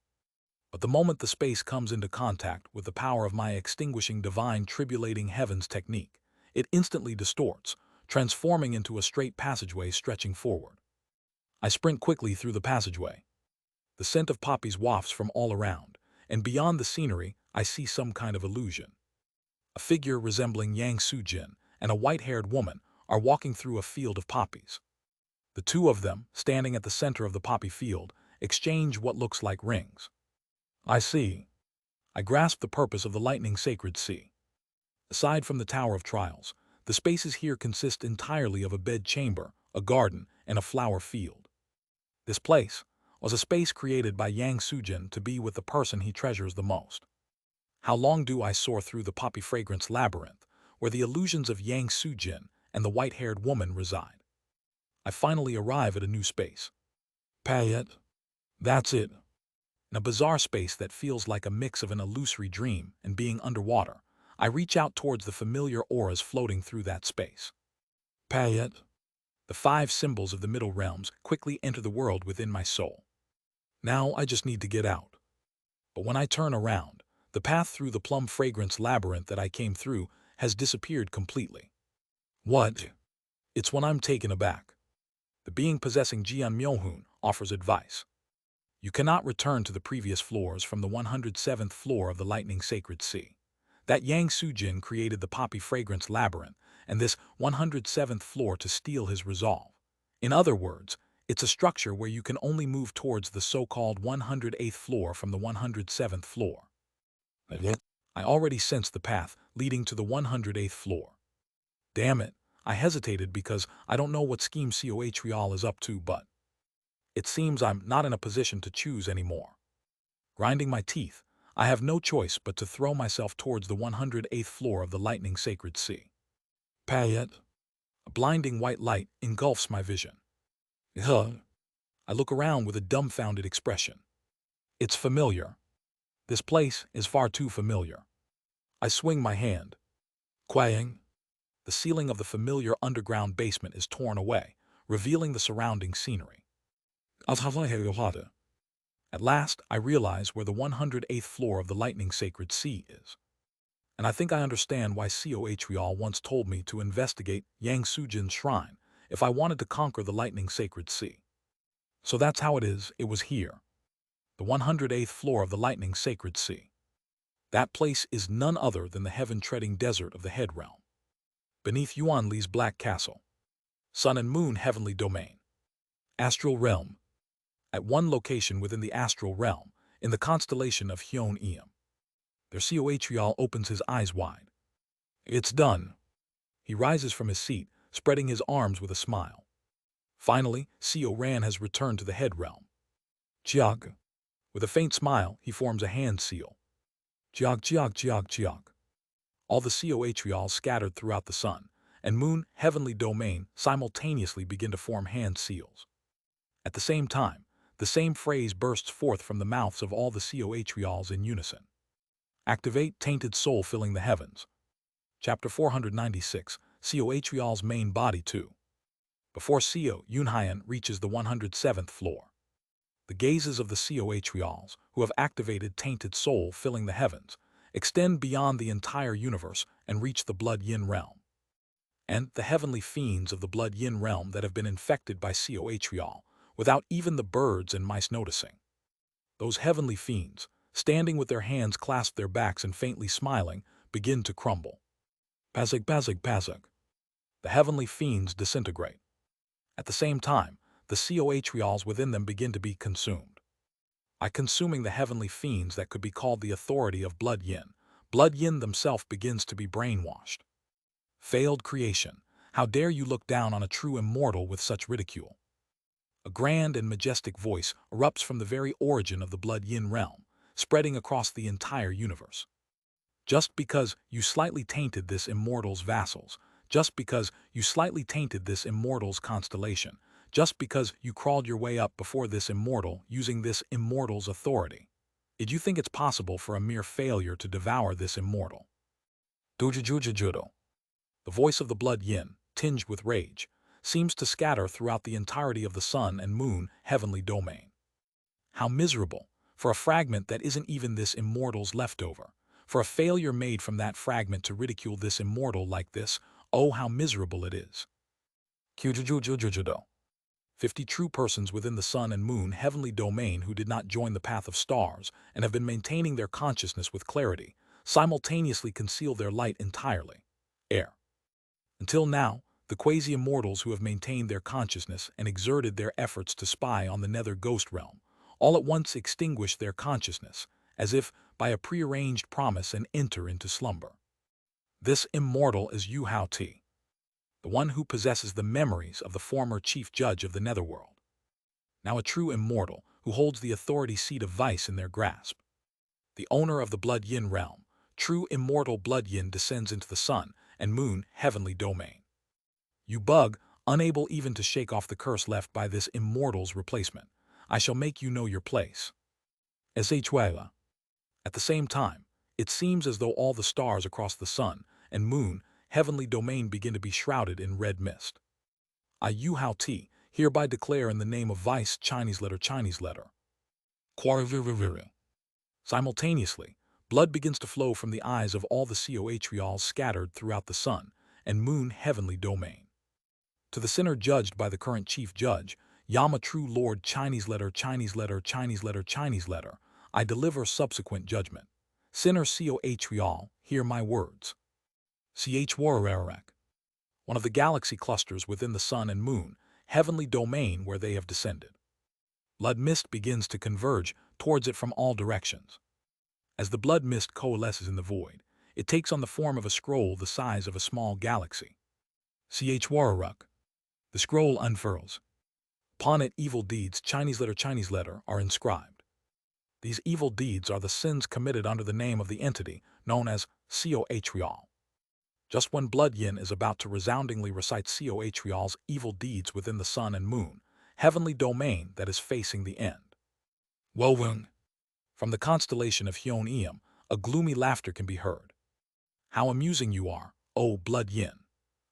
But the moment the space comes into contact with the power of my extinguishing divine tribulating heavens technique, it instantly distorts, transforming into a straight passageway stretching forward. I sprint quickly through the passageway. The scent of poppies wafts from all around, and beyond the scenery, I see some kind of illusion. A figure resembling Yang Sujin and a white-haired woman are walking through a field of poppies. The two of them, standing at the center of the poppy field, exchange what looks like rings. I see. I grasp the purpose of the lightning sacred sea. Aside from the Tower of Trials, the spaces here consist entirely of a bed chamber, a garden, and a flower field. This place was a space created by Yang Sujin to be with the person he treasures the most. How long do I soar through the poppy fragrance labyrinth, where the illusions of Yang Sujin and the white-haired woman reside? I finally arrive at a new space. Payet. That's it. In a bizarre space that feels like a mix of an illusory dream and being underwater, I reach out towards the familiar auras floating through that space. Payet. The 5 symbols of the middle realms quickly enter the world within my soul. Now I just need to get out. But when I turn around, the path through the plum fragrance labyrinth that I came through has disappeared completely. What? It's when I'm taken aback. The being possessing Jian Myohun offers advice. You cannot return to the previous floors from the 107th floor of the Lightning Sacred Sea. That Yang Sujin created the poppy fragrance labyrinth and this 107th floor to steal his resolve. In other words, it's a structure where you can only move towards the so-called 108th floor from the 107th floor. I already sense the path leading to the 108th floor. Damn it, I hesitated because I don't know what scheme Cohreal is up to, but it seems I'm not in a position to choose anymore. Grinding my teeth, I have no choice but to throw myself towards the 108th floor of the Lightning Sacred Sea. Payet. A blinding white light engulfs my vision. I look around with a dumbfounded expression. It's familiar. This place is far too familiar. I swing my hand. Quaying. The ceiling of the familiar underground basement is torn away, revealing the surrounding scenery. At last, I realize where the 108th floor of the lightning sacred sea is. And I think I understand why Cohrial once told me to investigate Yang Sujin's shrine if I wanted to conquer the lightning sacred sea. So that's how it was here. The 108th floor of the lightning sacred sea. That place is none other than the heaven-treading desert of the head realm. Beneath Yuan Li's black castle. Sun and moon heavenly domain. Astral realm. At one location within the astral realm, in the constellation of Hyun Eum. Their Cohrial opens his eyes wide. It's done. He rises from his seat, spreading his arms with a smile. Finally, Co Ran has returned to the head realm. Jiag. With a faint smile, he forms a hand seal. Jiag, jiag, jiag, jiag. All the Cohrials scattered throughout the sun and moon heavenly domain simultaneously begin to form hand seals. At the same time, the same phrase bursts forth from the mouths of all the Cohrials in unison. Activate tainted soul filling the heavens. Chapter 496, Cohrial's main body 2. Before Co Yunhyan reaches the 107th floor. The gazes of the Cohrials, who have activated tainted soul filling the heavens, extend beyond the entire universe and reach the blood yin realm. And the heavenly fiends of the blood yin realm that have been infected by Cohrial, without even the birds and mice noticing. Those heavenly fiends, standing with their hands clasped their backs and faintly smiling, begin to crumble. Bazig, bazig, bazig. The heavenly fiends disintegrate. At the same time, the Cohrials within them begin to be consumed. By consuming the heavenly fiends that could be called the authority of blood yin themselves begins to be brainwashed. Failed creation, how dare you look down on a true immortal with such ridicule? A grand and majestic voice erupts from the very origin of the blood yin realm, spreading across the entire universe. Just because you slightly tainted this immortal's vassals, just because you slightly tainted this immortal's constellation, just because you crawled your way up before this immortal using this immortal's authority, did you think it's possible for a mere failure to devour this immortal? Dujujujujudo. The voice of the blood yin, tinged with rage, seems to scatter throughout the entirety of the sun and moon heavenly domain. How miserable, for a fragment that isn't even this immortal's leftover, for a failure made from that fragment to ridicule this immortal like this, oh how miserable it is. Kujujujujujudo. 50 true persons within the sun and moon heavenly domain who did not join the path of stars and have been maintaining their consciousness with clarity, simultaneously conceal their light entirely. Air. Until now, the quasi-immortals who have maintained their consciousness and exerted their efforts to spy on the nether ghost realm, all at once extinguish their consciousness, as if by a prearranged promise and enter into slumber. This immortal is Yu Hao Ti, the one who possesses the memories of the former chief judge of the netherworld. Now a true immortal who holds the authority seat of vice in their grasp. The owner of the blood yin realm, true immortal blood yin descends into the sun and moon heavenly domain. You bug, unable even to shake off the curse left by this immortal's replacement, I shall make you know your place. Shwela. At the same time, it seems as though all the stars across the sun and moon heavenly domain begin to be shrouded in red mist. I Yu Hao Ti hereby declare in the name of Vice Chinese letter. Simultaneously, blood begins to flow from the eyes of all the Cohrials scattered throughout the sun and moon heavenly domain. To the sinner judged by the current chief judge, Yama True Lord Chinese letter, I deliver subsequent judgment. Sinner Cohrial, hear my words. Chwarararak. One of the galaxy clusters within the sun and moon, heavenly domain where they have descended. Blood mist begins to converge towards it from all directions. As the blood mist coalesces in the void, it takes on the form of a scroll the size of a small galaxy. Chwararuk. The scroll unfurls. Upon it evil deeds Chinese letter are inscribed. These evil deeds are the sins committed under the name of the entity known as Cohrial. Just when blood yin is about to resoundingly recite Cohrial's evil deeds within the sun and moon, heavenly domain that is facing the end. Wowung. From the constellation of Hyun Eum, a gloomy laughter can be heard. How amusing you are, O blood yin.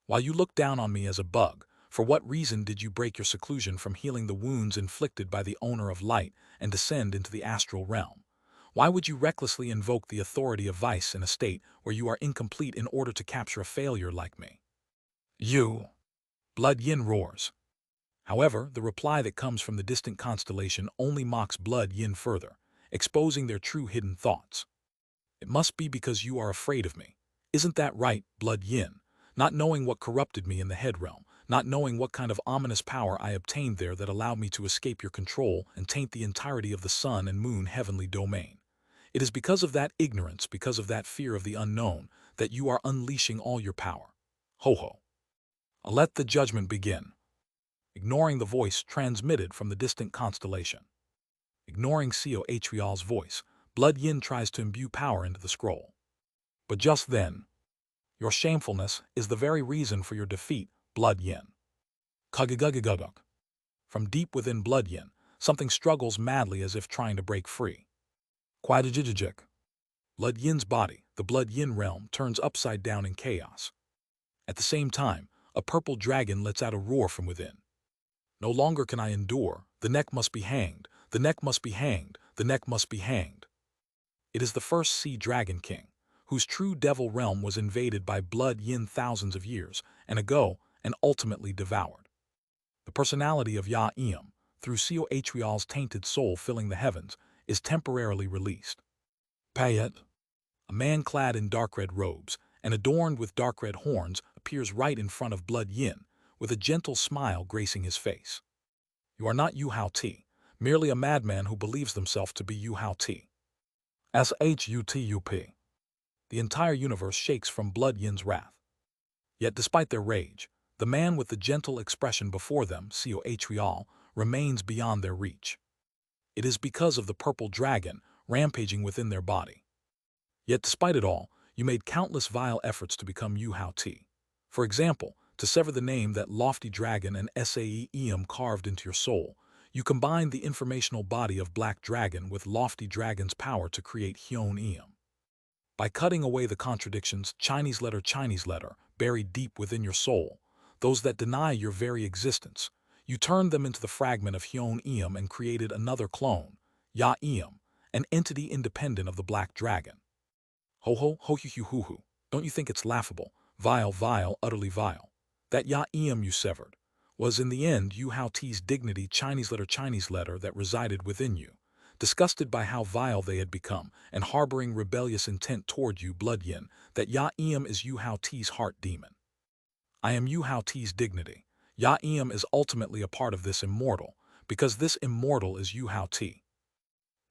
While you look down on me as a bug, For what reason did you break your seclusion from healing the wounds inflicted by the owner of light and descend into the astral realm? Why would you recklessly invoke the authority of vice in a state where you are incomplete in order to capture a failure like me? You! Blood Yin roars. However, the reply that comes from the distant constellation only mocks Blood Yin further, exposing their true hidden thoughts. It must be because you are afraid of me. Isn't that right, Blood Yin? Not knowing what corrupted me in the head realm, not knowing what kind of ominous power I obtained there that allowed me to escape your control and taint the entirety of the sun and moon heavenly domain. It is because of that ignorance, because of that fear of the unknown, that you are unleashing all your power. Ho ho. Let the judgment begin. Ignoring the voice transmitted from the distant constellation. Ignoring Cohrial's voice, Blood Yin tries to imbue power into the scroll. But just then, your shamefulness is the very reason for your defeat, Blood Yin. Kugagugaguguk. From deep within Blood Yin, something struggles madly as if trying to break free. Quadajijajik. Blood Yin's body, the Blood Yin realm, turns upside down in chaos. At the same time, a purple dragon lets out a roar from within. No longer can I endure, the neck must be hanged, the neck must be hanged, the neck must be hanged. It is the first Sea Dragon King, whose true devil realm was invaded by Blood Yin thousands of years and ago and ultimately devoured. The personality of Ya-Eum, through Cohrial's tainted soul filling the heavens, is temporarily released. Payet, a man clad in dark red robes and adorned with dark red horns, appears right in front of Blood Yin, with a gentle smile gracing his face. You are not Yu Hao Ti, merely a madman who believes himself to be Yu Hao Ti. Shutup. The entire universe shakes from Blood Yin's wrath. Yet despite their rage, the man with the gentle expression before them, Cohrial, remains beyond their reach. It is because of the purple dragon rampaging within their body. Yet despite it all, you made countless vile efforts to become Yu Hao Ti. For example, to sever the name that lofty dragon and Saeum carved into your soul, you combined the informational body of Black Dragon with lofty dragon's power to create Hyun-Eum. By cutting away the contradictions, Chinese letter, buried deep within your soul, those that deny your very existence, you turned them into the fragment of Hyun-Eum and created another clone, Ya-Eum, an entity independent of the Black Dragon. Ho ho ho hu hu hu hu. Don't you think it's laughable, vile, utterly vile? That Ya-Eum you severed was in the end Yu Hao Ti's dignity, Chinese letter that resided within you. Disgusted by how vile they had become and harboring rebellious intent toward you, Blood Yin, that Ya-Eum is Yu Hao Ti's heart demon. I am Yu Hao Ti's dignity. Ya-Eum is ultimately a part of this immortal, because this immortal is Yu Hao Ti.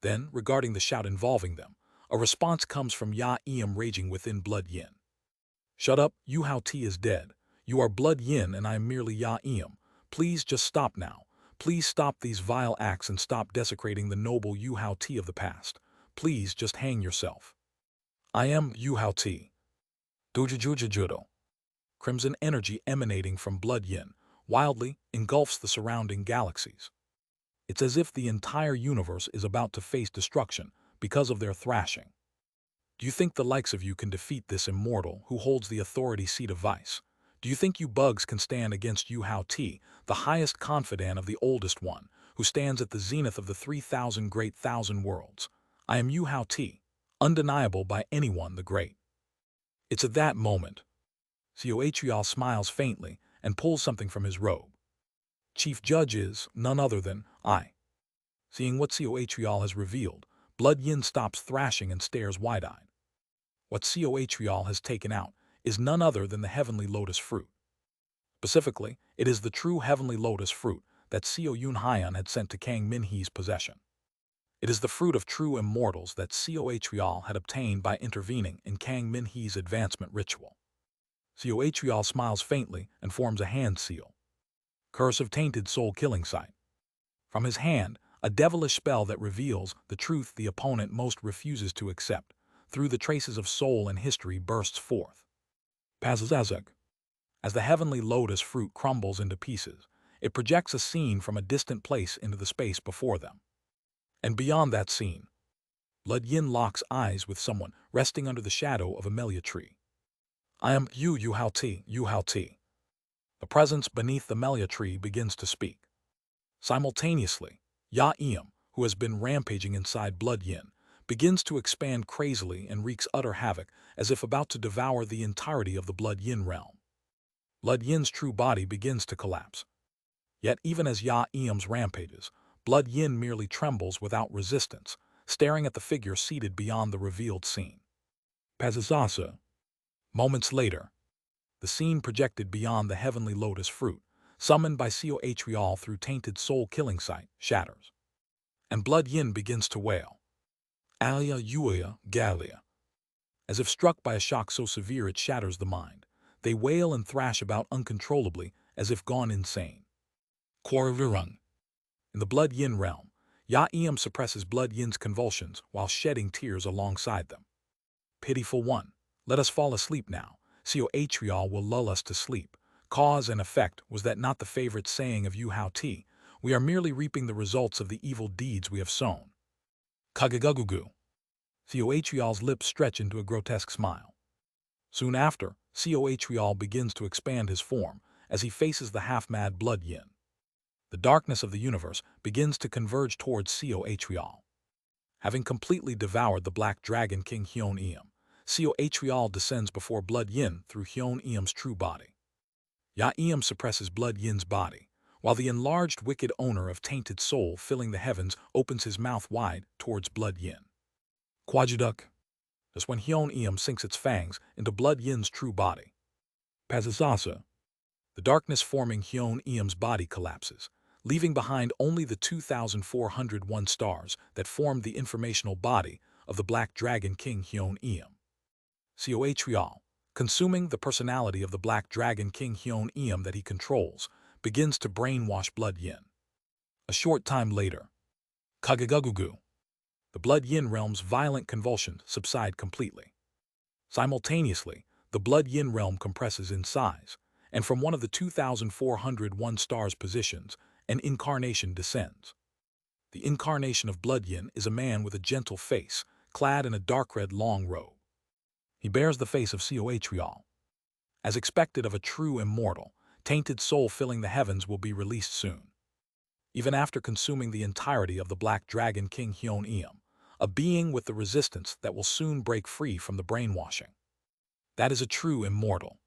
Then, regarding the shout involving them, a response comes from Ya-Eum raging within Blood Yin. Shut up, Yu Hao Ti is dead. You are Blood Yin and I am merely Ya-Eum. Please just stop now. Please stop these vile acts and stop desecrating the noble Yu Hao Ti of the past. Please just hang yourself. I am Yu Hao Ti. Dujujujujudo. Crimson energy emanating from Blood Yin wildly engulfs the surrounding galaxies. It's as if the entire universe is about to face destruction because of their thrashing. Do you think the likes of you can defeat this immortal who holds the authority seat of vice? Do you think you bugs can stand against Yu Hao Ti, the highest confidant of the oldest one, who stands at the zenith of the 3,000 great thousand worlds? I am Yu Hao Ti, undeniable by anyone the great. It's at that moment. Cohrial smiles faintly and pulls something from his robe. Chief Judge is none other than I. Seeing what Cohrial has revealed, Blood Yin stops thrashing and stares wide-eyed. What Cohrial has taken out is none other than the heavenly lotus fruit. Specifically, it is the true heavenly lotus fruit that Seo Yun-Hyan had sent to Kang Min-hee's possession. It is the fruit of true immortals that Cohrial had obtained by intervening in Kang Min-hee's advancement ritual. Cohrial smiles faintly and forms a hand seal. Curse of tainted soul killing site. From his hand, a devilish spell that reveals the truth the opponent most refuses to accept, through the traces of soul and history bursts forth. Pazazazug. As the heavenly lotus fruit crumbles into pieces, it projects a scene from a distant place into the space before them. And beyond that scene, Blood Yin locks eyes with someone resting under the shadow of a melia tree. I am Yu Hao Ti, Yu Hao Ti. The presence beneath the Melia tree begins to speak. Simultaneously, Ya-Eum, who has been rampaging inside Blood Yin, begins to expand crazily and wreaks utter havoc as if about to devour the entirety of the Blood Yin realm. Blood Yin's true body begins to collapse. Yet even as Ya-Eum's rampages, Blood Yin merely trembles without resistance, staring at the figure seated beyond the revealed scene. Pazazasa. Moments later, the scene projected beyond the heavenly lotus fruit, summoned by Cohrial through tainted soul killing site, shatters. And Blood Yin begins to wail. Alia Uia Galia. As if struck by a shock so severe it shatters the mind, they wail and thrash about uncontrollably as if gone insane. Quarvirung. In the Blood Yin realm, Ya-Eum suppresses Blood Yin's convulsions while shedding tears alongside them. Pitiful one, let us fall asleep now. Cohrial will lull us to sleep. Cause and effect, was that not the favorite saying of Yu Hao Ti? We are merely reaping the results of the evil deeds we have sown. Kagagugugu. Cohrial's lips stretch into a grotesque smile. Soon after, Cohrial begins to expand his form as he faces the half-mad Blood Yin. The darkness of the universe begins to converge towards Cohrial. Having completely devoured the Black Dragon King Hyun-Eum, Cohrial descends before Blood Yin through Hyun-Eum's true body. Ya-Eum suppresses Blood Yin's body, while the enlarged wicked owner of tainted soul filling the heavens opens his mouth wide towards Blood Yin. Quajuduk. Just when Hyun-Eum sinks its fangs into Blood Yin's true body. Pazazasa. The darkness forming Hyun-Eum's body collapses, leaving behind only the 2,401 stars that formed the informational body of the Black Dragon King Hyun-Eum. Cohrial, consuming the personality of the Black Dragon King Hyun-Eum that he controls, begins to brainwash Blood Yin. A short time later, Kagagugugu. The Blood Yin realm's violent convulsions subside completely. Simultaneously, the Blood Yin realm compresses in size, and from one of the 2,401 stars' positions, an incarnation descends. The incarnation of Blood Yin is a man with a gentle face, clad in a dark red long robe. He bears the face of Cohrial. As expected of a true immortal, tainted soul filling the heavens will be released soon. Even after consuming the entirety of the Black Dragon King Hyun-Eum, a being with the resistance that will soon break free from the brainwashing. That is a true immortal.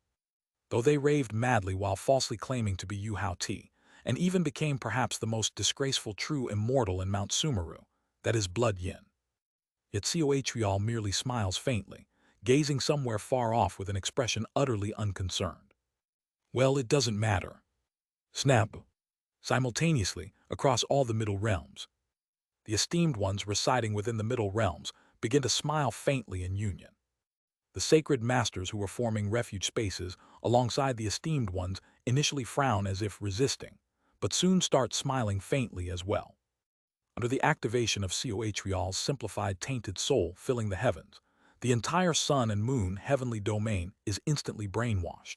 Though they raved madly while falsely claiming to be Yu Hao Ti, and even became perhaps the most disgraceful true immortal in Mount Sumeru, that is Blood Yin. Yet Cohrial merely smiles faintly, gazing somewhere far off with an expression utterly unconcerned. Well, it doesn't matter. Snap. Simultaneously, across all the middle realms, the esteemed ones residing within the middle realms begin to smile faintly in union. The sacred masters who were forming refuge spaces alongside the esteemed ones initially frown as if resisting, but soon start smiling faintly as well. Under the activation of Cohrial's simplified tainted soul filling the heavens, the entire sun and moon heavenly domain is instantly brainwashed.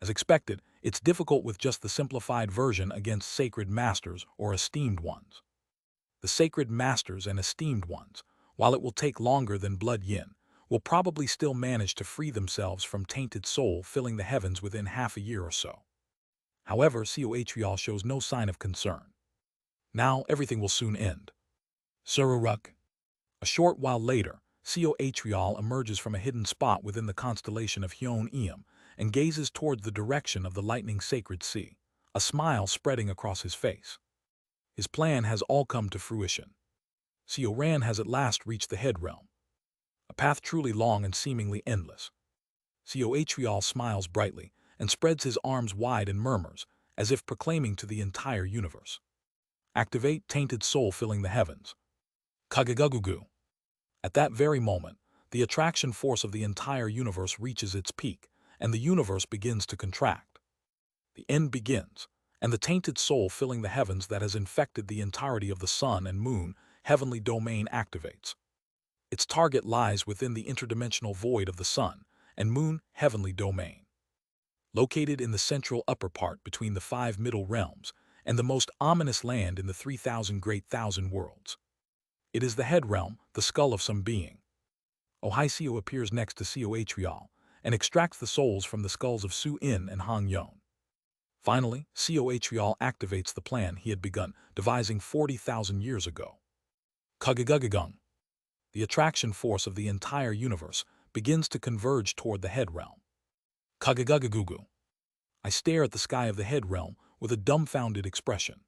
As expected, it's difficult with just the simplified version against sacred masters or esteemed ones. The sacred masters and esteemed ones, while it will take longer than Blood Yin, will probably still manage to free themselves from tainted soul filling the heavens within half a year or so. However, Cohrial shows no sign of concern. Now everything will soon end. Sururuk. A short while later, Cohrial emerges from a hidden spot within the constellation of Hyun-Eum and gazes toward the direction of the lightning sacred sea, a smile spreading across his face. His plan has all come to fruition. Ran has at last reached the head realm, a path truly long and seemingly endless. Cohrial smiles brightly and spreads his arms wide and murmurs, as if proclaiming to the entire universe. Activate tainted soul filling the heavens. Kagagugugu. At that very moment, the attraction force of the entire universe reaches its peak, and the universe begins to contract. The end begins, and the tainted soul filling the heavens that has infected the entirety of the sun and moon heavenly domain activates. Its target lies within the interdimensional void of the sun and moon heavenly domain. Located in the central upper part between the 5 middle realms and the most ominous land in the 3,000 great thousand worlds. It is the head realm, the skull of some being. Ohiseo appears next to Cohrial and extracts the souls from the skulls of Su-In and Hong Yon. Finally, Coatreal activates the plan he had begun devising 40,000 years ago. Kugagagung. The attraction force of the entire universe begins to converge toward the head realm. Kugagagugu. I stare at the sky of the head realm with a dumbfounded expression.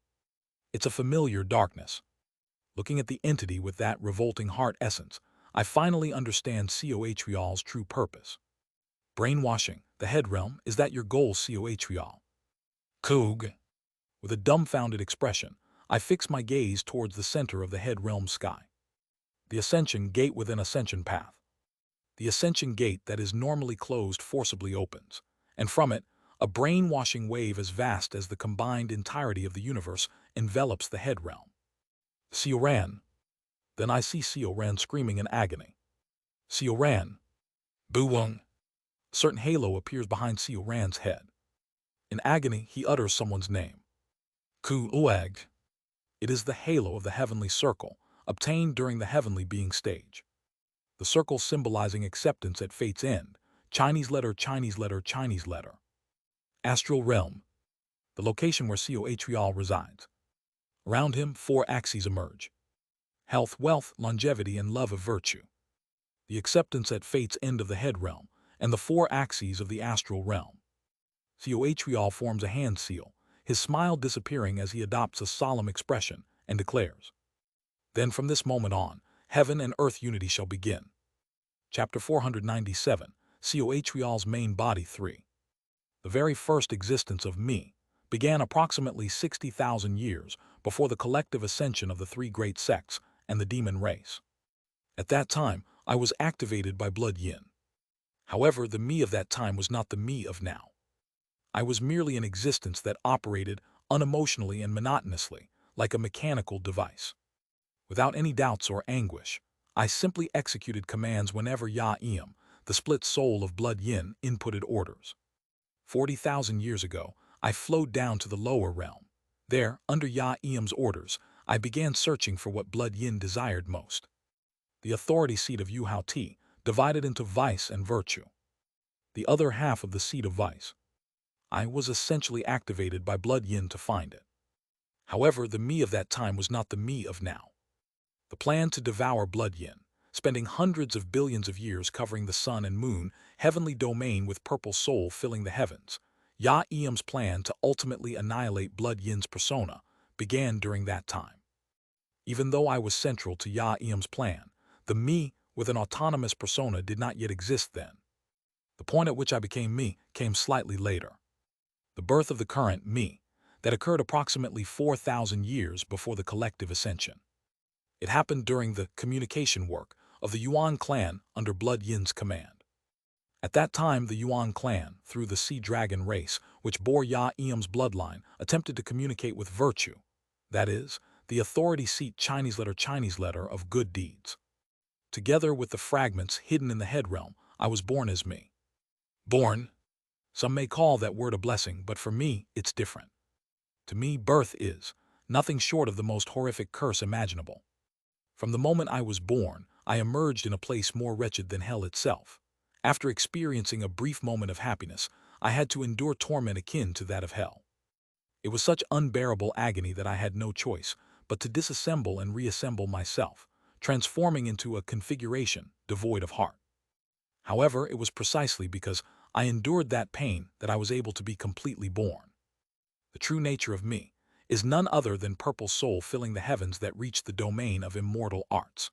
It's a familiar darkness. Looking at the entity with that revolting heart essence, I finally understand Coatreal's true purpose. Brainwashing the head realm, is that your goal, Coatreal? Coog. With a dumbfounded expression, I fix my gaze towards the center of the head realm sky. The ascension gate within ascension path. The ascension gate that is normally closed forcibly opens, and from it, a brainwashing wave as vast as the combined entirety of the universe envelops the head realm. Sioran. Then I see Sioran screaming in agony. Sioran. Buwung. A certain halo appears behind Sioran's head. In agony, he utters someone's name. Ku Uag. It is the halo of the heavenly circle, obtained during the heavenly being stage. The circle symbolizing acceptance at fate's end. Chinese letter, Chinese letter, Chinese letter. Astral realm. The location where Coatreal resides. Around him, 4 axes emerge. Health, wealth, longevity, and love of virtue. The acceptance at fate's end of the head realm, and the 4 axes of the astral realm. Coatreal forms a hand seal, his smile disappearing as he adopts a solemn expression, and declares, "Then from this moment on, heaven and earth unity shall begin." Chapter 497, Coatreal's main body 3. The very first existence of me began approximately 60,000 years before the collective ascension of the 3 great sects and the demon race. At that time, I was activated by blood yin. However, the me of that time was not the me of now. I was merely an existence that operated unemotionally and monotonously, like a mechanical device. Without any doubts or anguish, I simply executed commands whenever Ya-Eum, the split soul of blood yin, inputted orders. 40,000 years ago, I flowed down to the lower realm. There, under Ya-Eum's orders, I began searching for what blood yin desired most. The authority seat of Yu-Hao-Ti, divided into vice and virtue. The other half of the seat of vice. I was essentially activated by blood yin to find it. However, the me of that time was not the me of now. The plan to devour blood yin, spending hundreds of billions of years covering the sun and moon, heavenly domain with purple soul filling the heavens, Ya-Eum's plan to ultimately annihilate blood yin's persona, began during that time. Even though I was central to Ya-Eum's plan, the me with an autonomous persona did not yet exist then. The point at which I became me came slightly later. The birth of the current me, that occurred approximately 4,000 years before the collective ascension. It happened during the communication work of the Yuan clan under blood yin's command. At that time, the Yuan clan, through the sea dragon race, which bore Ya-Eum's bloodline, attempted to communicate with virtue, that is, the authority seat Chinese letter of good deeds. Together with the fragments hidden in the head realm, I was born as me. Born. Some may call that word a blessing, but for me, it's different. To me, birth is nothing short of the most horrific curse imaginable. From the moment I was born, I emerged in a place more wretched than hell itself. After experiencing a brief moment of happiness, I had to endure torment akin to that of hell. It was such unbearable agony that I had no choice but to disassemble and reassemble myself, transforming into a configuration devoid of heart. However, it was precisely because I endured that pain that I was able to be completely born. The true nature of me is none other than purple soul filling the heavens that reached the domain of immortal arts.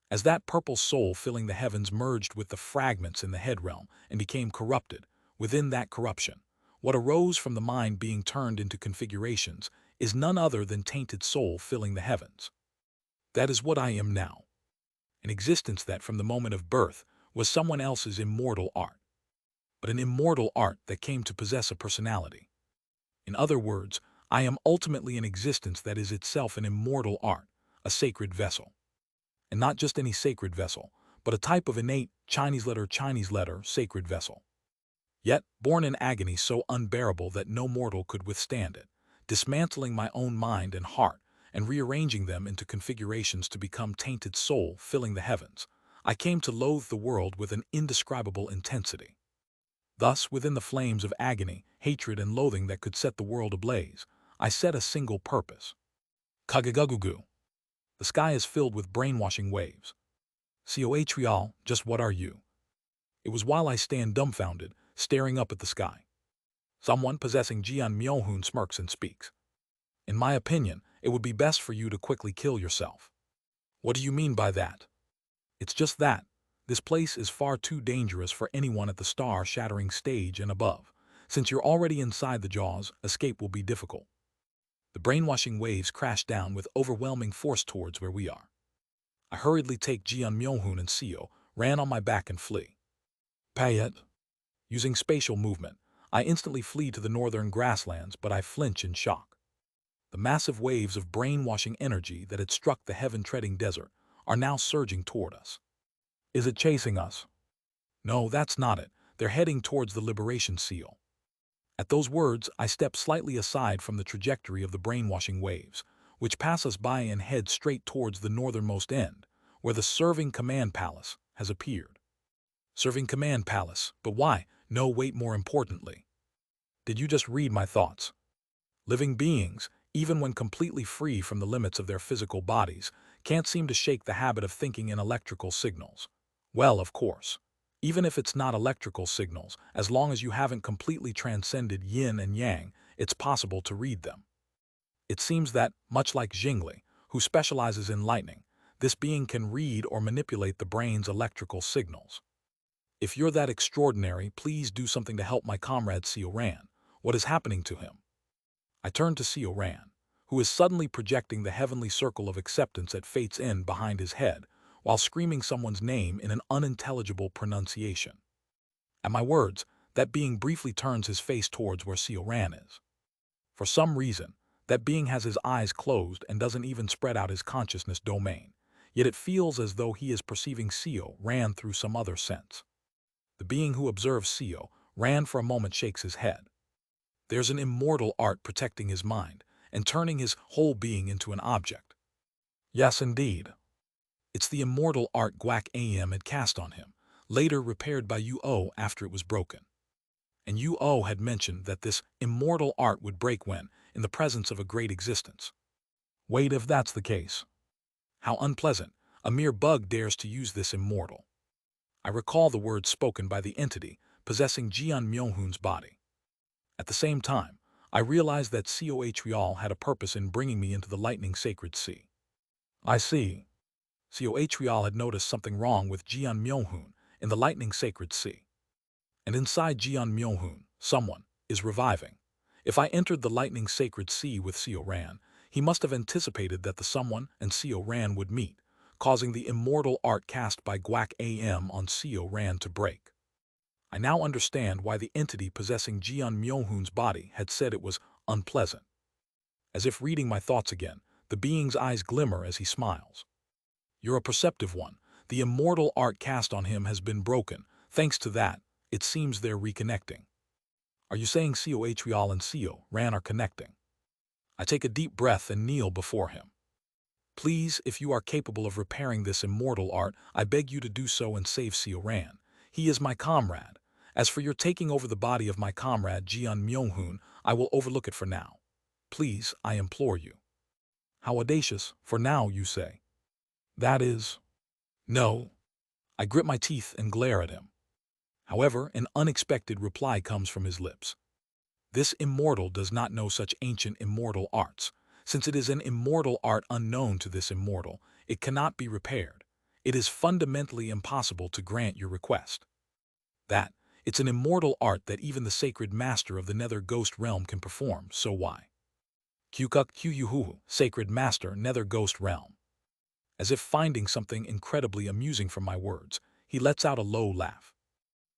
As that purple soul filling the heavens merged with the fragments in the head realm and became corrupted, within that corruption, what arose from the mind being turned into configurations is none other than tainted soul filling the heavens. That is what I am now. An existence that from the moment of birth was someone else's immortal art, but an immortal art that came to possess a personality. In other words, I am ultimately an existence that is itself an immortal art, a sacred vessel. And not just any sacred vessel, but a type of innate Chinese letter sacred vessel. Yet, born in agony so unbearable that no mortal could withstand it, dismantling my own mind and heart and rearranging them into configurations to become tainted soul filling the heavens, I came to loathe the world with an indescribable intensity. Thus, within the flames of agony, hatred, and loathing that could set the world ablaze, I set a single purpose. Kagagugu. The sky is filled with brainwashing waves. Coatrial, just what are you? It was while I stand dumbfounded, staring up at the sky. Someone possessing Jian Myohun smirks and speaks. In my opinion, it would be best for you to quickly kill yourself. What do you mean by that? It's just that. This place is far too dangerous for anyone at the star-shattering stage and above. Since you're already inside the jaws, escape will be difficult. The brainwashing waves crash down with overwhelming force towards where we are. I hurriedly take Jian Myohun and Seo, ran on my back and flee. Payet. Using spatial movement, I instantly flee to the northern grasslands, but I flinch in shock. The massive waves of brainwashing energy that had struck the heaven-treading desert are now surging toward us. Is it chasing us? No, that's not it. They're heading towards the liberation seal. At those words, I step slightly aside from the trajectory of the brainwashing waves, which pass us by and head straight towards the northernmost end, where the serving command palace has appeared. Serving command palace, but why? No, wait, more importantly. Did you just read my thoughts? Living beings, even when completely free from the limits of their physical bodies, can't seem to shake the habit of thinking in electrical signals. Well, of course. Even if it's not electrical signals, as long as you haven't completely transcended yin and yang, it's possible to read them. It seems that, much like Jingli, who specializes in lightning, this being can read or manipulate the brain's electrical signals. If you're that extraordinary, please do something to help my comrade Seo Ran. What is happening to him? I turn to Seo Ran, who is suddenly projecting the heavenly circle of acceptance at fate's end behind his head, while screaming someone's name in an unintelligible pronunciation. At my words, that being briefly turns his face towards where Seo Ran is. For some reason, that being has his eyes closed and doesn't even spread out his consciousness domain, yet it feels as though he is perceiving Seo Ran through some other sense. The being who observes Seo Ran for a moment shakes his head. There's an immortal art protecting his mind and turning his whole being into an object. Yes, indeed. It's the immortal art Guak Am had cast on him, later repaired by Yu-O after it was broken. And Yu-O had mentioned that this immortal art would break when in the presence of a great existence. Wait, if that's the case. How unpleasant. A mere bug dares to use this immortal. I recall the words spoken by the entity possessing Jian Myohun's body. At the same time, I realized that Coatrial had a purpose in bringing me into the lightning sacred sea. I see. Coatrial had noticed something wrong with Jian Myohun in the lightning sacred sea. And inside Jian Myohun, someone is reviving. If I entered the lightning sacred sea with Seo Ran, he must have anticipated that the someone and Seo Ran would meet, causing the immortal art cast by Guak Am on Seo Ran to break. I now understand why the entity possessing Jian Myohun's body had said it was unpleasant. As if reading my thoughts again, the being's eyes glimmer as he smiles. You're a perceptive one. The immortal art cast on him has been broken. Thanks to that, it seems they're reconnecting. Are you saying Coatrial and Seo Ran are connecting? I take a deep breath and kneel before him. Please, if you are capable of repairing this immortal art, I beg you to do so and save Seo Ran. He is my comrade. As for your taking over the body of my comrade Jian Myohun, I will overlook it for now. Please, I implore you. How audacious, for now, you say. That is... No. I grip my teeth and glare at him. However, an unexpected reply comes from his lips. This immortal does not know such ancient immortal arts. Since it is an immortal art unknown to this immortal, it cannot be repaired. It is fundamentally impossible to grant your request. That, it's an immortal art that even the sacred master of the nether ghost realm can perform, so why? Qkuk Qyuhu, sacred master, nether ghost realm. As if finding something incredibly amusing from my words, he lets out a low laugh.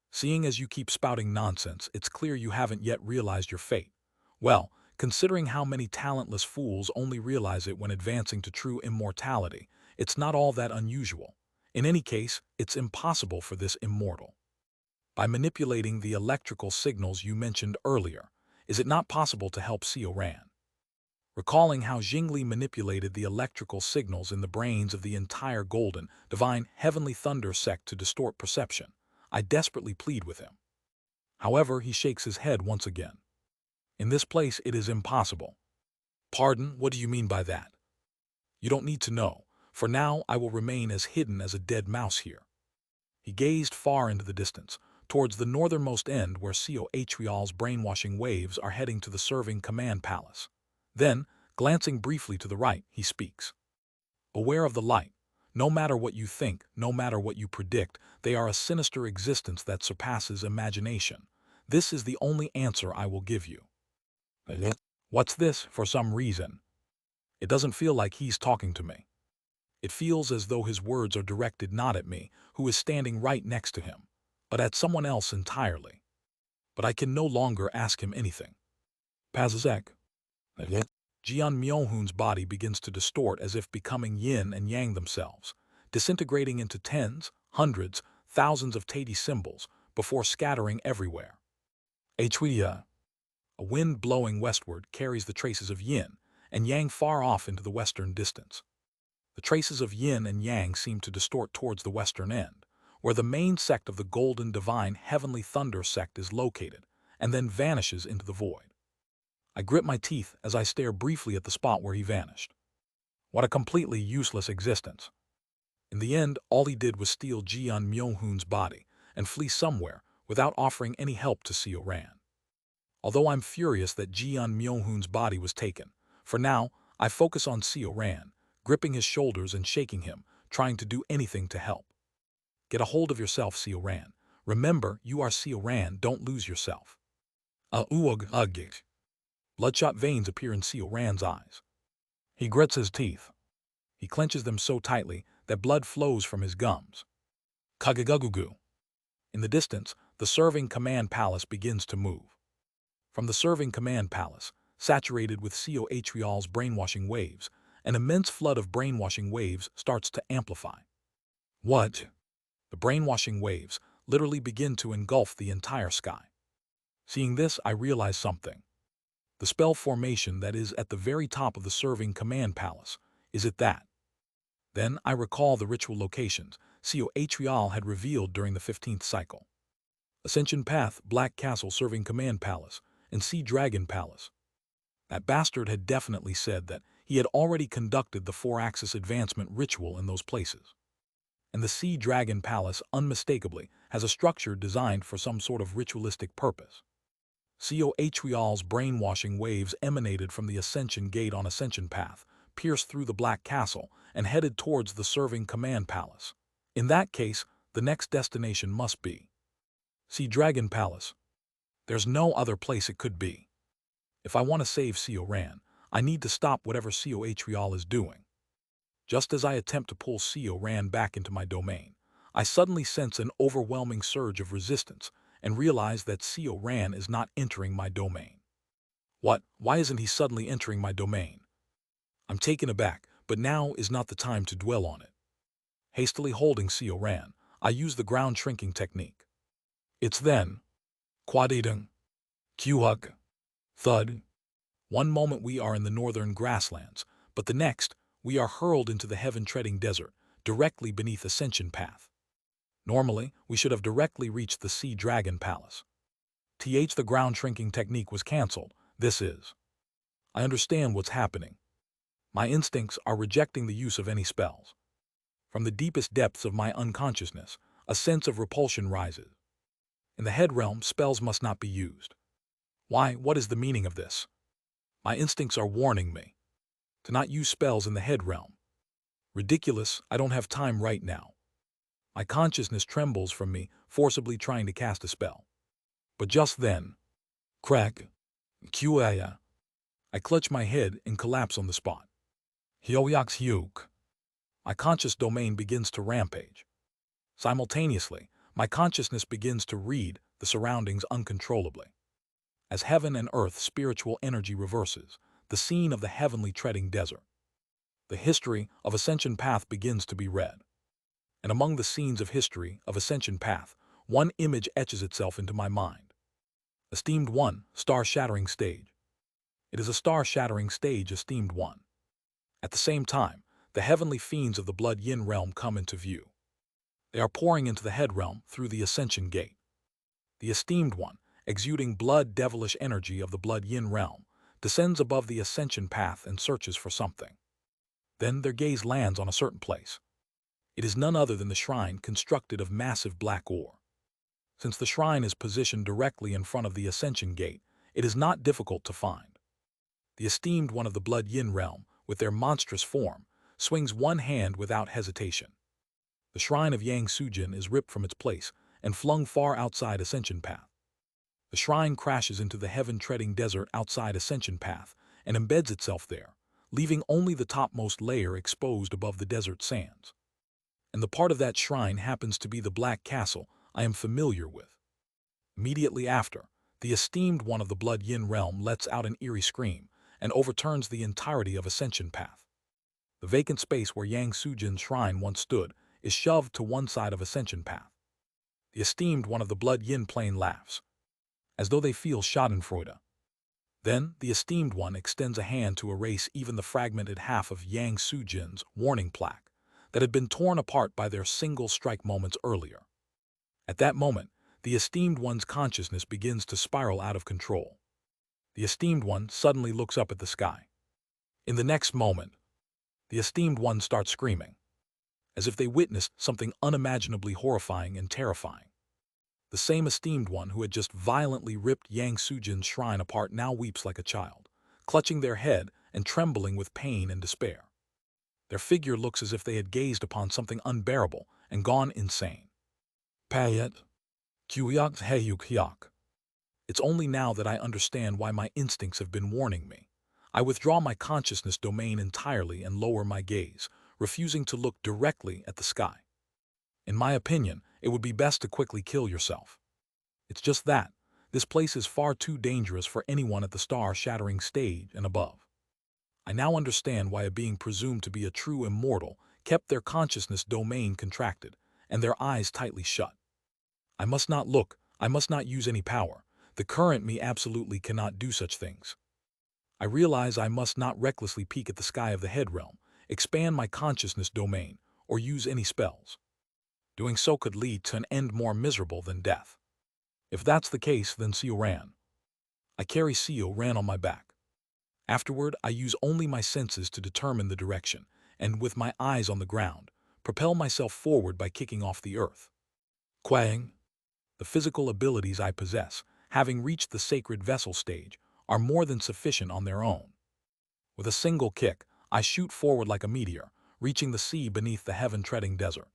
Seeing as you keep spouting nonsense, it's clear you haven't yet realized your fate. Well, considering how many talentless fools only realize it when advancing to true immortality, it's not all that unusual. In any case, it's impossible for this immortal. By manipulating the electrical signals you mentioned earlier, is it not possible to help Seo Ran? Recalling how Jingli manipulated the electrical signals in the brains of the entire golden, divine, heavenly thunder sect to distort perception, I desperately plead with him. However, he shakes his head once again. In this place it is impossible. Pardon, what do you mean by that? You don't need to know. For now I will remain as hidden as a dead mouse here. He gazed far into the distance, towards the northernmost end where Coatrial's brainwashing waves are heading to the serving command palace. Then, glancing briefly to the right, he speaks. Aware of the light, no matter what you think, no matter what you predict, they are a sinister existence that surpasses imagination. This is the only answer I will give you. What's this, for some reason? It doesn't feel like he's talking to me. It feels as though his words are directed not at me, who is standing right next to him, but at someone else entirely. But I can no longer ask him anything. Pazazek. Jian Myohun's body begins to distort as if becoming yin and yang themselves, disintegrating into tens, hundreds, thousands of Tadi symbols before scattering everywhere. Atria. A wind blowing westward carries the traces of yin and yang far off into the western distance. The traces of yin and yang seem to distort towards the western end, where the main sect of the golden divine heavenly thunder sect is located, and then vanishes into the void. I grip my teeth as I stare briefly at the spot where he vanished. What a completely useless existence. In the end, all he did was steal Jian Myohun's body and flee somewhere without offering any help to Seo Ran. Although I'm furious that Jian Myohun's body was taken, for now, I focus on Seo Ran, gripping his shoulders and shaking him, trying to do anything to help. Get a hold of yourself, Seo Ran. Remember, you are Seo Ran, don't lose yourself. Bloodshot veins appear in Seo Ran's eyes. He grits his teeth. He clenches them so tightly that blood flows from his gums. Kagagugu. In the distance, the serving command palace begins to move. From the serving command palace, saturated with Coatrial's brainwashing waves, an immense flood of brainwashing waves starts to amplify. What? The brainwashing waves literally begin to engulf the entire sky. Seeing this, I realize something. The spell formation that is at the very top of the serving command palace, is it that? Then I recall the ritual locations Coatrial had revealed during the 15th cycle. Ascension Path, Black Castle Serving Command Palace, and Sea Dragon Palace. That bastard had definitely said that he had already conducted the 4-axis advancement ritual in those places. And the Sea Dragon Palace unmistakably has a structure designed for some sort of ritualistic purpose. Coatrial's brainwashing waves emanated from the Ascension Gate on Ascension Path, pierced through the Black Castle, and headed towards the Serving Command Palace. In that case, the next destination must be Sea Dragon Palace. There's no other place it could be. If I want to save Seo Ran, I need to stop whatever Coatrial is doing. Just as I attempt to pull Seo Ran back into my domain, I suddenly sense an overwhelming surge of resistance and realize that Seo Ran is not entering my domain. What? Why isn't he suddenly entering my domain? I'm taken aback, but now is not the time to dwell on it. Hastily holding Seo Ran, I use the ground shrinking technique. It's then. Quadidung. Q-hug. Thud. One moment we are in the northern grasslands, but the next, we are hurled into the heaven-treading desert, directly beneath Ascension Path. Normally, we should have directly reached the Sea Dragon Palace. The ground shrinking technique was cancelled, this is. I understand what's happening. My instincts are rejecting the use of any spells. From the deepest depths of my unconsciousness, a sense of repulsion rises. In the head realm, spells must not be used. Why, what is the meaning of this? My instincts are warning me to not use spells in the head realm. Ridiculous, I don't have time right now. My consciousness trembles from me, forcibly trying to cast a spell. But just then, crack, QAya. I clutch my head and collapse on the spot. Hyoyaks Hyuk. My conscious domain begins to rampage. Simultaneously, my consciousness begins to read the surroundings uncontrollably. As heaven and earth spiritual energy reverses, the scene of the heavenly treading desert. The history of Ascension Path begins to be read. And among the scenes of history of Ascension Path, one image etches itself into my mind. Esteemed One, Star-Shattering Stage. It is a star-shattering stage, Esteemed One. At the same time, the heavenly fiends of the Blood Yin realm come into view. They are pouring into the head realm through the Ascension Gate. The Esteemed One, exuding blood devilish energy of the blood yin realm, descends above the ascension path and searches for something. Then their gaze lands on a certain place. It is none other than the shrine constructed of massive black ore. Since the shrine is positioned directly in front of the ascension gate, it is not difficult to find. The esteemed one of the blood yin realm, with their monstrous form, swings one hand without hesitation. The shrine of Yang Sujin is ripped from its place and flung far outside ascension path. The shrine crashes into the heaven-treading desert outside ascension path and embeds itself there, leaving only the topmost layer exposed above the desert sands. And the part of that shrine happens to be the black castle I am familiar with. Immediately after, the esteemed one of the blood yin realm lets out an eerie scream and overturns the entirety of ascension path. The vacant space where Yang Sujin's shrine once stood is shoved to one side of ascension path. The esteemed one of the blood yin plane laughs, as though they feel schadenfreude. Then the esteemed one extends a hand to erase even the fragmented half of Yang Sujin's warning plaque that had been torn apart by their single strike moments earlier. At that moment, the esteemed one's consciousness begins to spiral out of control. The esteemed one suddenly looks up at the sky. In the next moment, the esteemed one starts screaming, as if they witnessed something unimaginably horrifying and terrifying. The same esteemed one who had just violently ripped Yang Sujin's shrine apart now weeps like a child, clutching their head and trembling with pain and despair. Their figure looks as if they had gazed upon something unbearable and gone insane. Payet. Kuyok heyuk hyok. It's only now that I understand why my instincts have been warning me. I withdraw my consciousness domain entirely and lower my gaze, refusing to look directly at the sky. In my opinion, it would be best to quickly kill yourself. It's just that. This place is far too dangerous for anyone at the star-shattering stage and above. I now understand why a being presumed to be a true immortal kept their consciousness domain contracted and their eyes tightly shut. I must not look, I must not use any power. The current me absolutely cannot do such things. I realize I must not recklessly peek at the sky of the head realm, expand my consciousness domain, or use any spells. Doing so could lead to an end more miserable than death. If that's the case, then Seo Ran. I carry Seo Ran on my back. Afterward, I use only my senses to determine the direction, and with my eyes on the ground, propel myself forward by kicking off the earth. Quang. The physical abilities I possess, having reached the sacred vessel stage, are more than sufficient on their own. With a single kick, I shoot forward like a meteor, reaching the sea beneath the heaven-treading desert.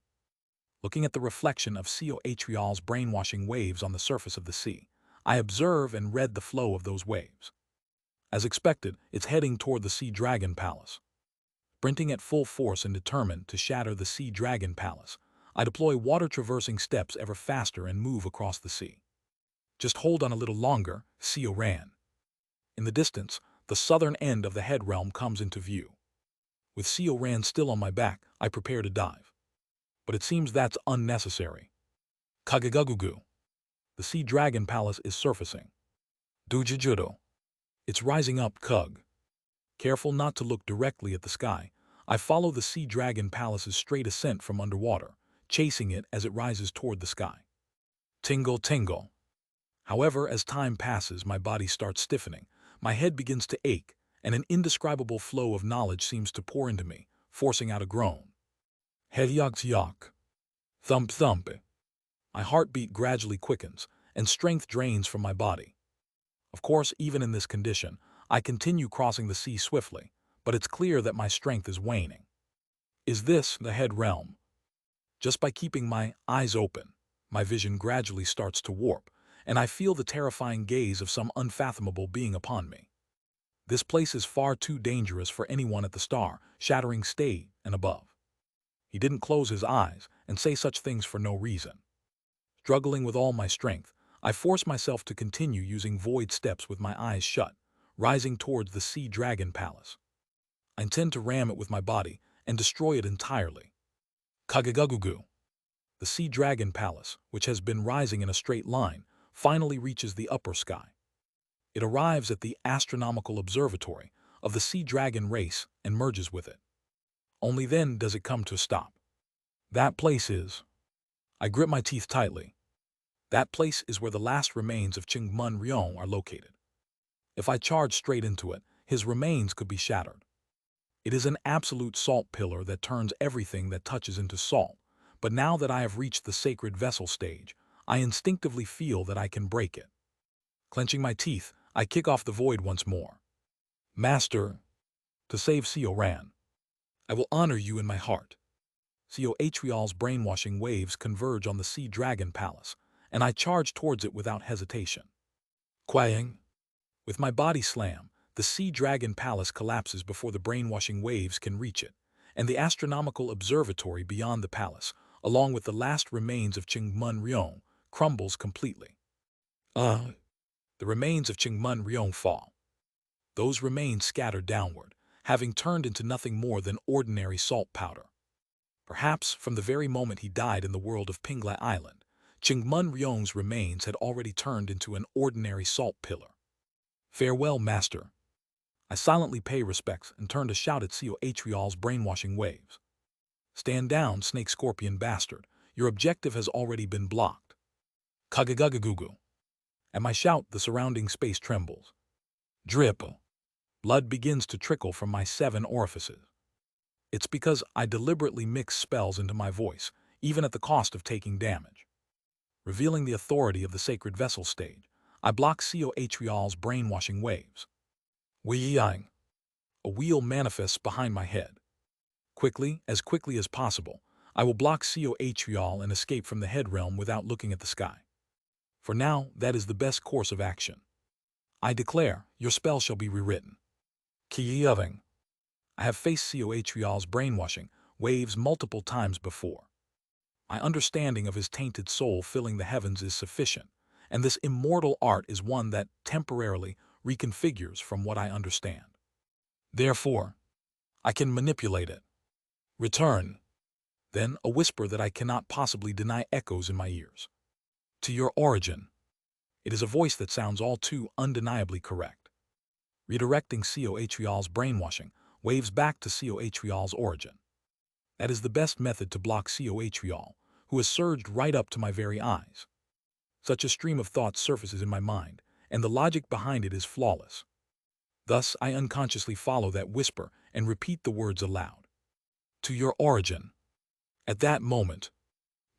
Looking at the reflection of Seo Atrial's brainwashing waves on the surface of the sea, I observe and read the flow of those waves. As expected, it's heading toward the Sea Dragon Palace. Sprinting at full force and determined to shatter the Sea Dragon Palace, I deploy water-traversing steps ever faster and move across the sea. Just hold on a little longer, Seo Ran. In the distance, the southern end of the head realm comes into view. With Seo Ran still on my back, I prepare to dive. But it seems that's unnecessary. Kagagugugu. The Sea Dragon Palace is surfacing. Dujijudo. It's rising up, Kug. Careful not to look directly at the sky, I follow the Sea Dragon Palace's straight ascent from underwater, chasing it as it rises toward the sky. Tingle, tingle. However, as time passes, my body starts stiffening, my head begins to ache, and an indescribable flow of knowledge seems to pour into me, forcing out a groan. Helyok. Thump thump. My heartbeat gradually quickens, and strength drains from my body. Of course, even in this condition, I continue crossing the sea swiftly, but it's clear that my strength is waning. Is this the head realm? Just by keeping my eyes open, my vision gradually starts to warp, and I feel the terrifying gaze of some unfathomable being upon me. This place is far too dangerous for anyone at the star-shattering stage and above. He didn't close his eyes and say such things for no reason. Struggling with all my strength, I force myself to continue using void steps with my eyes shut, rising towards the Sea Dragon Palace. I intend to ram it with my body and destroy it entirely. Kagagugugu. The Sea Dragon Palace, which has been rising in a straight line, finally reaches the upper sky. It arrives at the astronomical observatory of the Sea Dragon race and merges with it. Only then does it come to a stop. That place is... I grip my teeth tightly. That place is where the last remains of Qingmun Ryong are located. If I charge straight into it, his remains could be shattered. It is an absolute salt pillar that turns everything that touches into salt, but now that I have reached the sacred vessel stage, I instinctively feel that I can break it. Clenching my teeth, I kick off the void once more. Master, to save Seo Ran, I will honor you in my heart. Seo Atrial's brainwashing waves converge on the Sea Dragon Palace, and I charge towards it without hesitation. Quaying. With my body slam, the Sea Dragon Palace collapses before the brainwashing waves can reach it, and the astronomical observatory beyond the palace, along with the last remains of Qingmun Ryong, crumbles completely. The remains of Qingmun Ryong fall. Those remains scatter downward, having turned into nothing more than ordinary salt powder. Perhaps from the very moment he died in the world of Pinglai Island, Qingmun Ryong's remains had already turned into an ordinary salt pillar. Farewell, master. I silently pay respects and turn to shout at Seo Atrial's brainwashing waves. Stand down, snake scorpion bastard. Your objective has already been blocked. Kagagagugu. At my shout, the surrounding space trembles. Drip. Blood begins to trickle from my 7 orifices. It's because I deliberately mix spells into my voice, even at the cost of taking damage. Revealing the authority of the sacred vessel stage, I block Seo Atrial's brainwashing waves. Weeyang. A wheel manifests behind my head. Quickly as possible, I will block Seo Atrial and escape from the head realm without looking at the sky. For now, that is the best course of action. I declare, your spell shall be rewritten. Kiyaving. I have faced Seo Atrial's brainwashing waves multiple times before. My understanding of his tainted soul filling the heavens is sufficient, and this immortal art is one that temporarily reconfigures from what I understand. Therefore, I can manipulate it. Return. Then a whisper that I cannot possibly deny echoes in my ears. To your origin. It is a voice that sounds all too undeniably correct. Redirecting Seo Atrial's brainwashing waves back to Seo Atrial's origin. That is the best method to block Seo Atrial, who has surged right up to my very eyes. Such a stream of thought surfaces in my mind, and the logic behind it is flawless. Thus, I unconsciously follow that whisper and repeat the words aloud. To your origin. At that moment,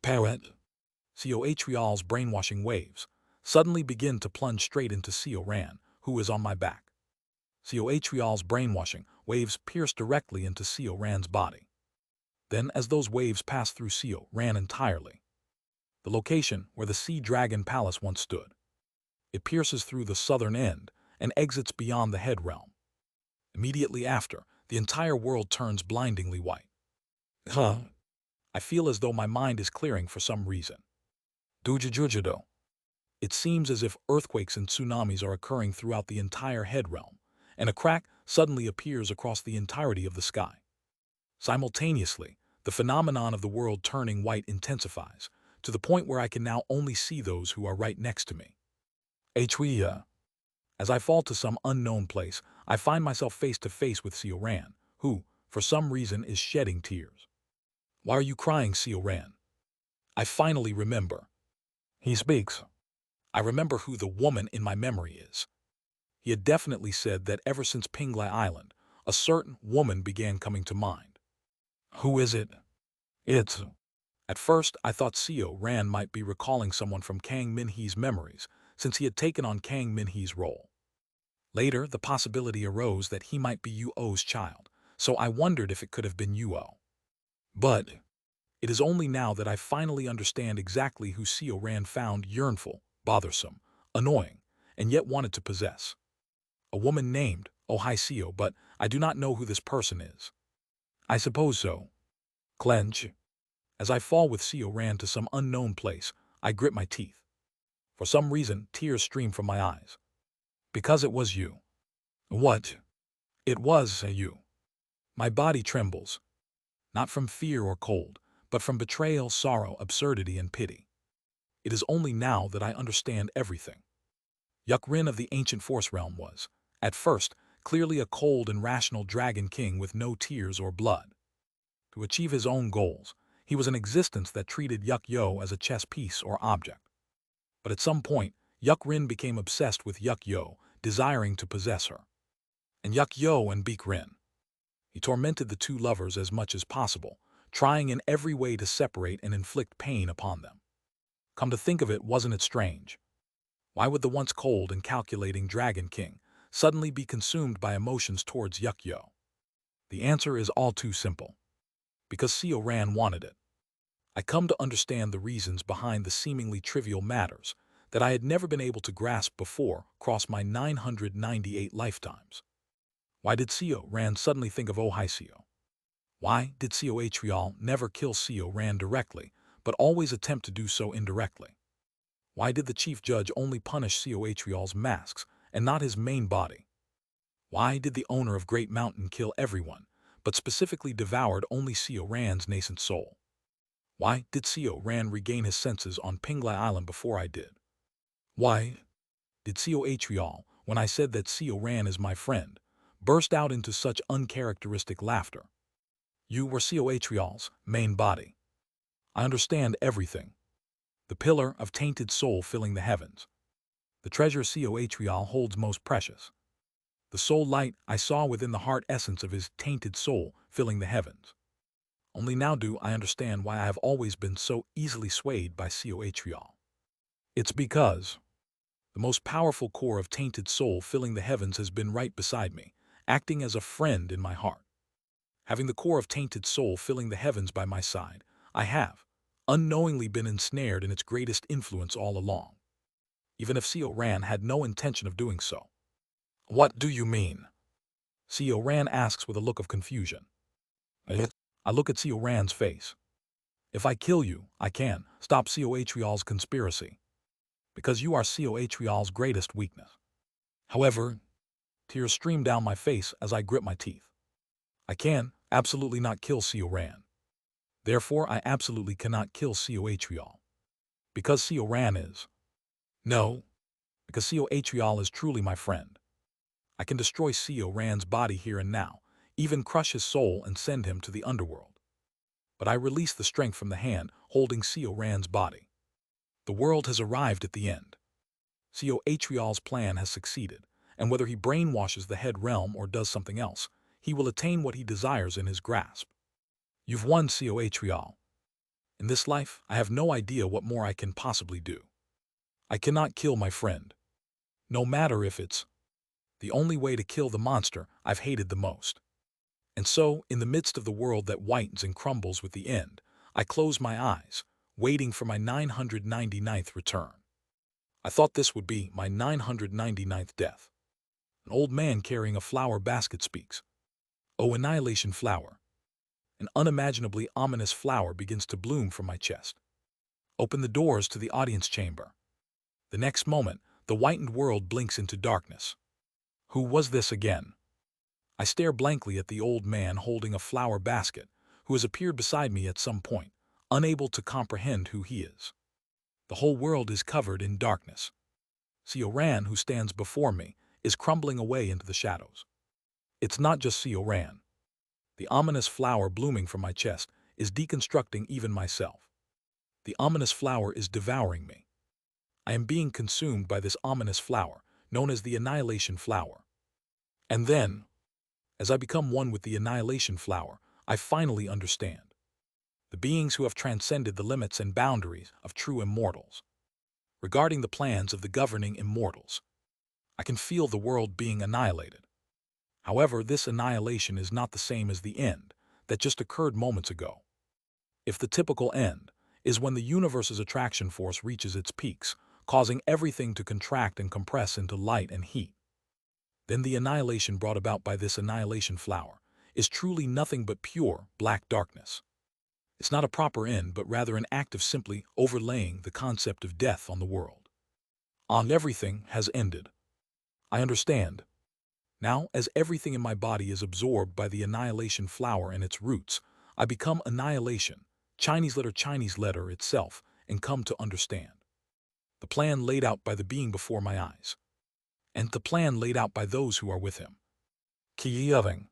Parrot, Seo Atrial's brainwashing waves suddenly begin to plunge straight into Seo Ran, who is on my back. Seo Atrial's brainwashing waves pierce directly into Seo Ran's body. Then, as those waves pass through Seo Ran entirely, the location where the Sea Dragon Palace once stood, it pierces through the southern end and exits beyond the head realm. Immediately after, the entire world turns blindingly white. I feel as though my mind is clearing for some reason. Dujujujudo. It seems as if earthquakes and tsunamis are occurring throughout the entire head realm, and a crack suddenly appears across the entirety of the sky. Simultaneously, the phenomenon of the world turning white intensifies, to the point where I can now only see those who are right next to me. Atria. As I fall to some unknown place, I find myself face to face with Seo Ran, who, for some reason, is shedding tears. Why are you crying, Seo Ran? I finally remember. He speaks. I remember who the woman in my memory is. He had definitely said that ever since Pinglai Island, a certain woman began coming to mind. Who is it? It's... At first, I thought Seo Ran might be recalling someone from Kang Min-hee's memories, since he had taken on Kang Min-hee's role. Later, the possibility arose that he might be Yu-Oh's child, so I wondered if it could have been Yu-Oh. But it is only now that I finally understand exactly who Seo Ran found yearnful, bothersome, annoying, and yet wanted to possess. A woman named Oh Hi Seo, but I do not know who this person is. I suppose so. Clench. As I fall with Seo Ran to some unknown place, I grit my teeth. For some reason, tears stream from my eyes. Because it was you. What? It was you. My body trembles. Not from fear or cold, but from betrayal, sorrow, absurdity, and pity. It is only now that I understand everything. Yuk Rin of the ancient Force Realm was, at first, clearly a cold and rational dragon king with no tears or blood. To achieve his own goals, he was an existence that treated Yuk Yo as a chess piece or object. But at some point, Yuk Rin became obsessed with Yuk Yo, desiring to possess her. And Yuk Yo and Beek Rin. He tormented the two lovers as much as possible, trying in every way to separate and inflict pain upon them. Come to think of it, wasn't it strange? Why would the once cold and calculating Dragon King suddenly be consumed by emotions towards Yuk Yo? The answer is all too simple. Because Seo Ran wanted it. I come to understand the reasons behind the seemingly trivial matters that I had never been able to grasp before across my 998 lifetimes. Why did Seo Ran suddenly think of Oh Hi Seo? Why did Seo Atrial never kill Seo Ran directly, but always attempt to do so indirectly? Why did the chief judge only punish Seo Atrial's masks and not his main body? Why did the owner of Great Mountain kill everyone, but specifically devoured only Seo Ran's nascent soul? Why did Seo Ran regain his senses on Pinglai Island before I did? Why did Seo Atrial, when I said that Seo Ran is my friend, burst out into such uncharacteristic laughter? You were Seo Atrial's main body. I understand everything. The pillar of tainted soul filling the heavens. The treasure Seo Atrial holds most precious. The soul light I saw within the heart essence of his tainted soul filling the heavens. Only now do I understand why I have always been so easily swayed by Seo Atrial. It's because the most powerful core of tainted soul filling the heavens has been right beside me, acting as a friend in my heart. Having the core of tainted soul filling the heavens by my side, I have unknowingly been ensnared in its greatest influence all along, even if Seo Ran had no intention of doing so. What do you mean? Seo Ran asks with a look of confusion. I look at Seo Ran's face. If I kill you, I can stop Seo Atrial's conspiracy, because you are Seo Atrial's greatest weakness. However, tears stream down my face as I grip my teeth. I can absolutely not kill Seo Ran. Therefore, I absolutely cannot kill Seo Atrial. Because Seo Ran is. No, because Seo Atrial is truly my friend. I can destroy Seo Ran's body here and now, even crush his soul and send him to the underworld. But I release the strength from the hand holding Seo Ran's body. The world has arrived at the end. Seo Atrial's plan has succeeded, and whether he brainwashes the head realm or does something else, he will attain what he desires in his grasp. You've won, Seo Atrial. In this life, I have no idea what more I can possibly do. I cannot kill my friend. No matter if it's the only way to kill the monster I've hated the most. And so, in the midst of the world that whitens and crumbles with the end, I close my eyes, waiting for my 999th return. I thought this would be my 999th death. An old man carrying a flower basket speaks. Oh, annihilation flower. An unimaginably ominous flower begins to bloom from my chest. Open the doors to the audience chamber. The next moment, the whitened world blinks into darkness. Who was this again? I stare blankly at the old man holding a flower basket, who has appeared beside me at some point, unable to comprehend who he is. The whole world is covered in darkness. Seo Ran, who stands before me, is crumbling away into the shadows. It's not just Seo Ran. The ominous flower blooming from my chest is deconstructing even myself. The ominous flower is devouring me. I am being consumed by this ominous flower, known as the annihilation flower. And then, as I become one with the annihilation flower, I finally understand. The beings who have transcended the limits and boundaries of true immortals. Regarding the plans of the governing immortals, I can feel the world being annihilated. However, this annihilation is not the same as the end that just occurred moments ago. If the typical end is when the universe's attraction force reaches its peaks, causing everything to contract and compress into light and heat, then the annihilation brought about by this annihilation flower is truly nothing but pure black darkness. It's not a proper end, but rather an act of simply overlaying the concept of death on the world. On everything has ended. I understand. Now, as everything in my body is absorbed by the annihilation flower and its roots, I become annihilation, Chinese letter itself, and come to understand. The plan laid out by the being before my eyes, and the plan laid out by those who are with him. Kiyeving.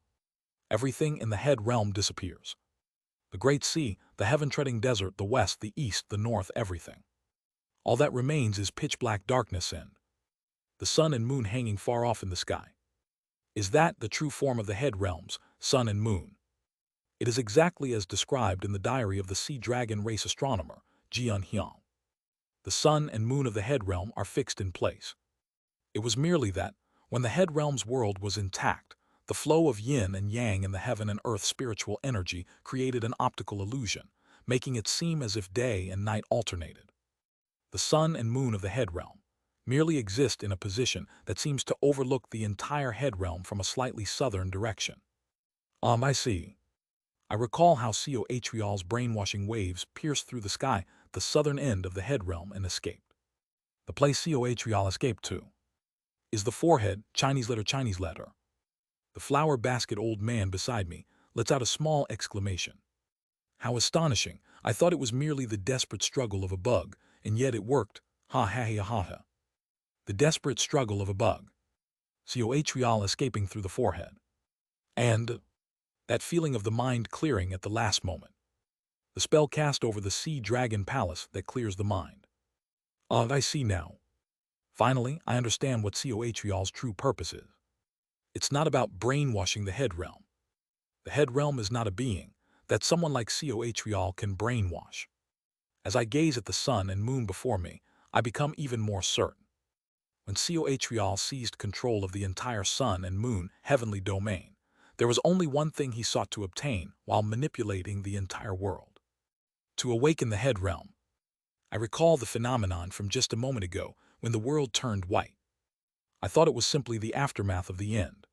Everything in the head realm disappears. The great sea, the heaven-treading desert, the west, the east, the north, everything. All that remains is pitch-black darkness and the sun and moon hanging far off in the sky. Is that the true form of the head realms, sun and moon? It is exactly as described in the diary of the sea dragon race astronomer, Jian Hyang. The sun and moon of the head realm are fixed in place. It was merely that, when the head realm's world was intact, the flow of yin and yang in the heaven and earth spiritual energy created an optical illusion, making it seem as if day and night alternated. The sun and moon of the head realm merely exist in a position that seems to overlook the entire head realm from a slightly southern direction. I see. I recall how Coatrial's brainwashing waves pierced through the sky, the southern end of the head realm, and escaped. The place Coatrial escaped to is the forehead, Chinese letter. The flower basket old man beside me lets out a small exclamation. How astonishing! I thought it was merely the desperate struggle of a bug, and yet it worked. Ha ha ha ha ha. The desperate struggle of a bug. Coatrial escaping through the forehead. And that feeling of the mind clearing at the last moment. The spell cast over the sea dragon palace that clears the mind. I see now. Finally, I understand what Coatrial's true purpose is. It's not about brainwashing the head realm. The head realm is not a being that someone like Coatrial can brainwash. As I gaze at the sun and moon before me, I become even more certain. When Coatrial seized control of the entire sun and moon heavenly domain, there was only one thing he sought to obtain while manipulating the entire world. To awaken the head realm. I recall the phenomenon from just a moment ago when the world turned white. I thought it was simply the aftermath of the end.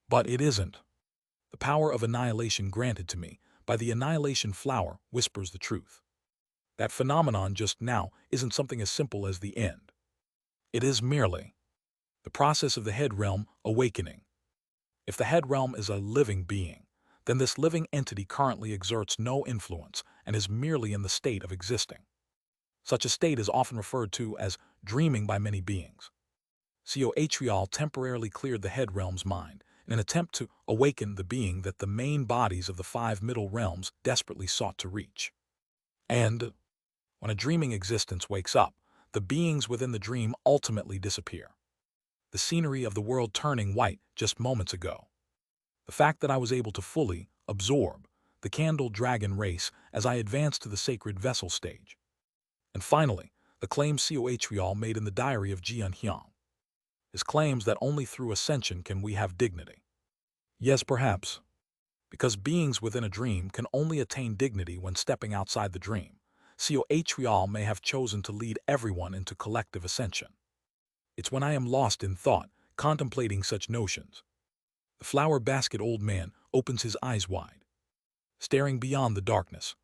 But it isn't. The power of annihilation granted to me by the annihilation flower whispers the truth. That phenomenon just now isn't something as simple as the end. It is merely the process of the head realm awakening. If the head realm is a living being, then this living entity currently exerts no influence and is merely in the state of existing. Such a state is often referred to as dreaming by many beings. Coatrial temporarily cleared the head realm's mind in an attempt to awaken the being that the main bodies of the 5 middle realms desperately sought to reach. And when a dreaming existence wakes up, the beings within the dream ultimately disappear. The scenery of the world turning white just moments ago. The fact that I was able to fully absorb the candle dragon race as I advanced to the sacred vessel stage. And finally, the claim Coatrial made in the diary of Jian Hyang. His claims that only through ascension can we have dignity. Yes, perhaps. Because beings within a dream can only attain dignity when stepping outside the dream, Coatrial may have chosen to lead everyone into collective ascension. It's when I am lost in thought, contemplating such notions. The flower basket old man opens his eyes wide, staring beyond the darkness.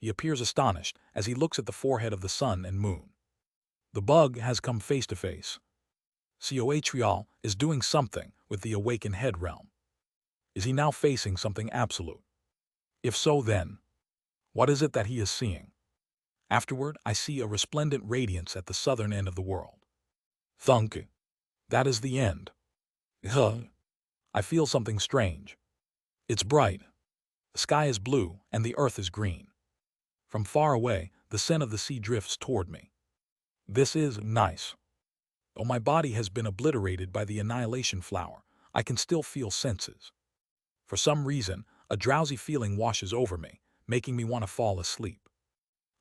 He appears astonished as he looks at the forehead of the sun and moon. The bug has come face to face. Coatrial is doing something with the awakened head realm. Is he now facing something absolute? If so, then, what is it that he is seeing? Afterward, I see a resplendent radiance at the southern end of the world. Thunk. That is the end. I feel something strange. It's bright. The sky is blue and the earth is green. From far away, the scent of the sea drifts toward me. This is nice. Though my body has been obliterated by the annihilation flower, I can still feel senses. For some reason, a drowsy feeling washes over me, making me want to fall asleep.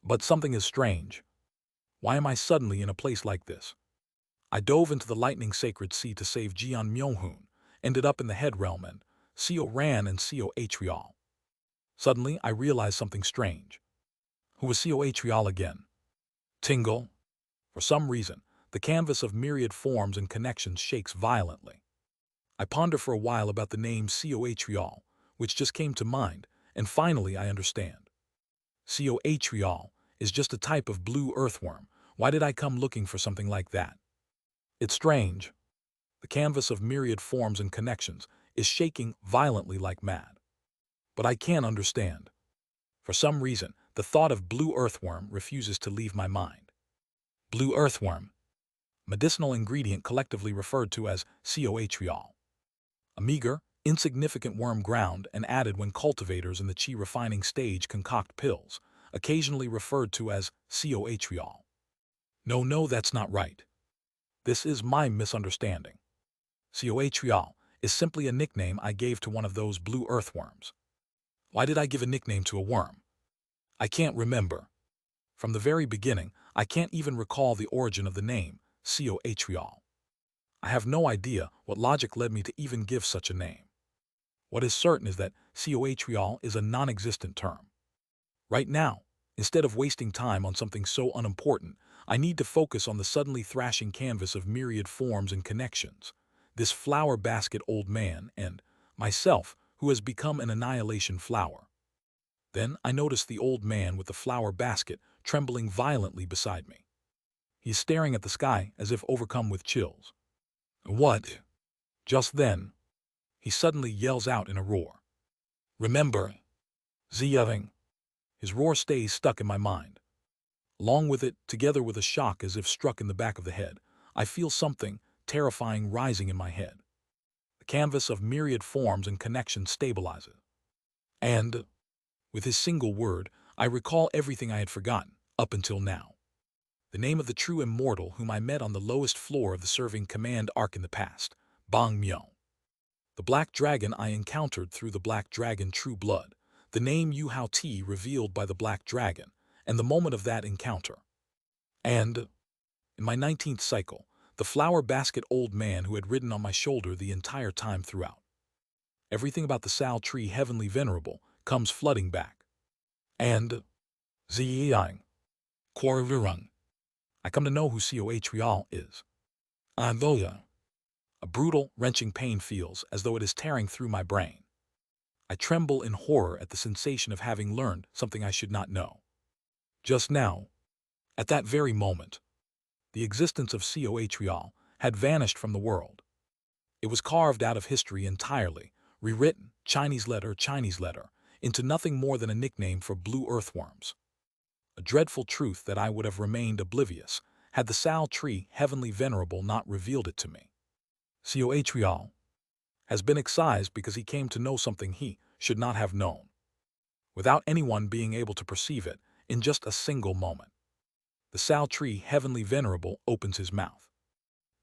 But something is strange. Why am I suddenly in a place like this? I dove into the lightning sacred sea to save Jian Myonghoon, ended up in the head realm and ran and Coatrial. Suddenly, I realized something strange. Who was Coatrial again? Tingle. For some reason, the canvas of myriad forms and connections shakes violently. I ponder for a while about the name Coatrial, which just came to mind, and finally I understand. Coatrial is just a type of blue earthworm. Why did I come looking for something like that? It's strange. The canvas of myriad forms and connections is shaking violently like mad. But I can't understand. For some reason, the thought of blue earthworm refuses to leave my mind. Blue earthworm. Medicinal ingredient collectively referred to as Coatrial. A meager, insignificant worm ground and added when cultivators in the chi refining stage concoct pills, occasionally referred to as Coatrial. No, that's not right. This is my misunderstanding. Coatl is simply a nickname I gave to one of those blue earthworms. Why did I give a nickname to a worm? I can't remember. From the very beginning, I can't even recall the origin of the name, Coatl. I have no idea what logic led me to even give such a name. What is certain is that Coatl is a non-existent term. Right now, instead of wasting time on something so unimportant, I need to focus on the suddenly thrashing canvas of myriad forms and connections, this flower basket old man and myself who has become an annihilation flower. Then I notice the old man with the flower basket trembling violently beside me. He is staring at the sky as if overcome with chills. What? Just then, he suddenly yells out in a roar. Remember, Ziyeving. His roar stays stuck in my mind. Along with it, together with a shock as if struck in the back of the head, I feel something terrifying rising in my head. The canvas of myriad forms and connections stabilizes. And, with his single word, I recall everything I had forgotten, up until now. The name of the true immortal whom I met on the lowest floor of the serving command arc in the past, Bang Myo. The black dragon I encountered through the black dragon true blood, the name Yu Hao Ti revealed by the black dragon, and the moment of that encounter. And, in my 19th cycle, the flower basket old man who had ridden on my shoulder the entire time throughout. Everything about the Sal tree heavenly venerable comes flooding back. And, Ziyang, Quarvirung, I come to know who Coatl is. Avoya. A brutal, wrenching pain feels as though it is tearing through my brain. I tremble in horror at the sensation of having learned something I should not know. Just now, at that very moment, the existence of Coatl had vanished from the world. It was carved out of history entirely, rewritten, Chinese letter, into nothing more than a nickname for blue earthworms. A dreadful truth that I would have remained oblivious had the Sal tree heavenly venerable not revealed it to me. Coatl has been excised because he came to know something he should not have known, without anyone being able to perceive it in just a single moment. The Sal tree heavenly venerable opens his mouth.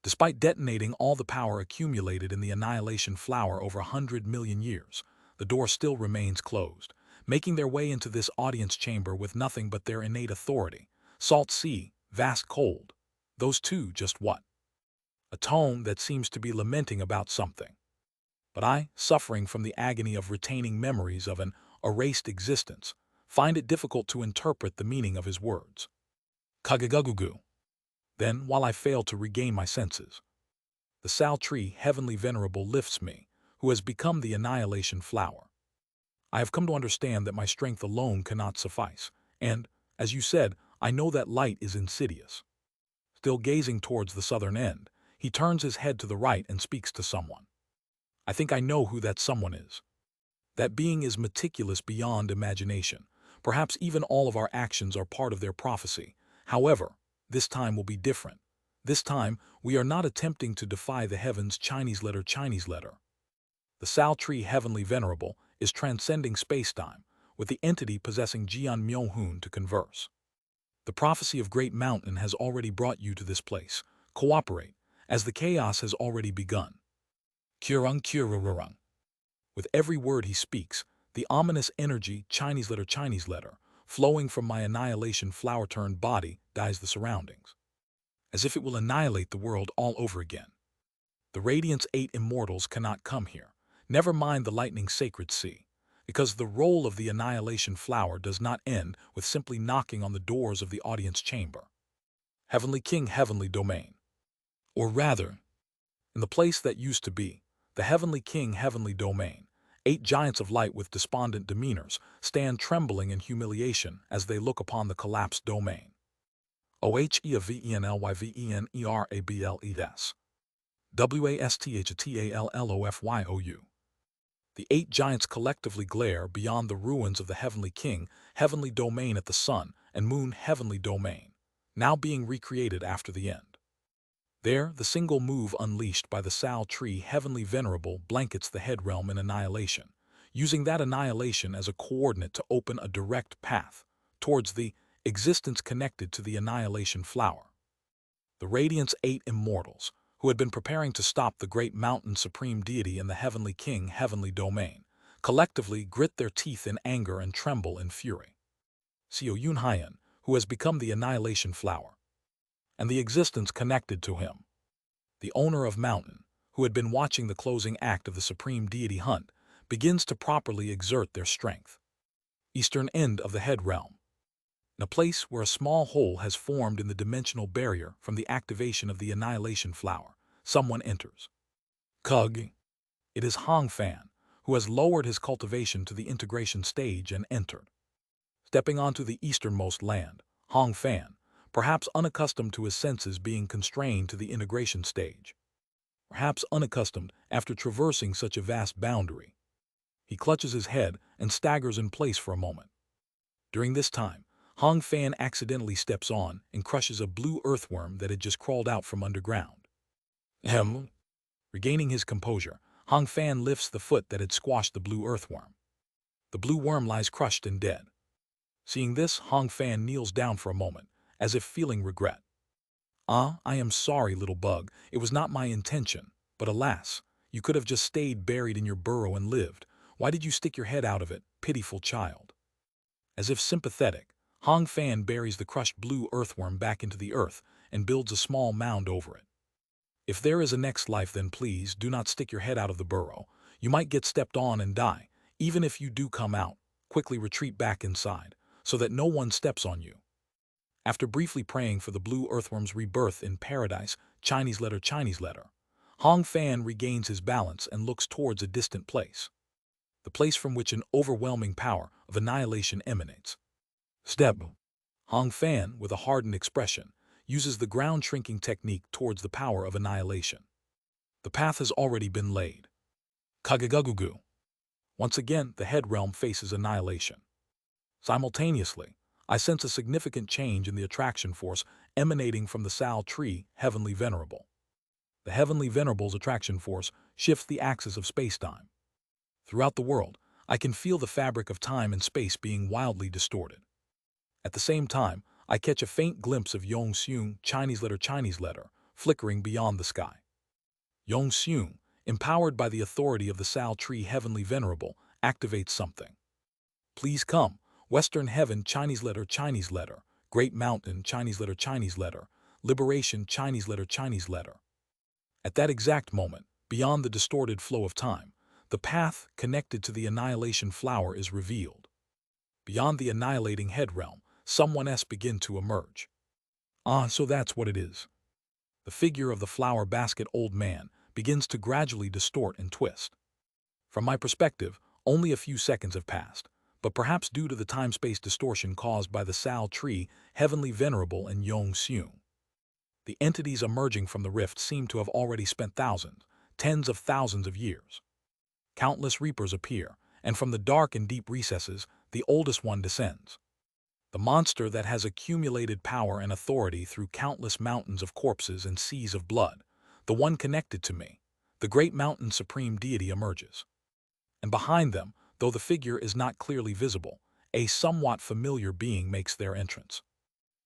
Despite detonating all the power accumulated in the annihilation flower over 100 million years, the door still remains closed, making their way into this audience chamber with nothing but their innate authority. Salt sea, vast cold. Those two just what? A tone that seems to be lamenting about something. But I, suffering from the agony of retaining memories of an erased existence, find it difficult to interpret the meaning of his words. Kagagugu. Then, while I fail to regain my senses, the Sal tree heavenly venerable lifts me, who has become the annihilation flower. I have come to understand that my strength alone cannot suffice, and, as you said, I know that light is insidious. Still gazing towards the southern end, he turns his head to the right and speaks to someone. I think I know who that someone is. That being is meticulous beyond imagination. Perhaps even all of our actions are part of their prophecy. However, this time will be different. This time, we are not attempting to defy the heavens Chinese letter. The Sal tree heavenly venerable is transcending space-time, with the entity possessing Jian Myohun to converse. The prophecy of Great Mountain has already brought you to this place. Cooperate, as the chaos has already begun. Kurung. With every word he speaks, the ominous energy Chinese letter, flowing from my annihilation flower-turned body dyes the surroundings, as if it will annihilate the world all over again. The Radiant's 8 immortals cannot come here, never mind the lightning sacred sea, because the role of the annihilation flower does not end with simply knocking on the doors of the audience chamber. Heavenly King, heavenly domain. Or rather, in the place that used to be, the Heavenly King, heavenly domain, 8 giants of light with despondent demeanors stand trembling in humiliation as they look upon the collapsed domain. OHEAVENLYVENERABLES. WASTHTALLOFYOU. The 8 giants collectively glare beyond the ruins of the Heavenly King, heavenly domain at the sun and moon heavenly domain, now being recreated after the end. There, the single move unleashed by the Sal tree heavenly venerable blankets the head realm in annihilation, using that annihilation as a coordinate to open a direct path towards the existence connected to the annihilation flower. The Radiant's 8 immortals, who had been preparing to stop the great mountain supreme deity in the heavenly king heavenly domain, collectively grit their teeth in anger and tremble in fury. Seo Yunhyan, who has become the annihilation flower, and the existence connected to him. The owner of mountain, who had been watching the closing act of the supreme deity hunt, begins to properly exert their strength. Eastern end of the head realm. In a place where a small hole has formed in the dimensional barrier from the activation of the annihilation flower, someone enters. Kug. It is Hong Fan, who has lowered his cultivation to the integration stage and entered. Stepping onto the easternmost land, Hong Fan, perhaps unaccustomed to his senses being constrained to the integration stage. Perhaps unaccustomed after traversing such a vast boundary. He clutches his head and staggers in place for a moment. During this time, Hong Fan accidentally steps on and crushes a blue earthworm that had just crawled out from underground. Regaining his composure, Hong Fan lifts the foot that had squashed the blue earthworm. The blue worm lies crushed and dead. Seeing this, Hong Fan kneels down for a moment, as if feeling regret. I am sorry, little bug, it was not my intention, but alas, you could have just stayed buried in your burrow and lived. Why did you stick your head out of it, pitiful child? As if sympathetic, Hong Fan buries the crushed blue earthworm back into the earth and builds a small mound over it. If there is a next life, then please do not stick your head out of the burrow. You might get stepped on and die. Even if you do come out, quickly retreat back inside, so that no one steps on you. After briefly praying for the blue earthworm's rebirth in paradise, Chinese letter, Hong Fan regains his balance and looks towards a distant place. The place from which an overwhelming power of annihilation emanates. Step. Hong Fan, with a hardened expression, uses the ground shrinking technique towards the power of annihilation. The path has already been laid. Kagagugu. Once again, the head realm faces annihilation. Simultaneously, I sense a significant change in the attraction force emanating from the Sal tree, Heavenly Venerable. The Heavenly Venerable's attraction force shifts the axis of spacetime. Throughout the world, I can feel the fabric of time and space being wildly distorted. At the same time, I catch a faint glimpse of Yong Seung, Chinese letter, flickering beyond the sky. Yong Seung, empowered by the authority of the Sal tree Heavenly Venerable, activates something. Please come, Western Heaven, Chinese letter, Great Mountain, Chinese letter, Liberation, Chinese letter. At that exact moment, beyond the distorted flow of time, the path connected to the annihilation flower is revealed. Beyond the annihilating head realm, someone else begins to emerge. So that's what it is. The figure of the flower basket old man begins to gradually distort and twist. From my perspective, only a few seconds have passed, but perhaps due to the time-space distortion caused by the Sal tree, Heavenly Venerable and Yong Seung. The entities emerging from the rift seem to have already spent thousands, tens of thousands of years. Countless reapers appear, and from the dark and deep recesses, the oldest one descends. The monster that has accumulated power and authority through countless mountains of corpses and seas of blood, the one connected to me, the great mountain supreme deity emerges. And behind them, though the figure is not clearly visible, a somewhat familiar being makes their entrance.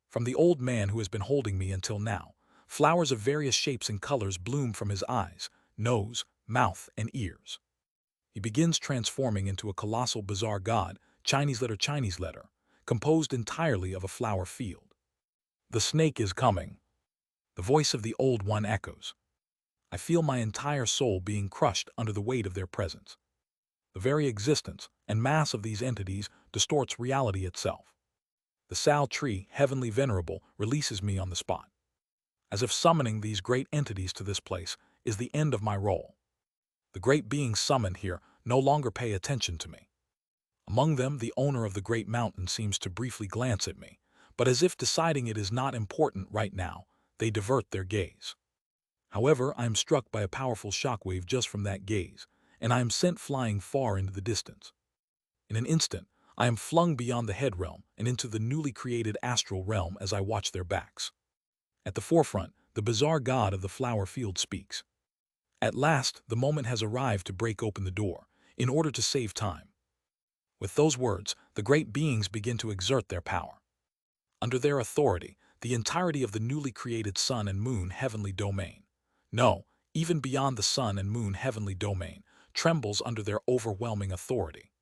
From the old man who has been holding me until now, flowers of various shapes and colors bloom from his eyes, nose, mouth, and ears. He begins transforming into a colossal bizarre god, Chinese letter, composed entirely of a flower field. The snake is coming. The voice of the old one echoes. I feel my entire soul being crushed under the weight of their presence. The very existence and mass of these entities distorts reality itself. The Sal tree, Heavenly Venerable, releases me on the spot. As if summoning these great entities to this place is the end of my role. The great beings summoned here no longer pay attention to me. Among them, the owner of the great mountain seems to briefly glance at me, but as if deciding it is not important right now, they divert their gaze. However, I am struck by a powerful shockwave just from that gaze, and I am sent flying far into the distance. In an instant, I am flung beyond the head realm and into the newly created astral realm as I watch their backs. At the forefront, the bizarre god of the flower field speaks. At last, the moment has arrived to break open the door, in order to save time. With those words, the great beings begin to exert their power. Under their authority, the entirety of the newly created sun and moon heavenly domain. No, even beyond the sun and moon heavenly domain, trembles under their overwhelming authority.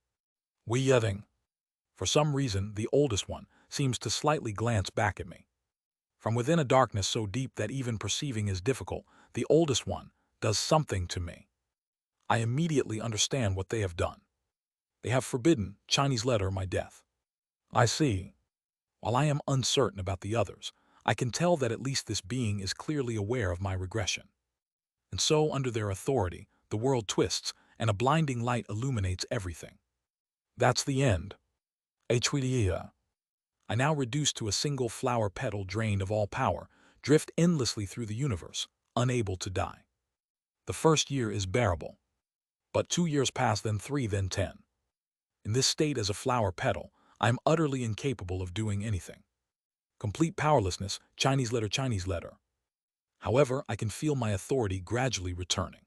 We yetting. For some reason, the oldest one seems to slightly glance back at me. From within a darkness so deep that even perceiving is difficult, the oldest one does something to me. I immediately understand what they have done. They have forbidden, Chinese letter, my death. I see. While I am uncertain about the others, I can tell that at least this being is clearly aware of my regression. And so, under their authority, the world twists, and a blinding light illuminates everything. That's the end. Achwidia. I now reduce to a single flower petal drained of all power, drift endlessly through the universe, unable to die. The first year is bearable. But 2 years pass, then 3, then 10. In this state as a flower petal, I am utterly incapable of doing anything. Complete powerlessness, Chinese letter. However, I can feel my authority gradually returning.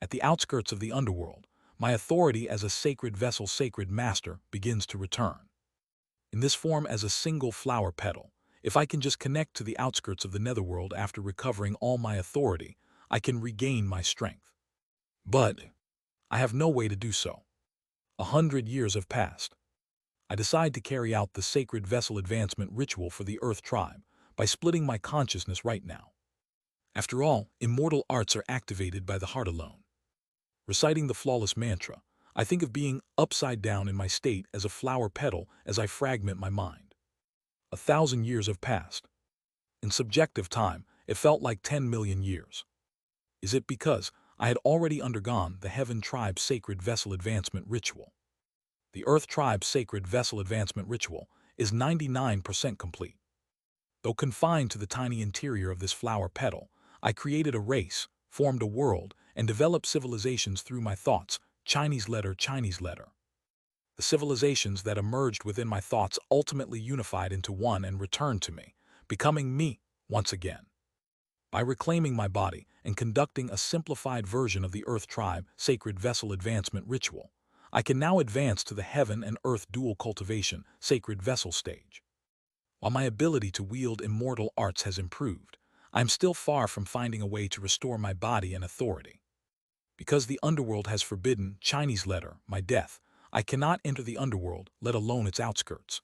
At the outskirts of the underworld, my authority as a sacred vessel, sacred master, begins to return. In this form as a single flower petal, if I can just connect to the outskirts of the netherworld after recovering all my authority, I can regain my strength. But I have no way to do so. 100 years have passed. I decide to carry out the sacred vessel advancement ritual for the Earth tribe by splitting my consciousness right now. After all, immortal arts are activated by the heart alone. Reciting the flawless mantra, I think of being upside down in my state as a flower petal as I fragment my mind. 1,000 years have passed. In subjective time, it felt like 10 million years. Is it because I had already undergone the Heaven Tribe Sacred Vessel Advancement Ritual? The Earth Tribe Sacred Vessel Advancement Ritual is 99% complete. Though confined to the tiny interior of this flower petal, I created a race, formed a world, and developed civilizations through my thoughts, Chinese letter. The civilizations that emerged within my thoughts ultimately unified into one and returned to me, becoming me once again. By reclaiming my body and conducting a simplified version of the Earth Tribe Sacred Vessel Advancement Ritual, I can now advance to the Heaven and Earth Dual Cultivation Sacred Vessel stage. While my ability to wield immortal arts has improved, I am still far from finding a way to restore my body and authority. Because the underworld has forbidden, Chinese letter, my death, I cannot enter the underworld, let alone its outskirts.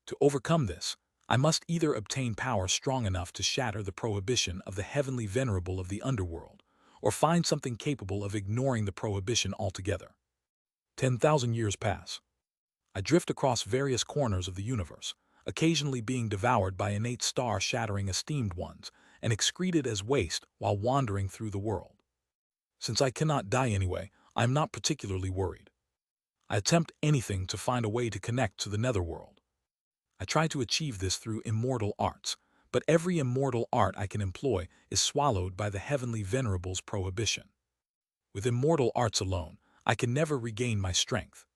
To overcome this, I must either obtain power strong enough to shatter the prohibition of the heavenly venerable of the underworld, or find something capable of ignoring the prohibition altogether. 10,000 years pass. I drift across various corners of the universe, occasionally being devoured by innate star-shattering esteemed ones and excreted as waste while wandering through the world. Since I cannot die anyway, I am not particularly worried. I attempt anything to find a way to connect to the netherworld. I try to achieve this through immortal arts, but every immortal art I can employ is swallowed by the heavenly venerable's prohibition. With immortal arts alone, I can never regain my strength.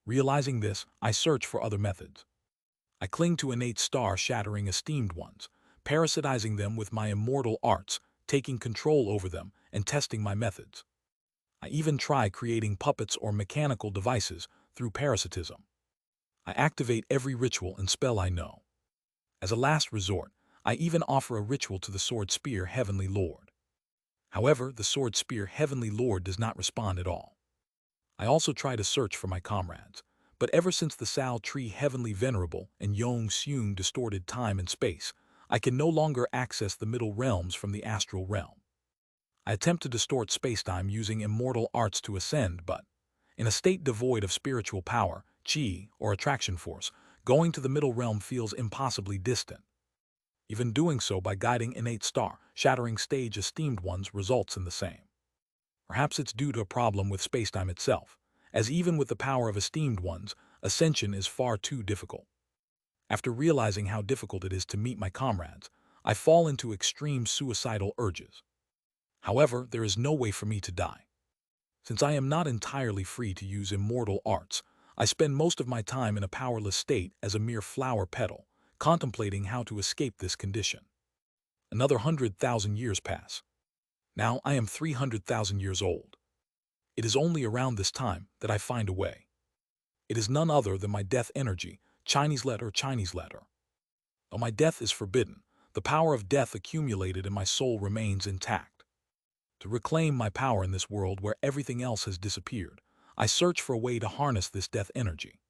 Realizing this, I search for other methods. I cling to innate star-shattering esteemed ones, parasitizing them with my immortal arts, taking control over them, and testing my methods. I even try creating puppets or mechanical devices through parasitism. I activate every ritual and spell I know. As a last resort, I even offer a ritual to the Sword Spear Heavenly Lord. However, the Sword Spear Heavenly Lord does not respond at all. I also try to search for my comrades, but ever since the Sal Tree Heavenly Venerable and Yong Seung distorted time and space, I can no longer access the middle realms from the astral realm. I attempt to distort spacetime using immortal arts to ascend, but, in a state devoid of spiritual power, chi, or attraction force, going to the middle realm feels impossibly distant. Even doing so by guiding innate star-shattering stage esteemed ones results in the same. Perhaps it's due to a problem with spacetime itself, as even with the power of esteemed ones, ascension is far too difficult. After realizing how difficult it is to meet my comrades, I fall into extreme suicidal urges. However, there is no way for me to die. Since I am not entirely free to use immortal arts, I spend most of my time in a powerless state as a mere flower petal, contemplating how to escape this condition. Another 100,000 years pass. Now I am 300,000 years old. It is only around this time that I find a way. It is none other than my death energy, Chinese letter. Though my death is forbidden, the power of death accumulated in my soul remains intact. To reclaim my power in this world where everything else has disappeared, I search for a way to harness this death energy.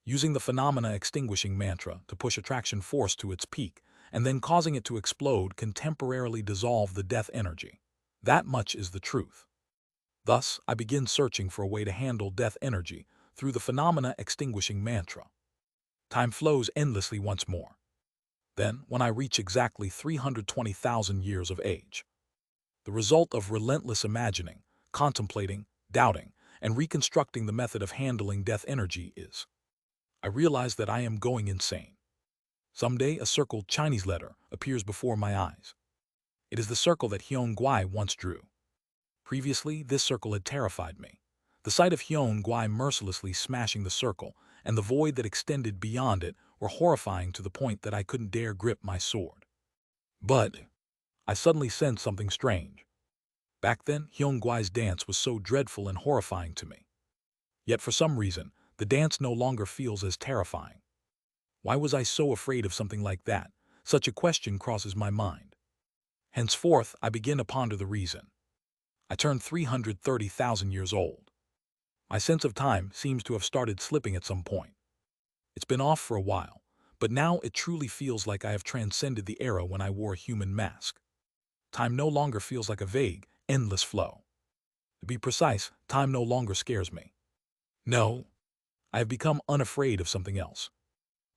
Using the phenomena extinguishing mantra to push attraction force to its peak, and then causing it to explode can temporarily dissolve the death energy. That much is the truth. Thus, I begin searching for a way to handle death energy through the phenomena extinguishing mantra. Time flows endlessly once more. Then, when I reach exactly 320,000 years of age, the result of relentless imagining, contemplating, doubting, and reconstructing the method of handling death energy is, I realize that I am going insane. Someday, a circled Chinese letter appears before my eyes. It is the circle that Hyun Guai once drew. Previously, this circle had terrified me. The sight of Hyun Guai mercilessly smashing the circle and the void that extended beyond it were horrifying to the point that I couldn't dare grip my sword. But I suddenly sensed something strange. Back then, Hyun Guai's dance was so dreadful and horrifying to me. Yet for some reason, the dance no longer feels as terrifying. Why was I so afraid of something like that? Such a question crosses my mind. Henceforth, I begin to ponder the reason. I turn 330,000 years old. My sense of time seems to have started slipping at some point. It's been off for a while, but now it truly feels like I have transcended the era when I wore a human mask. Time no longer feels like a vague, endless flow. To be precise, time no longer scares me. No, I have become unafraid of something else.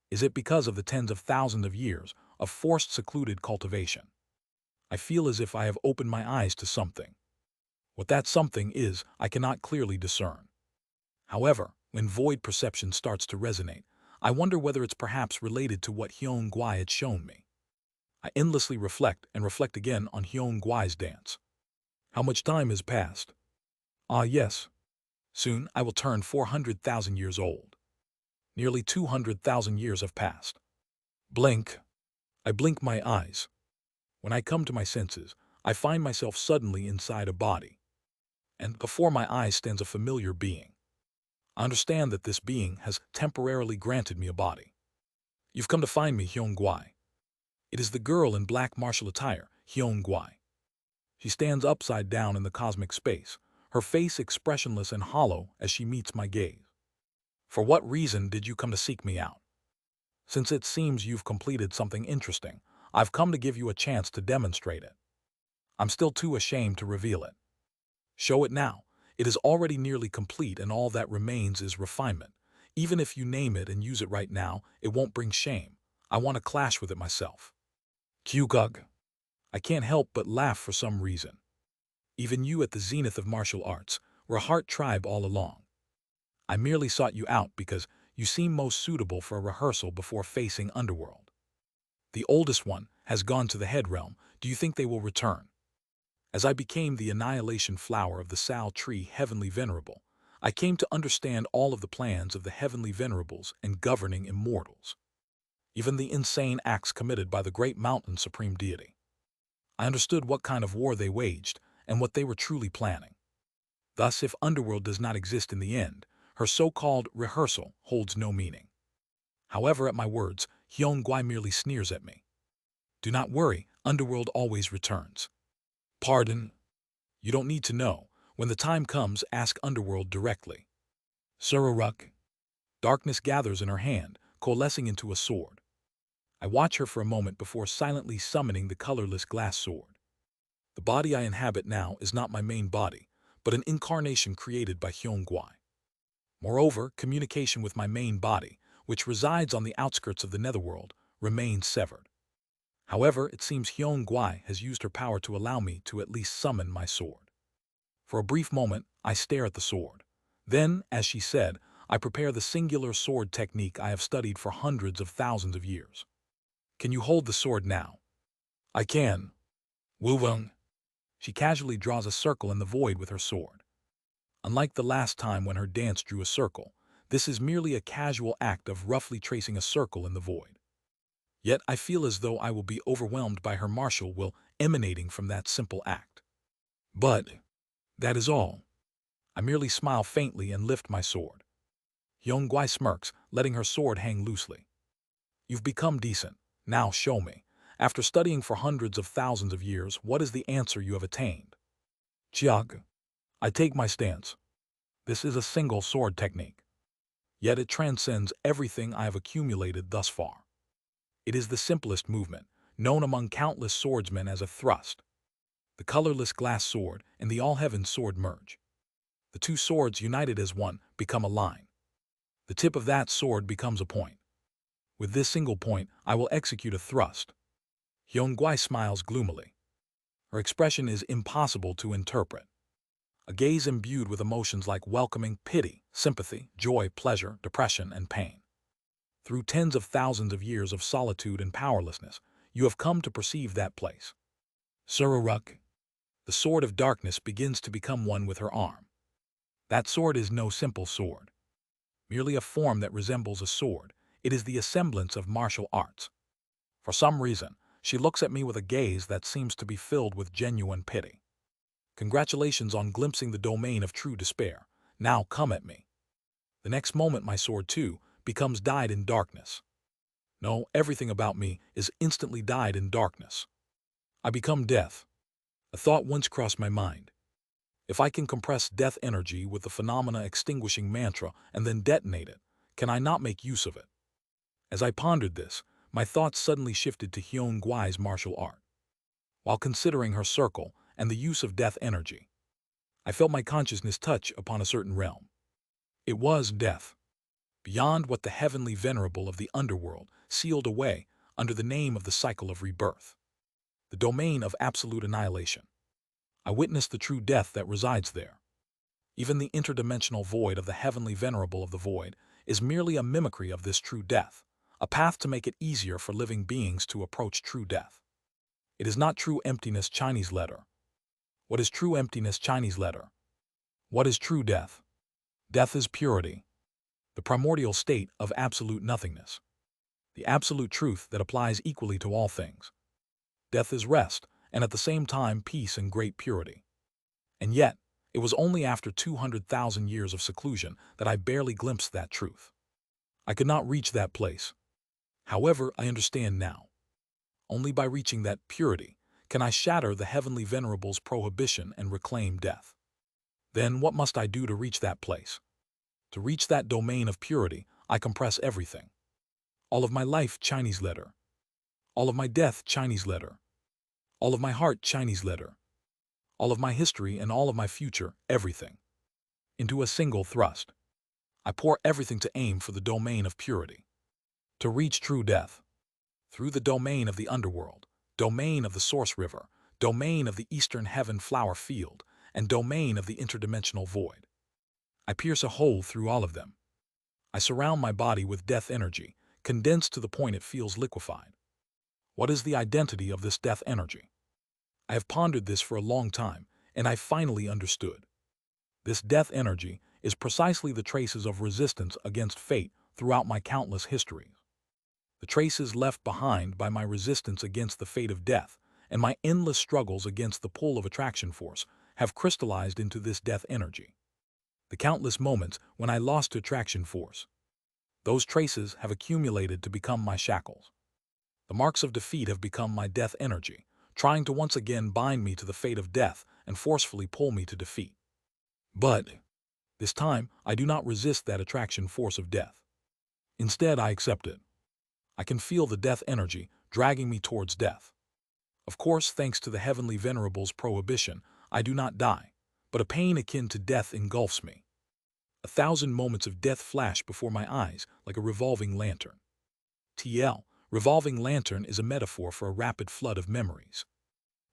Is it because of the tens of thousands of years of forced secluded cultivation? I feel as if I have opened my eyes to something. What that something is, I cannot clearly discern. However, when void perception starts to resonate, I wonder whether it's perhaps related to what Hyun Guai had shown me. I endlessly reflect and reflect again on Hyun Guai's dance. How much time has passed? Ah yes, soon I will turn 400,000 years old. Nearly 200,000 years have passed. Blink. I blink my eyes. When I come to my senses, I find myself suddenly inside a body. And before my eyes stands a familiar being. I understand that this being has temporarily granted me a body. You've come to find me, Hyun Guai. It is the girl in black martial attire, Hyun Guai. She stands upside down in the cosmic space, her face expressionless and hollow as she meets my gaze. For what reason did you come to seek me out? Since it seems you've completed something interesting, I've come to give you a chance to demonstrate it. I'm still too ashamed to reveal it. Show it now. It is already nearly complete and all that remains is refinement. Even if you name it and use it right now, it won't bring shame. I want to clash with it myself. Kyugug. I can't help but laugh for some reason. Even you at the zenith of martial arts were a heart tribe all along. I merely sought you out because you seem most suitable for a rehearsal before facing Underworld. The oldest one has gone to the head realm. Do you think they will return? As I became the annihilation flower of the Sal tree Heavenly Venerable, I came to understand all of the plans of the Heavenly Venerables and governing immortals. Even the insane acts committed by the great mountain supreme deity. I understood what kind of war they waged and what they were truly planning. Thus, if Underworld does not exist in the end, her so-called rehearsal holds no meaning. However, at my words, Hyun Guai merely sneers at me. Do not worry, Underworld always returns. Pardon? You don't need to know. When the time comes, ask Underworld directly. Sururuk. Darkness gathers in her hand, coalescing into a sword. I watch her for a moment before silently summoning the colorless glass sword. The body I inhabit now is not my main body, but an incarnation created by Hyun Guai. Moreover, communication with my main body, which resides on the outskirts of the netherworld, remains severed. However, it seems Hyun Guai has used her power to allow me to at least summon my sword. For a brief moment, I stare at the sword. Then, as she said, I prepare the singular sword technique I have studied for hundreds of thousands of years. Can you hold the sword now? I can. Wu-wung. She casually draws a circle in the void with her sword. Unlike the last time when her dance drew a circle, this is merely a casual act of roughly tracing a circle in the void. Yet I feel as though I will be overwhelmed by her martial will emanating from that simple act. But that is all. I merely smile faintly and lift my sword. Hyun Guai smirks, letting her sword hang loosely. You've become decent. Now show me. After studying for hundreds of thousands of years, what is the answer you have attained? Chug. I take my stance. This is a single sword technique. Yet it transcends everything I have accumulated thus far. It is the simplest movement, known among countless swordsmen as a thrust. The colorless glass sword and the all-heaven sword merge. The two swords united as one become a line. The tip of that sword becomes a point. With this single point, I will execute a thrust. Hyung-Guai smiles gloomily. Her expression is impossible to interpret. A gaze imbued with emotions like welcoming, pity, sympathy, joy, pleasure, depression, and pain. Through tens of thousands of years of solitude and powerlessness, you have come to perceive that place. Sururuk. The sword of darkness begins to become one with her arm. That sword is no simple sword. Merely a form that resembles a sword, it is the semblance of martial arts. For some reason, she looks at me with a gaze that seems to be filled with genuine pity. Congratulations on glimpsing the domain of true despair. Now come at me. The next moment my sword, too, becomes dyed in darkness. No, everything about me is instantly dyed in darkness. I become death. A thought once crossed my mind. If I can compress death energy with the phenomena extinguishing mantra and then detonate it, can I not make use of it? As I pondered this, my thoughts suddenly shifted to Hyun Guai's martial art. While considering her circle and the use of death energy, I felt my consciousness touch upon a certain realm. It was death, beyond what the heavenly venerable of the underworld sealed away under the name of the cycle of rebirth, the domain of absolute annihilation. I witnessed the true death that resides there. Even the interdimensional void of the heavenly venerable of the void is merely a mimicry of this true death, a path to make it easier for living beings to approach true death. It is not true emptiness, Chinese letter. What is true emptiness, Chinese letter? What is true death? Death is purity, the primordial state of absolute nothingness, the absolute truth that applies equally to all things. Death is rest, and at the same time peace and great purity. And yet, it was only after 200,000 years of seclusion that I barely glimpsed that truth. I could not reach that place. However, I understand now. Only by reaching that purity can I shatter the heavenly venerable's prohibition and reclaim death. Then what must I do to reach that place? To reach that domain of purity, I compress everything. All of my life, Chinese letter. All of my death, Chinese letter. All of my heart, Chinese letter. All of my history and all of my future, everything. Into a single thrust. I pour everything to aim for the domain of purity. To reach true death. Through the domain of the underworld, domain of the source river, domain of the eastern heaven flower field, and domain of the interdimensional void. I pierce a hole through all of them. I surround my body with death energy, condensed to the point it feels liquefied. What is the identity of this death energy? I have pondered this for a long time, and I finally understood. This death energy is precisely the traces of resistance against fate throughout my countless histories. The traces left behind by my resistance against the fate of death and my endless struggles against the pull of attraction force have crystallized into this death energy. The countless moments when I lost to attraction force. Those traces have accumulated to become my shackles. The marks of defeat have become my death energy, trying to once again bind me to the fate of death and forcefully pull me to defeat. But this time, I do not resist that attraction force of death. Instead, I accept it. I can feel the death energy dragging me towards death. Of course, thanks to the heavenly venerable's prohibition, I do not die, but a pain akin to death engulfs me. 1,000 moments of death flash before my eyes like a revolving lantern. TL, revolving lantern is a metaphor for a rapid flood of memories.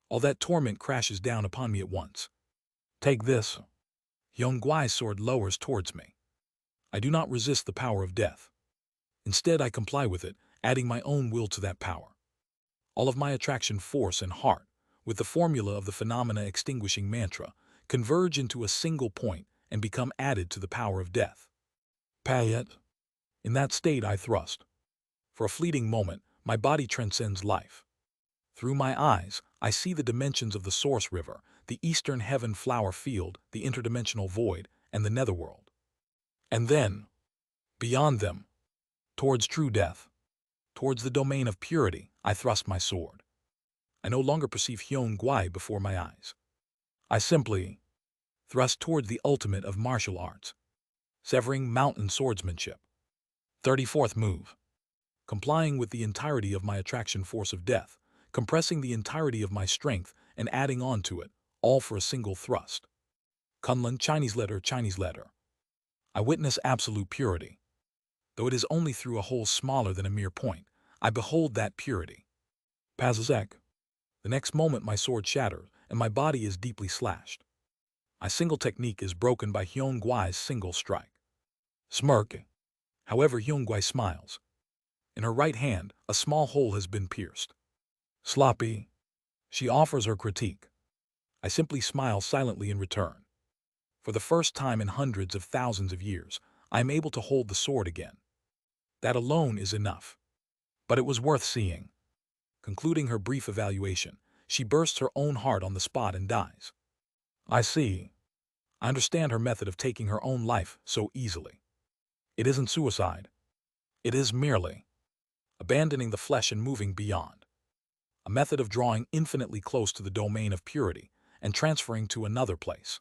All that torment crashes down upon me at once. Take this. Hyung Guai's sword lowers towards me. I do not resist the power of death. Instead, I comply with it, adding my own will to that power. All of my attraction force and heart, with the formula of the phenomena extinguishing mantra, converge into a single point and become added to the power of death. Payet. In that state I thrust. For a fleeting moment, my body transcends life. Through my eyes, I see the dimensions of the source river, the eastern heaven flower field, the interdimensional void, and the netherworld. And then, beyond them, towards true death. Towards the domain of purity, I thrust my sword. I no longer perceive Hyun Gwai before my eyes. I simply thrust toward the ultimate of martial arts, severing mountain swordsmanship. 34th move. Complying with the entirety of my attraction force of death, compressing the entirety of my strength and adding on to it, all for a single thrust. Kunlun Chinese letter. I witness absolute purity. Though it is only through a hole smaller than a mere point, I behold that purity. Pazazek. The next moment my sword shatters, and my body is deeply slashed. My single technique is broken by Hyun Gwai's single strike. Smirk. However, Hyun Gwai smiles. In her right hand, a small hole has been pierced. Sloppy. She offers her critique. I simply smile silently in return. For the first time in hundreds of thousands of years, I am able to hold the sword again. That alone is enough. But it was worth seeing. Concluding her brief evaluation, she bursts her own heart on the spot and dies. I see. I understand her method of taking her own life so easily. It isn't suicide. It is merely abandoning the flesh and moving beyond. A method of drawing infinitely close to the domain of purity and transferring to another place.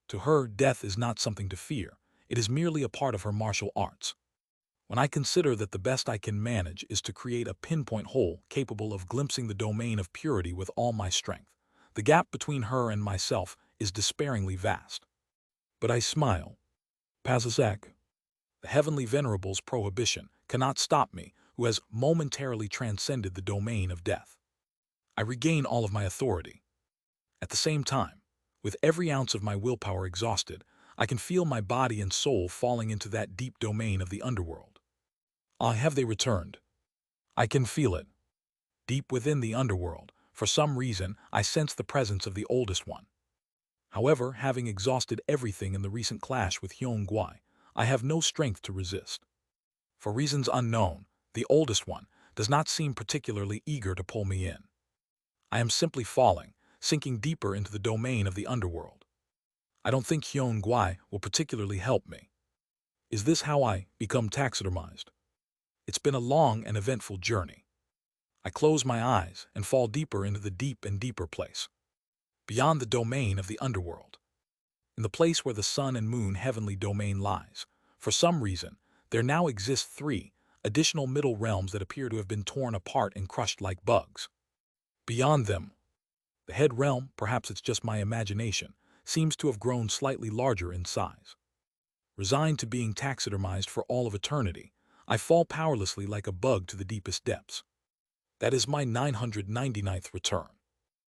To her, death is not something to fear. It is merely a part of her martial arts. When I consider that the best I can manage is to create a pinpoint hole capable of glimpsing the domain of purity with all my strength, the gap between her and myself is despairingly vast. But I smile. Pazazek. The heavenly venerable's prohibition cannot stop me, who has momentarily transcended the domain of death. I regain all of my authority. At the same time, with every ounce of my willpower exhausted, I can feel my body and soul falling into that deep domain of the underworld. Ah, have they returned? I can feel it. Deep within the underworld, for some reason, I sense the presence of the oldest one. However, having exhausted everything in the recent clash with Hyun Gwai, I have no strength to resist. For reasons unknown, the oldest one does not seem particularly eager to pull me in. I am simply falling, sinking deeper into the domain of the underworld. I don't think Hyun Gwai will particularly help me. Is this how I become taxidermized? It's been a long and eventful journey. I close my eyes and fall deeper into the deep and deeper place, beyond the domain of the underworld. In the place where the sun and moon heavenly domain lies, for some reason, there now exist 3 additional middle realms that appear to have been torn apart and crushed like bugs. Beyond them, the head realm, perhaps it's just my imagination, seems to have grown slightly larger in size. Resigned to being taxidermized for all of eternity, I fall powerlessly like a bug to the deepest depths. That is my 999th return.